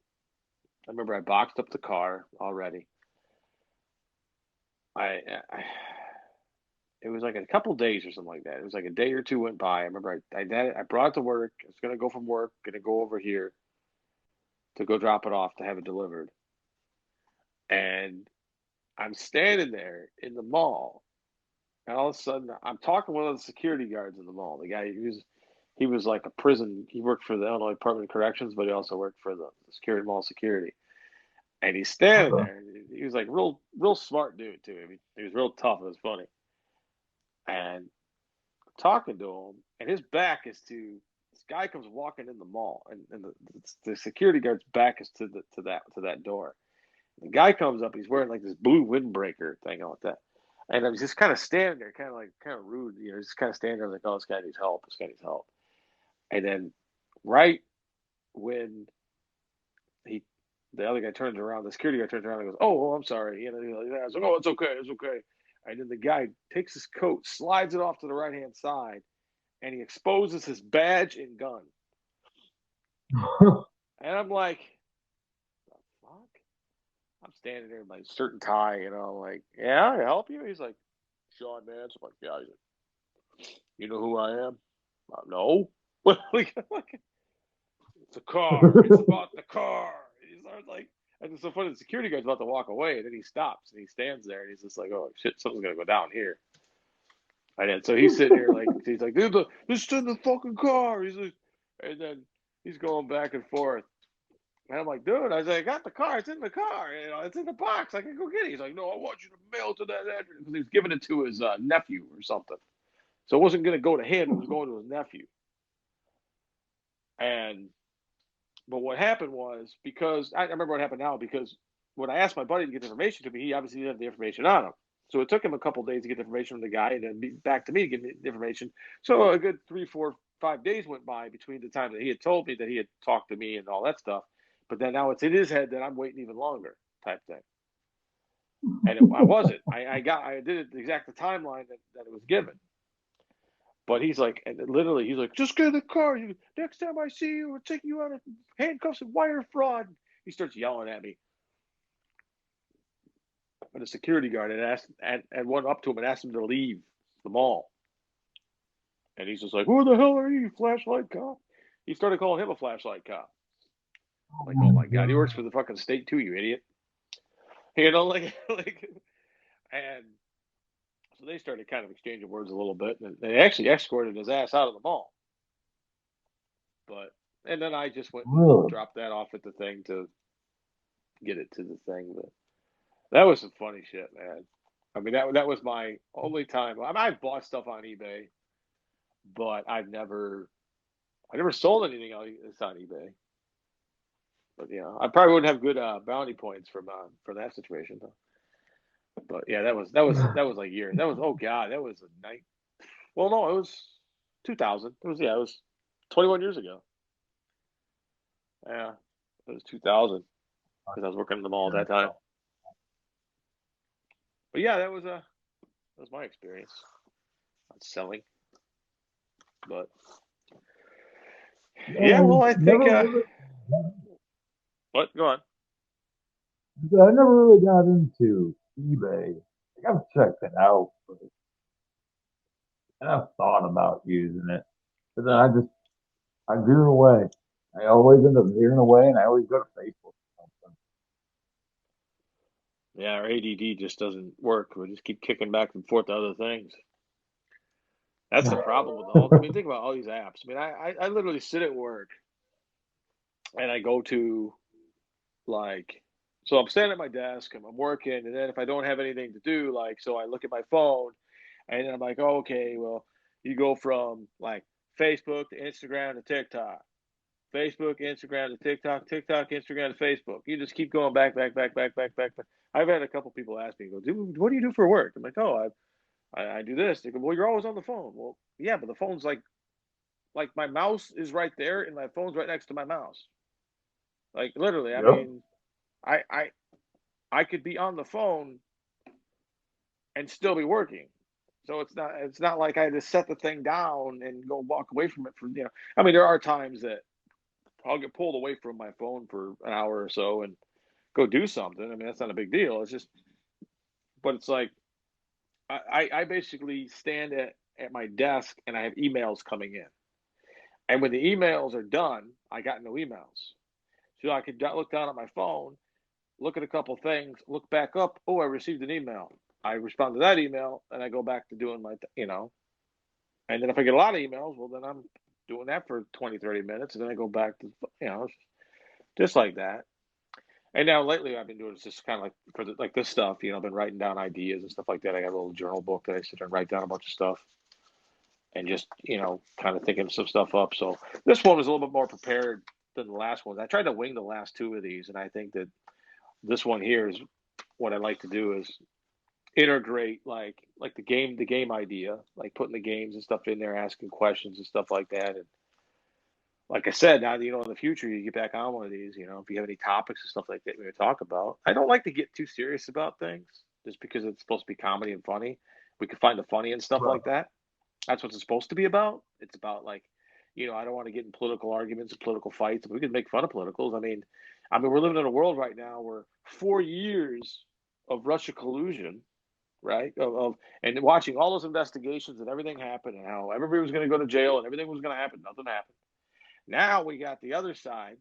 I remember I boxed up the car already. I it was like a couple days or something like that. It was like a day or two went by. I remember I brought it to work. I was gonna go from work, gonna go over here to go drop it off to have it delivered. And I'm standing there in the mall, and all of a sudden I'm talking to one of the security guards in the mall. The guy he was like a prison. He worked for the Illinois Department of Corrections, but he also worked for the security mall security. And he's standing Okay. there. He was like real smart dude too. I mean, he was real tough. It was funny. And talking to him, and his back is to this guy comes walking in the mall, and the security guard's back is to that door. The guy comes up, he's wearing like this blue windbreaker thing like that. And I was just kind of standing there, kind of rude, just kind of standing there like, oh, this guy needs help, this guy needs help. And then right when he the other guy turns around, the security guy turns around and goes, "Oh, I'm sorry." I was like, "Oh, it's okay, it's okay." And then the guy takes his coat, slides it off to the right hand side, and he exposes his badge and gun. And I'm like, the fuck? I'm standing there in my shirt and tie, like, yeah, I help you. He's like, Sean Nance. I'm like, yeah. He's like, you know who I am? No. It's a car. It's about the car. He's like, and it's so funny. The security guard's about to walk away, and then he stops and he stands there, and he's just like, oh shit, something's gonna go down here. And then so he's sitting here like he's like, this is in the fucking car. He's like, and then he's going back and forth. And I'm like, dude, I was like, I got the car. It's in the car. It's in the box. I can go get it. He's like, no, I want you to mail it to that address because he was giving it to his nephew or something. So it wasn't going to go to him. It was going to his nephew. And but what happened was because I remember what happened now because when I asked my buddy to get the information to me, he obviously didn't have the information on him. So it took him a couple of days to get the information from the guy and then back to me to give me the information. So a good 3, 4, 5 days went by between the time that he had told me that he had talked to me and all that stuff. But then now it's in his head that I'm waiting even longer. type thing. And I wasn't. I did it the exact timeline that it was given. But he's like, and literally, he's like, just get in the car. Next time I see you, I'll take you out of handcuffs and wire fraud. He starts yelling at me. And the security guard and went up to him and asked him to leave the mall. And he's just like, who the hell are you, flashlight cop? He started calling him a flashlight cop. Like, oh my God, he works for the fucking state too, you idiot. You know, and so they started kind of exchanging words a little bit, and they actually escorted his ass out of the mall. And then I just went and dropped that off at the thing to get it to the thing. But that was some funny shit, man. I mean, that was my only time. I mean, I've bought stuff on eBay, but I never sold anything on eBay. But yeah, I probably wouldn't have good bounty points from that situation though. But yeah, that was like years. That was, oh God, that was a night. Well, no, it was 2000. It was 21 years ago. Yeah, it was 2000 because I was working in the mall at that time. But yeah, that was my experience on selling. But yeah, well, I think what? Go on. I never really got into eBay. I've checked it out, and I've thought about using it, but then I veer away. I always end up veering away, and I always go to Facebook. Yeah, our ADD just doesn't work. We just keep kicking back and forth to other things. That's the problem with all. I mean, think about all these apps. I mean, I literally sit at work, and I go to so I'm standing at my desk, and I'm working, and then if I don't have anything to do, so I look at my phone, and then I'm like, oh, okay, well, you go from Facebook to Instagram to TikTok, Facebook, Instagram to TikTok, TikTok, Instagram to Facebook. You just keep going back. I've had a couple people ask me, go, dude, what do you do for work? I'm like, oh, I do this. They go, well, you're always on the phone. Well, yeah, but the phone's like my mouse is right there, and my phone's right next to my mouse. Like literally, I mean, I could be on the phone and still be working. So it's not like I just set the thing down and go walk away from it I mean, there are times that I'll get pulled away from my phone for an hour or so and go do something. I mean, that's not a big deal. It's just, but it's like I basically stand at my desk and I have emails coming in. And when the emails are done, I got no emails. So I could look down at my phone, look at a couple things, look back up. Oh, I received an email. I respond to that email, and I go back to doing my, And then if I get a lot of emails, well, then I'm doing that for 20, 30 minutes, and then I go back to, just like that. And now lately I've been doing just kind of for this stuff, I've been writing down ideas and stuff like that. I got a little journal book that I sit there and write down a bunch of stuff and just, kind of thinking some stuff up. So this one was a little bit more prepared than the last one. I tried to wing the last two of these, and I think that this one here is what I like to do is integrate like the game idea, like putting the games and stuff in there, asking questions and stuff like that. And like I said, now in the future you get back on one of these, if you have any topics and stuff like that we're going to talk about. I don't like to get too serious about things just because it's supposed to be comedy and funny. We can find the funny and stuff like that. That's what it's supposed to be about. It's about I don't want to get in political arguments and political fights. We can make fun of politicals. I mean, we're living in a world right now where 4 years of Russia collusion, right? And watching all those investigations and everything happen and how everybody was going to go to jail and everything was going to happen. Nothing happened. Now we got the other side.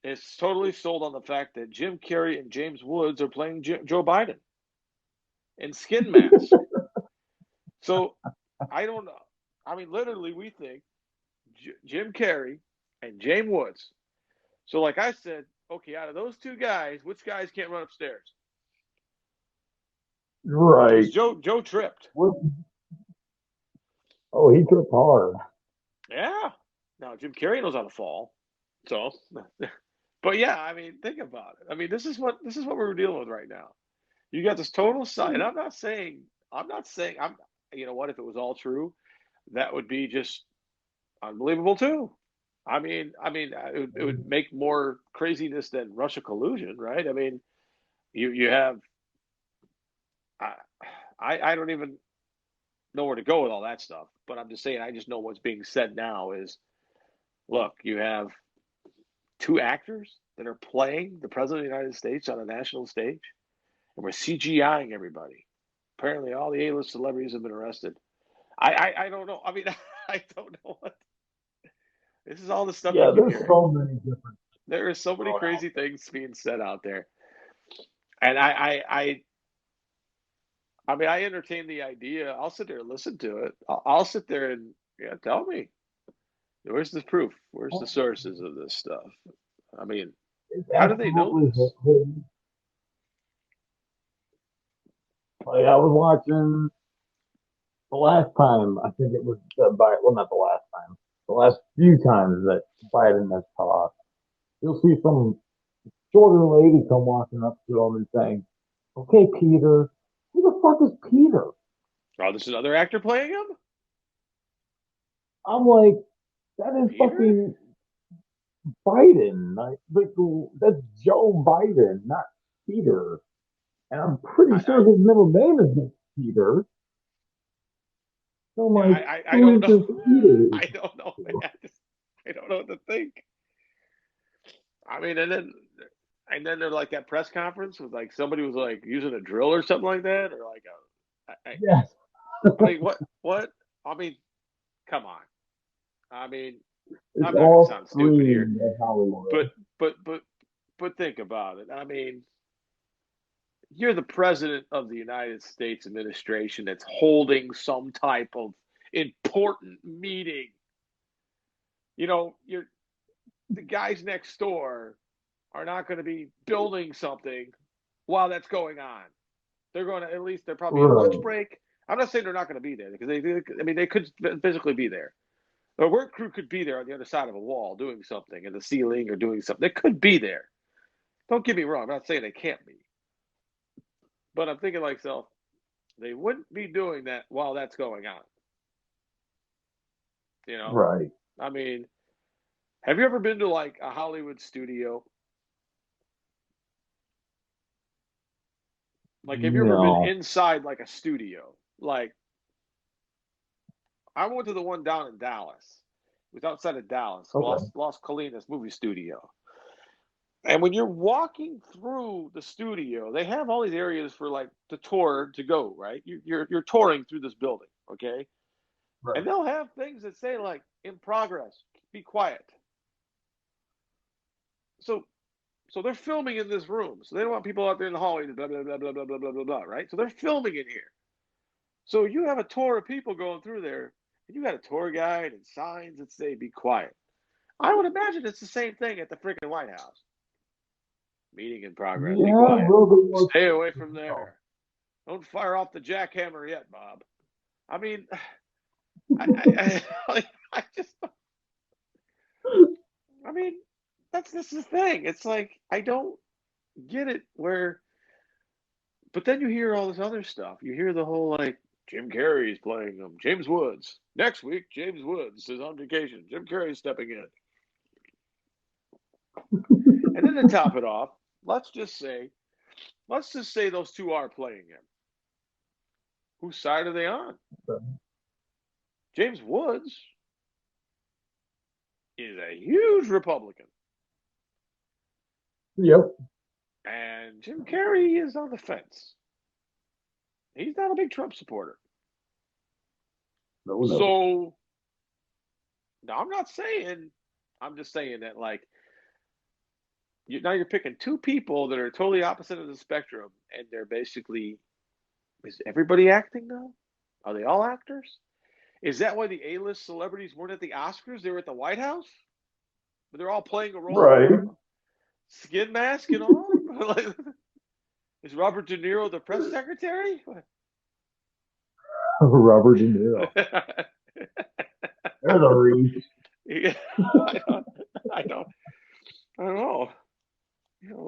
It's totally sold on the fact that Jim Carrey and James Woods are playing Joe Biden in skin masks. So I don't know. I mean, literally, we think Jim Carrey and James Woods. So, like I said, okay, out of those two guys, which guys can't run upstairs? Right. Joe tripped. Oh, he tripped hard. Yeah. Now Jim Carrey knows how to fall. So, but yeah, I mean, think about it. I mean, this is what we're dealing with right now. You got this total side. And I'm not saying. You know what? If it was all true, that would be just unbelievable too. It would make more craziness than Russia collusion, right? I mean, you have I I don't even know where to go with all that stuff, but I'm just saying I just know what's being said now is look, you have two actors that are playing the president of the United States on a national stage, and we're CGIing everybody. Apparently, all the A-list celebrities have been arrested. I don't know. I mean, I don't know what this is. All the stuff you Yeah, keep there's hearing. so many different There are so many thrown out crazy there. things being said out there, and I mean, I entertain the idea. I'll sit there and listen to it. I'll sit there and yeah, tell me where's the proof? Where's the sources of this stuff? I mean, It's how do they know absolutely this? hidden. Like I was watching the last time, I think it was well, not the last time, the last few times that Biden has talked. You'll see some shorter lady come walking up to him and saying, "Okay, Peter, who the fuck is Peter?" Oh, there's another actor playing him, I'm like, that is Peter. fucking Biden. Like, that's Joe Biden, not Peter. And I'm pretty sure I his middle name is Peter. So I'm yeah, like, I who don't is know. this Peter? I don't know, man. I don't know what to think. I mean, and then they're like that press conference with like somebody was like using a drill or something like that, or like Yes, I mean, what? I mean, come on. I mean, it's I'm not going to all sound stupid here, screamed at Hollywood. but but but but think about it. I mean, you're the president of the United States administration that's holding some type of important meeting. You're the guys next door are not going to be building something while that's going on. They're going to at least they're probably on lunch Right. break. I'm not saying they're not going to be there because I mean, they could physically be there. A work crew could be there on the other side of a wall doing something in the ceiling or doing something. They could be there. Don't get me wrong. I'm not saying they can't be, but I'm thinking like myself, they wouldn't be doing that while that's going on. You know, Right. I mean, have you ever been to like a Hollywood studio? Like, have you ever been No. inside like a studio? Like, I went to the one down in Dallas. It was outside of Dallas, Okay. Las Colinas movie studio. And when you're walking through the studio, they have all these areas for like the tour to go, right? You're touring through this building, okay? And Right. they'll have things that say like in progress, be quiet. So so they're filming in this room. So they don't want people out there in the hallway, blah blah blah blah blah blah blah blah blah, right? So they're filming in here. So you have a tour of people going through there, and you got a tour guide and signs that say be quiet. I would imagine it's the same thing at the freaking White House. Meeting in progress. Be Yeah, a quiet. little bit more. Stay away from Oh. there. Don't fire off the jackhammer yet, Bob. I mean, I just, I mean, that's the thing. It's like I don't get it. But then you hear all this other stuff. You hear the whole like Jim Carrey's playing them. James Woods next week. James Woods is on vacation. Jim Carrey's stepping in, and then to top it off, let's just say, those two are playing him. Whose side are they on? James Woods is a huge Republican, Yep. and Jim Carrey is on the fence. He's not a big Trump supporter. No, no. So now I'm not saying, I'm just saying that like now you're picking two people that are totally opposite of the spectrum, and they're basically, is everybody acting now? Are they all actors? Is that why the A-list celebrities weren't at the Oscars? They were at the White House, but they're all playing a role, Right. skin mask and all. Like, is Robert De Niro the press secretary? Robert De Niro. There's a reach. Yeah, I don't, I don't, I don't know.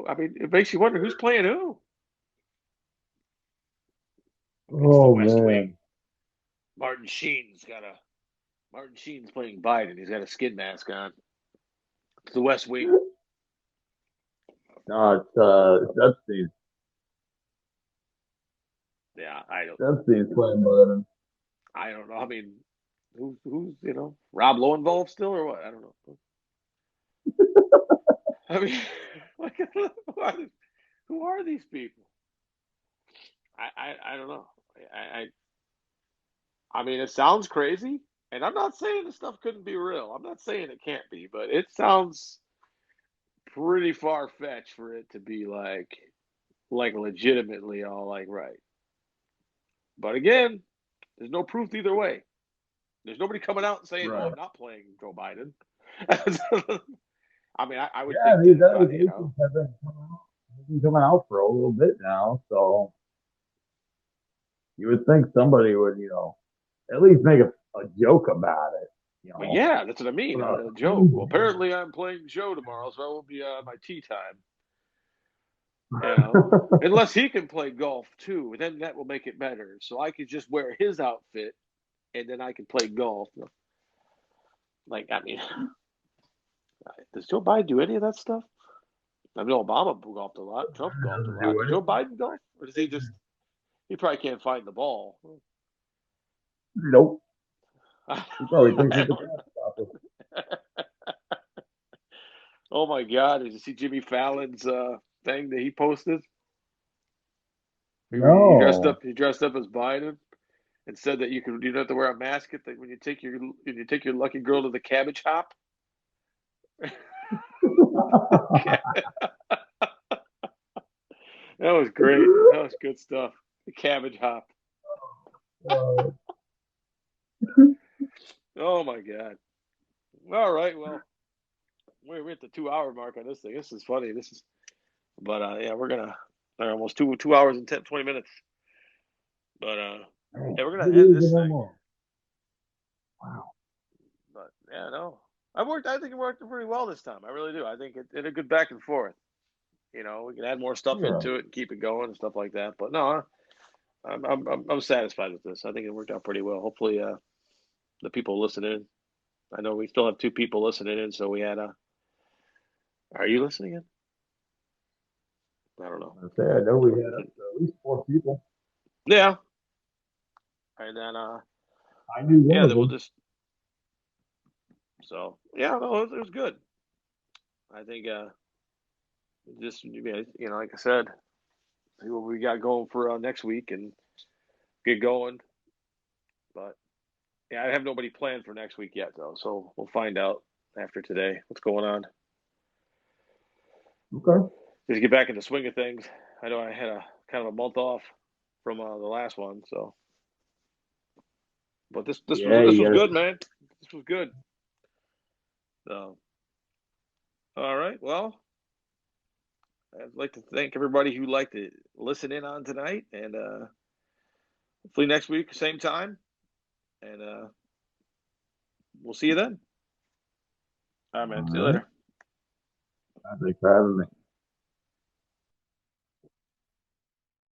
I mean, it makes you wonder who's playing who. It's the Oh West Wing. man. Martin Sheen's got a Martin Sheen's playing Biden. He's got a skin mask on. It's the West Wing. No, it's Epstein's. Yeah, Epstein's playing Biden. I don't know. I mean, who's Rob Lowenwolf still or what? I don't know. I mean, like, who are these people? I don't know. I mean, it sounds crazy, and I'm not saying this stuff couldn't be real. I'm not saying it can't be, but it sounds pretty far fetched for it to be like legitimately all like right. But again, there's no proof either way. There's nobody coming out and saying, "Oh, Right. I'm not playing Joe Biden." I mean, I would Yeah, think these that, allegations have been coming out for a little bit now, so you would think somebody would, at least make a joke about it, well, yeah, that's what I mean. put a A joke. Well, apparently I'm playing Joe tomorrow, so I won't be my tea time. Unless he can play golf too, then that will make it better. So I could just wear his outfit, and then I can play golf. Like, I mean, does Joe Biden do any of that stuff? I know Obama golfed a lot. Trump golfed a doesn't lot. do Does Joe anything. Biden golf, or does he just? He probably can't find the ball. Nope. I He probably thinks he's the don't. crap stopper. Oh my God! Did you see Jimmy Fallon's thing that he posted? He dressed No. up. He dressed up as Biden and said that you don't have to wear a mask when you take your lucky girl to the cabbage hop. That was great. That was good stuff. The cabbage hop. Uh, Oh my God. All right. Well, we're at the 2 hour mark on this thing. This is funny. But yeah, we're almost 2 hours and 20 minutes. But yeah, we're it gonna end is this no thing. more. Wow. But yeah, no, I think it worked pretty well this time. I really do. I think it did a good back and forth. We can add more stuff Yeah. into it and keep it going and stuff like that. But no, I'm satisfied with this. I think it worked out pretty well. Hopefully, the people listening. I know we still have two people listening in, so we had a. Are you listening in? I don't know. I know we had up to at least 4 people. Yeah, and then I knew one yeah, of then we'll them. just. So yeah, no, it was good. I think just like I said, see what we got going for next week and get going. But yeah, I have nobody planned for next week yet though, so we'll find out after today what's going on. Okay. Just get back in the swing of things. I know I had a kind of a month off from the last one, so but this was Yeah, this you was guys. good, man. This was good. So all right, well, I'd like to thank everybody who liked to listen in on tonight, and hopefully next week same time, and we'll see you then. All right, man. All See you right. later. Thanks for having me.